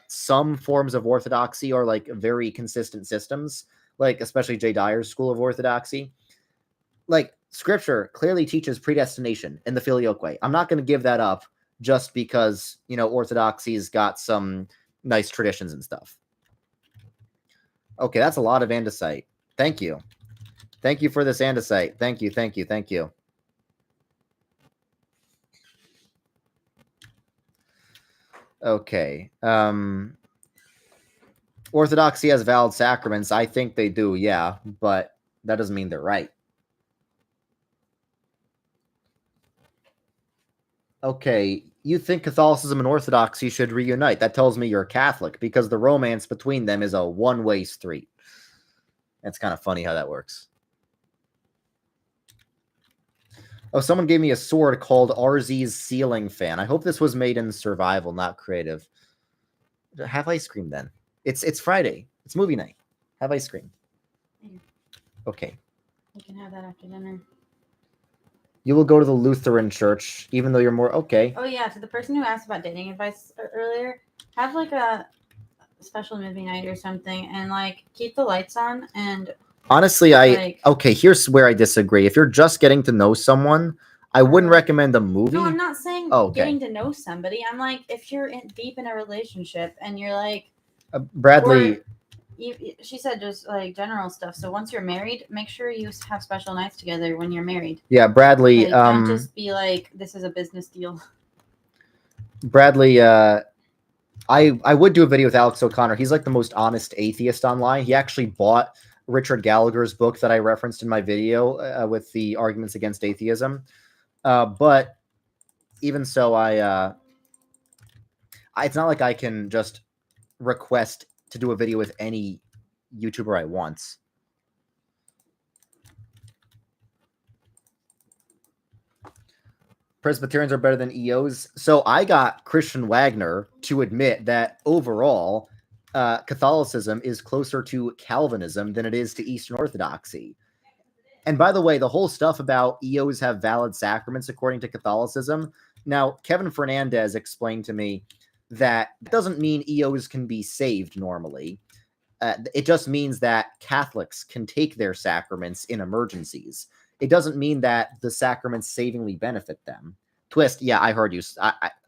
some forms of Orthodoxy are, like, very consistent systems, like, especially J. Dyer's School of Orthodoxy, like, Scripture clearly teaches predestination in the Filioque. I'm not going to give that up just because, Orthodoxy's got some nice traditions and stuff. Okay, that's a lot of andesite. Thank you. Thank you for this andesite. Thank you. Okay. Orthodoxy has valid sacraments. I think they do, yeah, but that doesn't mean they're right. Okay, you think Catholicism and Orthodoxy should reunite. That tells me you're a Catholic because the romance between them is a one-way street. It's kind of funny how that works. Oh, someone gave me a sword called RZ's Ceiling Fan. I hope this was made in survival, not creative. Have ice cream then. It's Friday. It's movie night. Have ice cream. Okay. You can have that after dinner. You will go to the Lutheran church, even though you're more okay. Oh yeah, so the person who asked about dating advice earlier, have like a special movie night or something, and like keep the lights on. And honestly, okay. Here's where I disagree. If you're just getting to know someone, I wouldn't recommend a movie. No, I'm not saying getting to know somebody. I'm like, if you're deep in a relationship and you're like, Bradley. She said just like general stuff. So once you're married, make sure you have special nights together when you're married. Yeah, Bradley. Like, don't just be like, this is a business deal. Bradley. I would do a video with Alex O'Connor. He's like the most honest atheist online. He actually bought Richard Gallagher's book that I referenced in my video with the arguments against atheism. But even so, it's not like I can just request to do a video with any YouTuber I want. Presbyterians are better than EOs. So I got Christian Wagner to admit that overall, Catholicism is closer to Calvinism than it is to Eastern Orthodoxy. And by the way, the whole stuff about EOs have valid sacraments according to Catholicism. Now, Kevin Fernandez explained to me that it doesn't mean EOs can be saved normally. It just means that Catholics can take their sacraments in emergencies. It doesn't mean that the sacraments savingly benefit them. Twist, yeah, I heard you.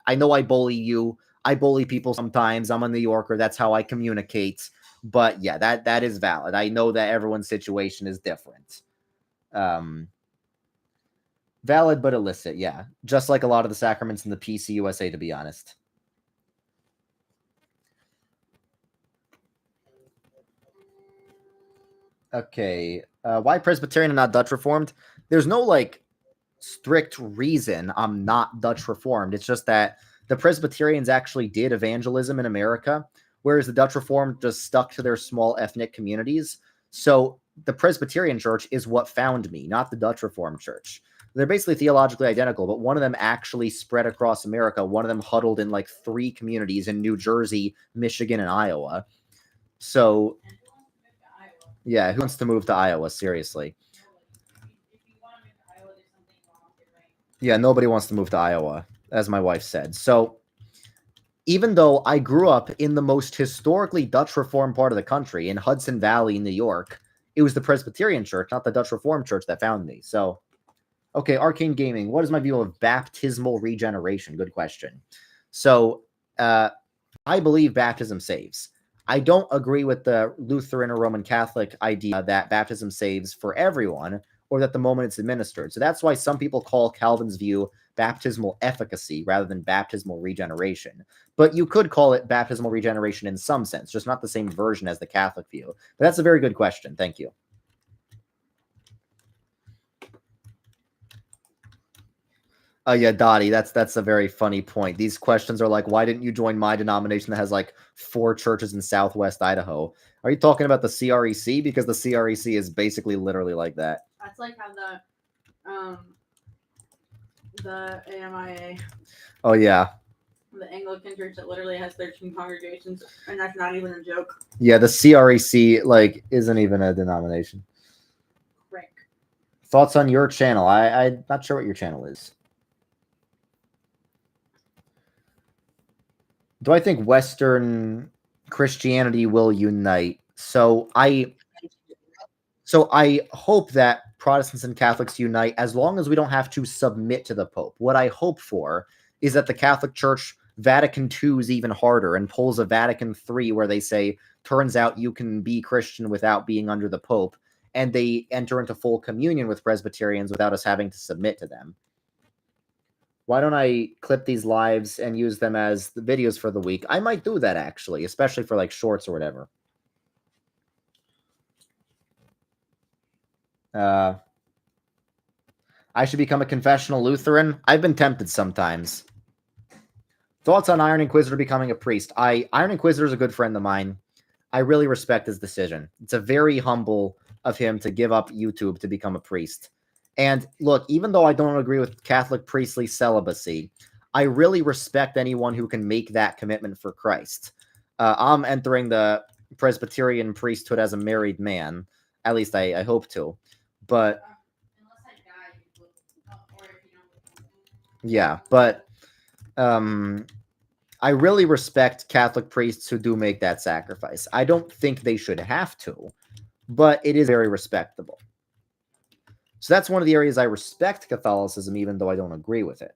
I know I bully you. I bully people sometimes. I'm a New Yorker. That's how I communicate. But yeah, that is valid. I know that everyone's situation is different. Valid but illicit, yeah. Just like a lot of the sacraments in the PC USA, to be honest. Okay. Why Presbyterian and not Dutch Reformed? There's no like strict reason I'm not Dutch Reformed. It's just that the Presbyterians actually did evangelism in America, whereas the Dutch Reformed just stuck to their small ethnic communities. So the Presbyterian Church is what found me, not the Dutch Reformed Church. They're basically theologically identical, but one of them actually spread across America. One of them huddled in like 3 communities in New Jersey, Michigan, and Iowa. So yeah, who wants to move to Iowa? Seriously. Yeah, nobody wants to move to Iowa, as my wife said. So even though I grew up in the most historically Dutch Reformed part of the country, in Hudson Valley, New York, it was the Presbyterian Church, not the Dutch Reformed Church, that found me. So, okay, Arcane Gaming, what is my view of baptismal regeneration? Good question. So, I believe baptism saves. I don't agree with the Lutheran or Roman Catholic idea that baptism saves for everyone, or that the moment it's administered. So that's why some people call Calvin's view baptismal efficacy rather than baptismal regeneration. But you could call it baptismal regeneration in some sense, just not the same version as the Catholic view. But that's a very good question. Thank you. Yeah, Dottie, that's a very funny point. These questions are like, why didn't you join my denomination that has like 4 churches in Southwest Idaho? Are you talking about the CREC? Because the CREC is basically literally like that. That's like how the AMIA. Oh yeah. The Anglican church that literally has 13 congregations, and that's not even a joke. Yeah, the CREC like isn't even a denomination. Right. Thoughts on your channel? I'm not sure what your channel is. Do I think Western Christianity will unite? So I hope that Protestants and Catholics unite as long as we don't have to submit to the Pope. What I hope for is that the Catholic Church, Vatican II is even harder and pulls a Vatican III where they say, turns out you can be Christian without being under the Pope, and they enter into full communion with Presbyterians without us having to submit to them. Why don't I clip these lives and use them as the videos for the week? I might do that, actually, especially for like shorts or whatever. I should become a confessional Lutheran. I've been tempted sometimes. Thoughts on Iron Inquisitor becoming a priest? Iron Inquisitor is a good friend of mine. I really respect his decision. It's a very humble of him to give up YouTube to become a priest. And look, even though I don't agree with Catholic priestly celibacy, I really respect anyone who can make that commitment for Christ. I'm entering the Presbyterian priesthood as a married man. At least I hope to. But yeah, but I really respect Catholic priests who do make that sacrifice. I don't think they should have to, but it is very respectable. So that's one of the areas I respect Catholicism, even though I don't agree with it.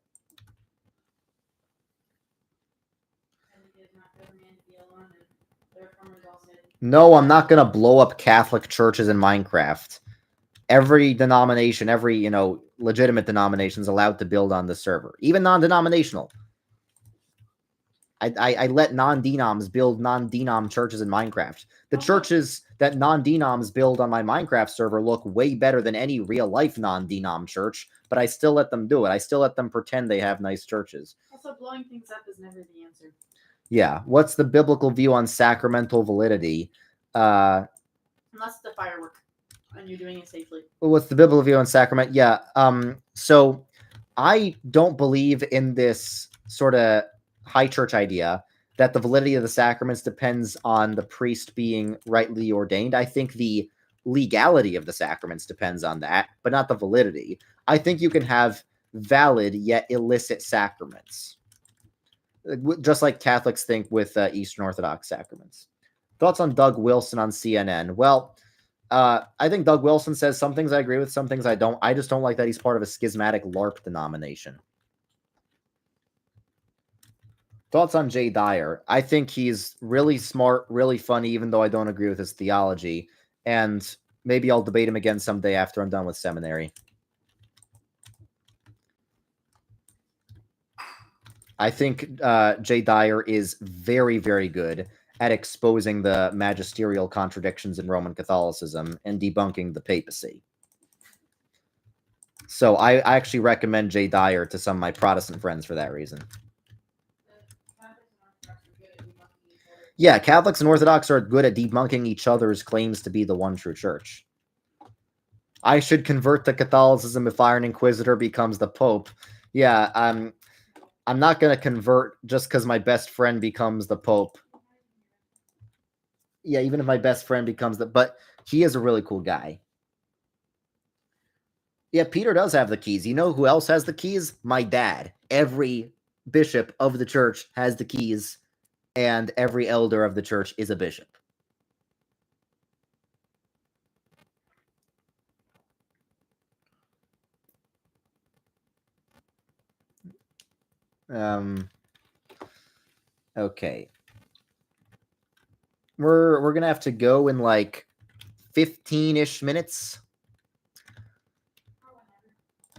No, I'm not going to blow up Catholic churches in Minecraft. Every denomination, every, legitimate denomination is allowed to build on the server, even non-denominational. I let non-denoms build non-denom churches in Minecraft. The churches that non-denoms build on my Minecraft server look way better than any real-life non-denom church, but I still let them do it. I still let them pretend they have nice churches. Also, blowing things up is never the answer. Yeah. What's the biblical view on sacramental validity? Unless it's a firework and you're doing it safely. What's the biblical view on sacrament? Yeah. So I don't believe in this sort of high church idea that the validity of the sacraments depends on the priest being rightly ordained. I think the legality of the sacraments depends on that, but not the validity. I think you can have valid yet illicit sacraments, just like Catholics think with Eastern Orthodox sacraments. Thoughts on Doug Wilson on CNN? Well, I think Doug Wilson says some things I agree with, some things I don't. I just don't like that he's part of a schismatic LARP denomination. Thoughts on Jay Dyer? I think he's really smart, really funny, even though I don't agree with his theology. And maybe I'll debate him again someday after I'm done with seminary. I think Jay Dyer is very, very good at exposing the magisterial contradictions in Roman Catholicism and debunking the papacy. So I actually recommend Jay Dyer to some of my Protestant friends for that reason. Yeah, Catholics and Orthodox are good at debunking each other's claims to be the one true church. I should convert to Catholicism if Iron Inquisitor becomes the Pope. Yeah, I'm not going to convert just because my best friend becomes the Pope. Yeah, even if my best friend becomes but he is a really cool guy. Yeah, Peter does have the keys. You know who else has the keys? My dad. Every bishop of the church has the keys. And every elder of the church is a bishop. Okay. We're gonna have to go in like 15-ish minutes.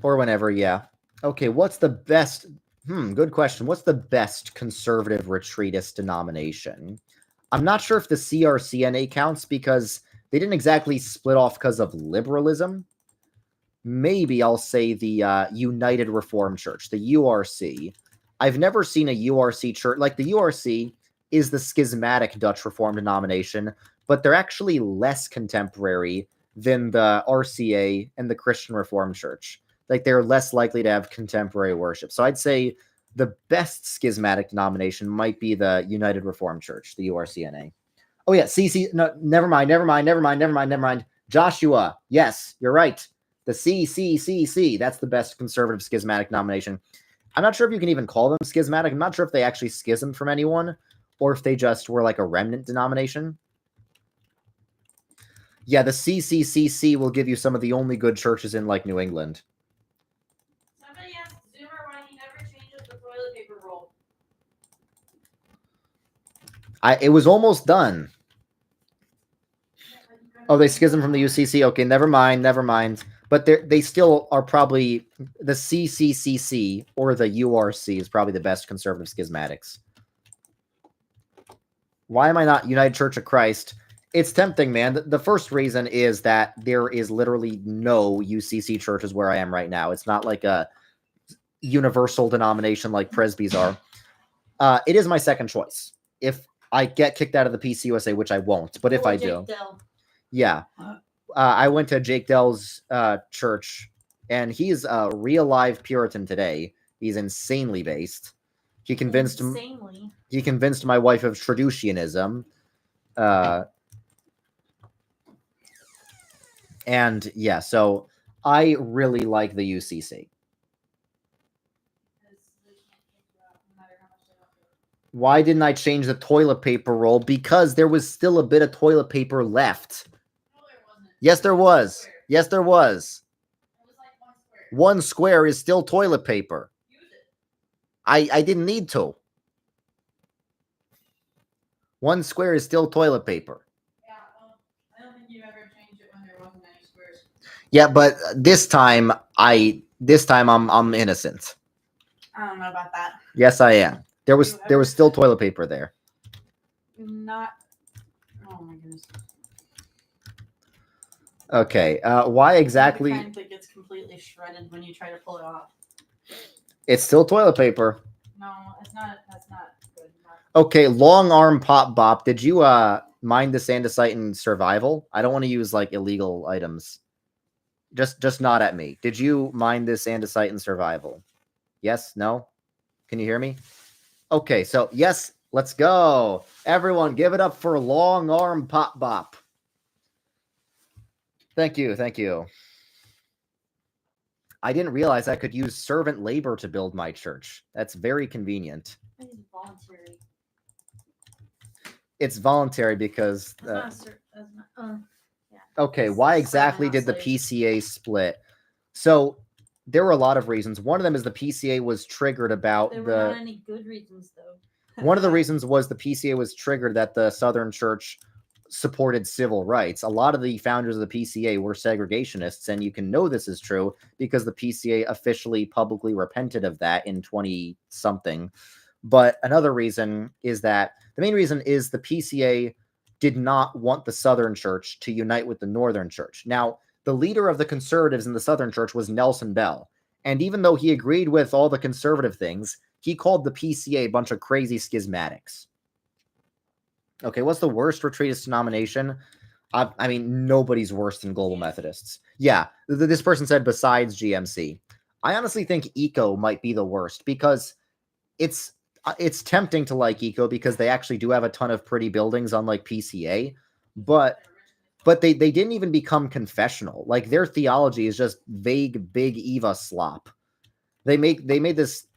Or whenever, yeah. Okay, what's the best... good question. What's the best conservative retreatist denomination? I'm not sure if the CRCNA counts because they didn't exactly split off because of liberalism. Maybe I'll say the United Reformed Church, the URC. I've never seen a URC church. Like, the URC is the schismatic Dutch Reformed denomination, but they're actually less contemporary than the RCA and the Christian Reformed Church. Like, they're less likely to have contemporary worship. So I'd say the best schismatic denomination might be the United Reformed Church, the URCNA. Oh, yeah, CC. No, never mind. Joshua, yes, you're right. The CCCC, that's the best conservative schismatic denomination. I'm not sure if you can even call them schismatic. I'm not sure if they actually schismed from anyone or if they just were like a remnant denomination. Yeah, the CCCC will give you some of the only good churches in like New England. Somebody asked Zoomer why he never changes the toilet paper roll. It was almost done. Oh, they schismed from the UCC. Okay, never mind. But they still are probably the CCCC or the URC is probably the best conservative schismatics. Why am I not United Church of Christ? It's tempting, man. The first reason is that there is literally no UCC churches where I am right now. It's not like a universal denomination like Presbys are. It is my second choice. If I get kicked out of the PCUSA, which I won't, but if I do, yeah. I went to Jake Dell's church, and he's a real live Puritan today. He's insanely based. He convinced my wife of Traducianism. And yeah, so I really like the UCC. Why didn't I change the toilet paper roll? Because there was still a bit of toilet paper left. No, there wasn't. Yes, there was. Yes, there was. It was like 1 square. 1 square is still toilet paper. Use it. I didn't need to. 1 square is still toilet paper. Yeah, well, I don't think you ever changed it when there wasn't any squares. Yeah, but this time I'm innocent. I don't know about that. Yes, I am. There was still toilet paper there. Not. Oh my goodness. Okay. Why exactly? The kind that gets completely shredded when you try to pull it off. It's still toilet paper. No, it's not. That's not good. Okay. Long arm pop bop. Did you mine this andesite in survival? I don't want to use like illegal items. Just not at me. Did you mine this andesite in survival? Yes. No. Can you hear me? Okay, so yes, let's go. Everyone, give it up for Long Arm Pop Bop. Thank you, thank you. I didn't realize I could use servant labor to build my church. That's very convenient. It's voluntary. It's voluntary because... yeah. Okay, why exactly did the PCA split? So... there were a lot of reasons. One of them is the PCA was triggered about there were not any good reasons, though. One of the reasons was the PCA was triggered that the Southern Church supported civil rights. A lot of the founders of the PCA were segregationists, and you can know this is true because the PCA officially publicly repented of that in 20-something. But another reason is that the main reason is the PCA did not want the Southern Church to unite with the Northern Church. Now, the leader of the conservatives in the Southern Church was Nelson Bell. And even though he agreed with all the conservative things, he called the PCA a bunch of crazy schismatics. Okay, what's the worst retreatist denomination? I mean, nobody's worse than Global Methodists. Yeah, this person said besides GMC. I honestly think ECO might be the worst because it's tempting to like ECO because they actually do have a ton of pretty buildings, unlike PCA. But they didn't even become confessional. Like, their theology is just vague, big Eva slop. They made this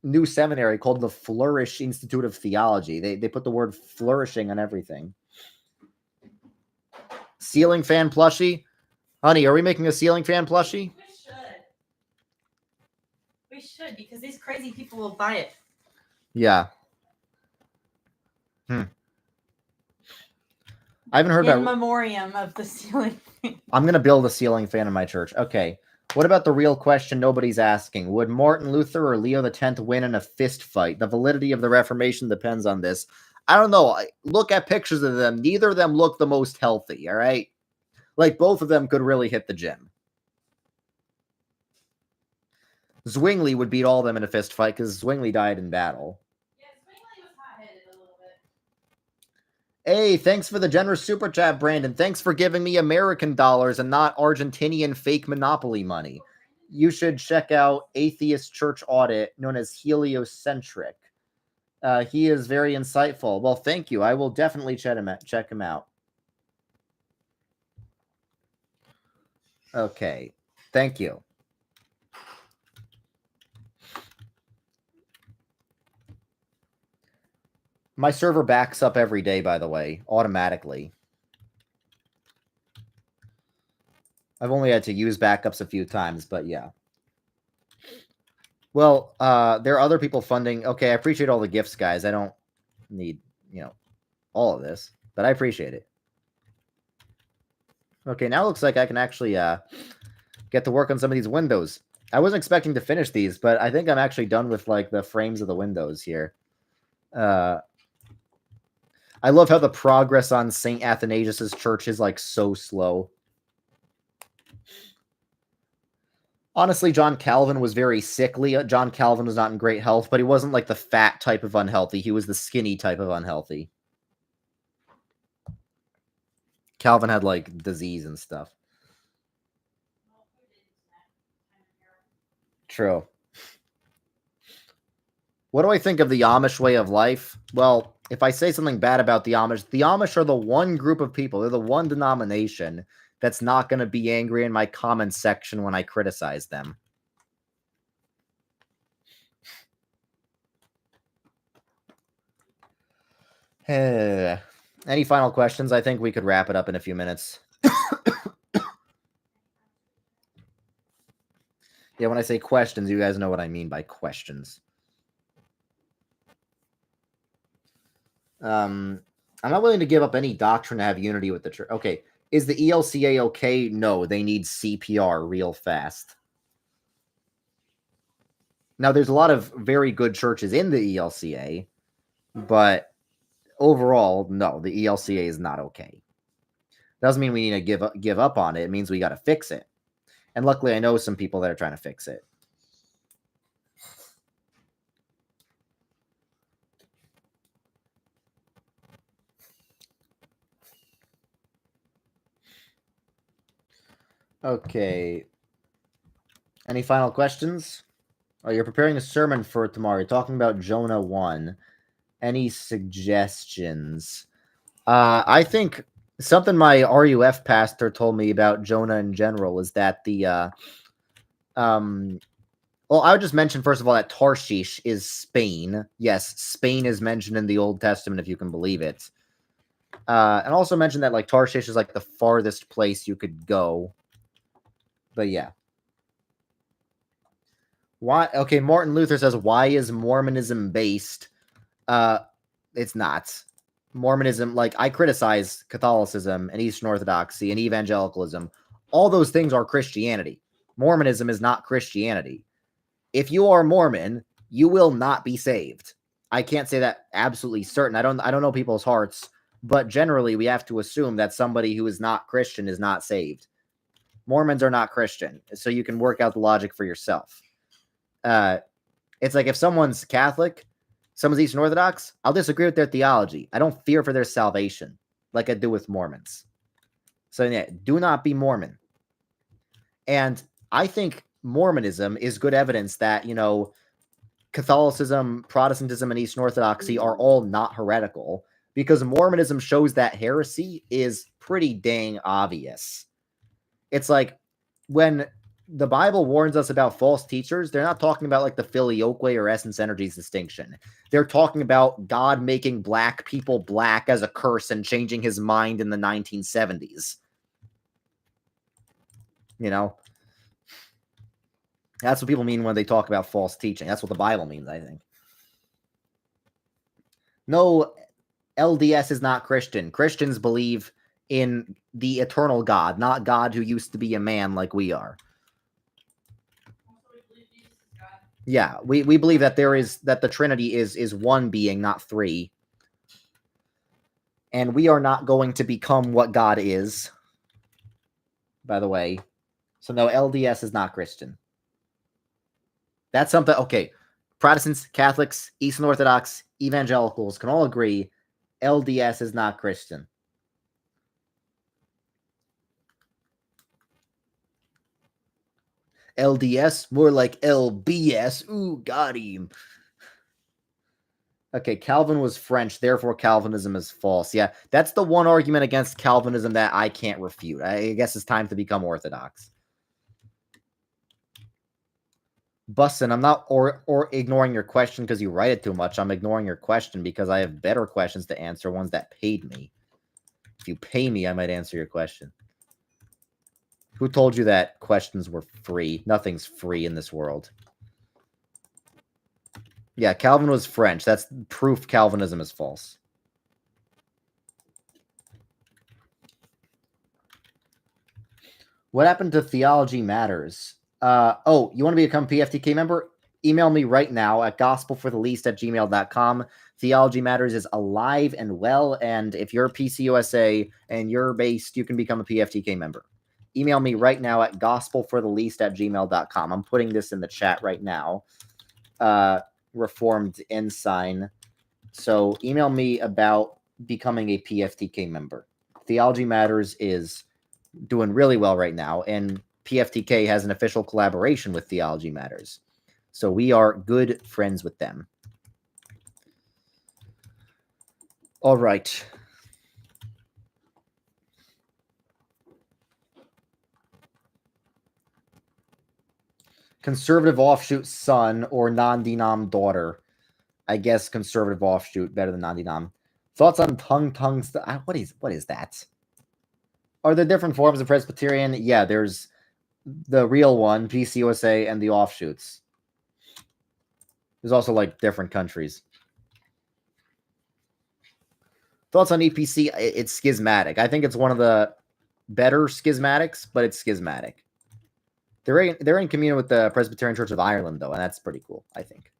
new seminary called the Flourish Institute of Theology. They put the word flourishing on everything. Ceiling fan plushie? Honey, are we making a ceiling fan plushie? We should, because these crazy people will buy it. Yeah. I haven't heard in memoriam of the ceiling fan. I'm going to build a ceiling fan in my church. Okay. What about the real question nobody's asking? Would Martin Luther or Leo X win in a fist fight? The validity of the Reformation depends on this. I don't know. Look at pictures of them. Neither of them look the most healthy, all right? Like, both of them could really hit the gym. Zwingli would beat all of them in a fist fight because Zwingli died in battle. Hey, thanks for the generous super chat, Brandon. Thanks for giving me American dollars and not Argentinian fake monopoly money. You should check out Atheist Church Audit, known as Heliocentric. He is very insightful. Well, thank you. I will definitely check him out. Okay. Thank you. My server backs up every day, by the way, automatically. I've only had to use backups a few times, but yeah. Well, there are other people funding. Okay, I appreciate all the gifts, guys. I don't need, all of this, but I appreciate it. Okay, now it looks like I can actually get to work on some of these windows. I wasn't expecting to finish these, but I think I'm actually done with like the frames of the windows here. I love how the progress on St. Athanasius's church is like so slow. Honestly, John Calvin was very sickly. John Calvin was not in great health, but he wasn't like the fat type of unhealthy. He was the skinny type of unhealthy. Calvin had like disease and stuff. True. What do I think of the Amish way of life? Well, if I say something bad about the Amish are the one group of people, they're the one denomination that's not going to be angry in my comment section when I criticize them. Any final questions? I think we could wrap it up in a few minutes. Yeah, when I say questions, you guys know what I mean by questions. I'm not willing to give up any doctrine to have unity with the church. Okay, is the ELCA okay? No, they need CPR real fast. Now, there's a lot of very good churches in the ELCA, but overall, no, the ELCA is not okay. Doesn't mean we need to give up on it. It means we got to fix it. And luckily, I know some people that are trying to fix it. Okay. Any final questions? Oh, you're preparing a sermon for tomorrow. You're talking about Jonah 1. Any suggestions? I think something my RUF pastor told me about Jonah in general is that the well, I would just mention first of all that Tarshish is Spain. Yes, Spain is mentioned in the Old Testament, if you can believe it. And also mention that like Tarshish is like the farthest place you could go. But yeah. Why? Okay, Martin Luther says, why is Mormonism based? It's not. Mormonism, like I criticize Catholicism and Eastern Orthodoxy and evangelicalism. All those things are Christianity. Mormonism is not Christianity. If you are Mormon, you will not be saved. I can't say that absolutely certain. I don't know people's hearts, but generally we have to assume that somebody who is not Christian is not saved. Mormons are not Christian, so you can work out the logic for yourself. It's like if someone's Catholic, someone's Eastern Orthodox, I'll disagree with their theology. I don't fear for their salvation like I do with Mormons. So yeah, do not be Mormon. And I think Mormonism is good evidence that, you know, Catholicism, Protestantism, and Eastern Orthodoxy are all not heretical, because Mormonism shows that heresy is pretty dang obvious. It's like when the Bible warns us about false teachers, they're not talking about like the filioque or essence energies distinction. They're talking about God making black people black as a curse and changing his mind in the 1970s. You know? That's what people mean when they talk about false teaching. That's what the Bible means, I think. No, LDS is not Christian. Christians believe in the eternal God, not God who used to be a man like we are. Yeah, we believe that that the Trinity is one being, not three. And we are not going to become what God is, by the way. So no, LDS is not Christian. That's something, okay, Protestants, Catholics, Eastern Orthodox, evangelicals can all agree LDS is not Christian. LDS, more like LBS. Ooh, got him. Okay, Calvin was French, therefore Calvinism is false. Yeah, that's the one argument against Calvinism that I can't refute. I guess it's time to become Orthodox. Bussin, I'm not or ignoring your question because you write it too much. I'm ignoring your question because I have better questions to answer, ones that paid me. If you pay me, I might answer your question. Who told you that questions were free? Nothing's free in this world. Yeah, Calvin was French. That's proof Calvinism is false. What happened to Theology Matters? Oh, you want to become PFTK member? Email me right now at gospelfortheleast@gmail.com. Theology Matters is alive and well, and if you're PCUSA and you're based, you can become a PFTK member. Email me right now at gospelfortheleast@gmail.com. I'm putting this in the chat right now. Reformed Ensign. So email me about becoming a PFTK member. Theology Matters is doing really well right now, and PFTK has an official collaboration with Theology Matters. So we are good friends with them. All right. Conservative offshoot son or non-denom daughter. I guess conservative offshoot better than non-denom. Thoughts on tongue. What is that? Are there different forms of Presbyterian? Yeah, there's the real one, PCUSA, and the offshoots. There's also like different countries. Thoughts on EPC? It's schismatic. I think it's one of the better schismatics, but it's schismatic. They're in communion with the Presbyterian Church of Ireland, though, and that's pretty cool, I think.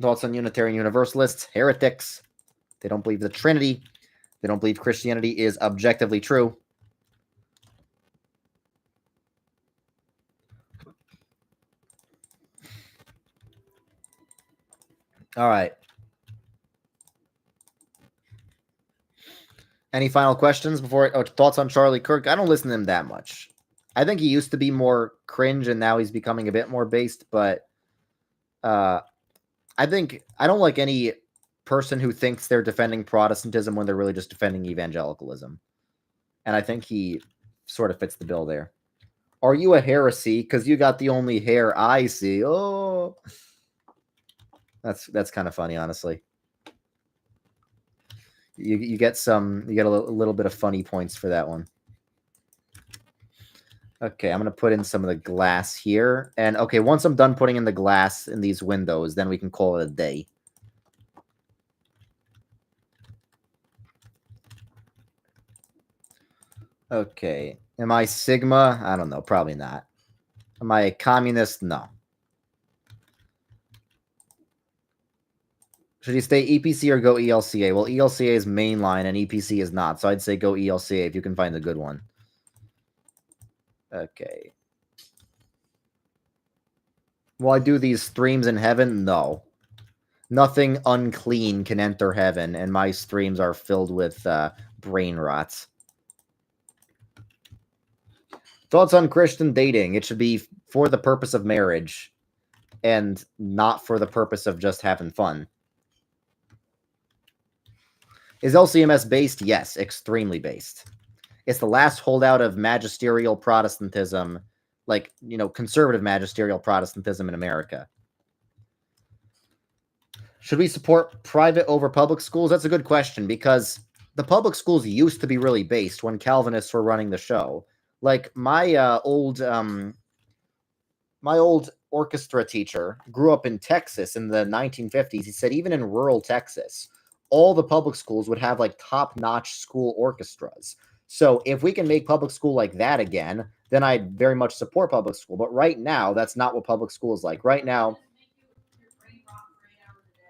Thoughts on Unitarian Universalists? Heretics. They don't believe the Trinity. They don't believe Christianity is objectively true. All right. Any final questions before? Thoughts on Charlie Kirk? I don't listen to him that much. I think he used to be more cringe, and now he's becoming a bit more based. But I think I don't like any person who thinks they're defending Protestantism when they're really just defending evangelicalism. And I think he sort of fits the bill there. Are you a heresy? Because you got the only hair I see. Oh, that's kind of funny, honestly. You get a little bit of funny points for that one. Okay, I'm going to put in some of the glass here. And okay, once I'm done putting in the glass in these windows, then we can call it a day. Okay. Am I Sigma? I don't know. Probably not. Am I a communist? No. Should you stay EPC or go ELCA? Well, ELCA is mainline and EPC is not. So I'd say go ELCA if you can find a good one. Okay. Will I do these streams in heaven? No. Nothing unclean can enter heaven, and my streams are filled with brain rot. Thoughts on Christian dating? It should be for the purpose of marriage and not for the purpose of just having fun. Is LCMS based? Yes, extremely based. It's the last holdout of magisterial Protestantism, like, conservative magisterial Protestantism in America. Should we support private over public schools? That's a good question, because the public schools used to be really based when Calvinists were running the show. Like my old orchestra teacher grew up in Texas in the 1950s. He said even in rural Texas, all the public schools would have like top-notch school orchestras. So if we can make public school like that again, then I'd very much support public school. But right now, that's not what public school is like. Right now,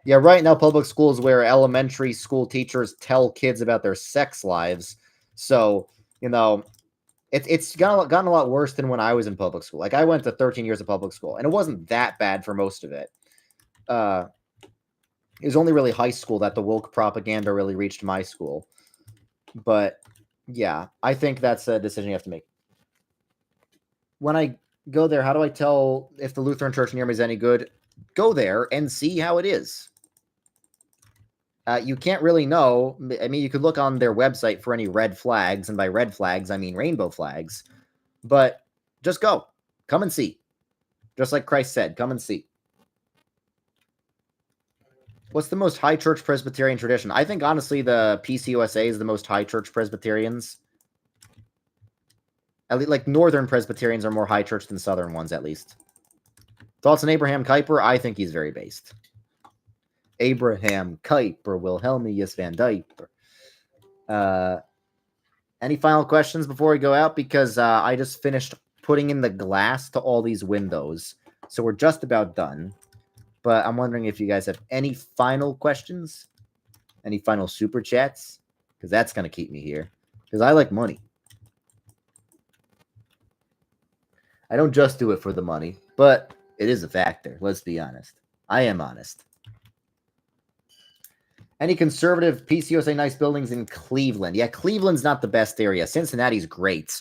public school is where elementary school teachers tell kids about their sex lives. So, it's gotten a lot worse than when I was in public school. Like, I went to 13 years of public school, and it wasn't that bad for most of it. It was only really high school that the woke propaganda really reached my school. But, yeah, I think that's a decision you have to make. When I go there, how do I tell if the Lutheran church near me is any good? Go there and see how it is. You can't really know. I mean, you could look on their website for any red flags, and by red flags, I mean rainbow flags. But just go. Come and see. Just like Christ said, come and see. What's the most high church Presbyterian tradition? I think, honestly, the PCUSA is the most high church Presbyterians. At least, like, northern Presbyterians are more high church than southern ones, at least. Thoughts on Abraham Kuyper? I think he's very based. Abraham Kuyper, Wilhelmius van Dijper. Any final questions before we go out? Because I just finished putting in the glass to all these windows. So we're just about done. But I'm wondering if you guys have any final questions? Any final super chats? Because that's going to keep me here. Because I like money. I don't just do it for the money, but it is a factor. Let's be honest. I am honest. Any conservative PCOSA nice buildings in Cleveland? Yeah, Cleveland's not the best area. Cincinnati's great.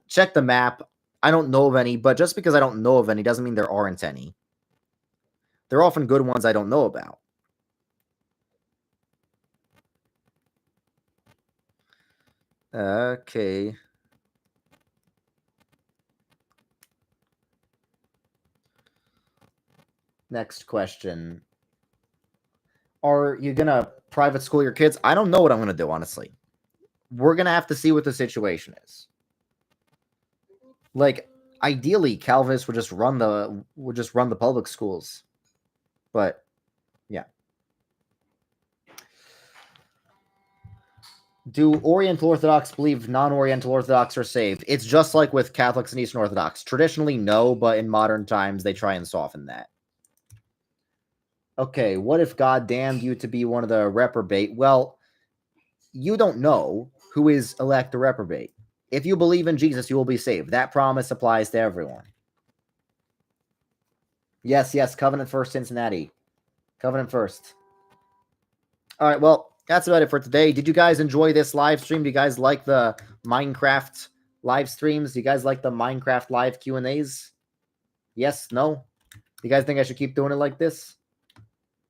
Check the map. I don't know of any, but just because I don't know of any doesn't mean there aren't any. There are often good ones I don't know about. Okay. Next question. Are you going to private school your kids? I don't know what I'm going to do, honestly. We're going to have to see what the situation is. Like, ideally, Calvinists would just run the public schools. But, yeah. Do Oriental Orthodox believe non-Oriental Orthodox are saved? It's just like with Catholics and Eastern Orthodox. Traditionally, no, but in modern times, they try and soften that. Okay, what if God damned you to be one of the reprobate? Well, you don't know who is elect or reprobate. If you believe in Jesus, you will be saved. That promise applies to everyone. Yes, Covenant First Cincinnati. Covenant First. All right, well, that's about it for today. Did you guys enjoy this live stream? Do you guys like the Minecraft live streams? Do you guys like the Minecraft live Q&As? Yes, no? Do you guys think I should keep doing it like this?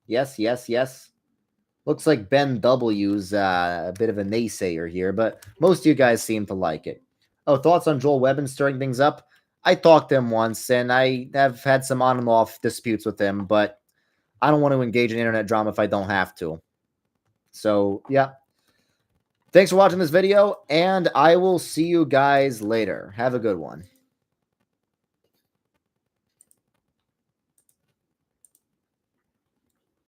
Yes. Looks like Ben W's a bit of a naysayer here, but most of you guys seem to like it. Oh, thoughts on Joel Webbin stirring things up? I talked to him once, and I have had some on and off disputes with him, but I don't want to engage in internet drama if I don't have to. So, yeah. Thanks for watching this video, and I will see you guys later. Have a good one.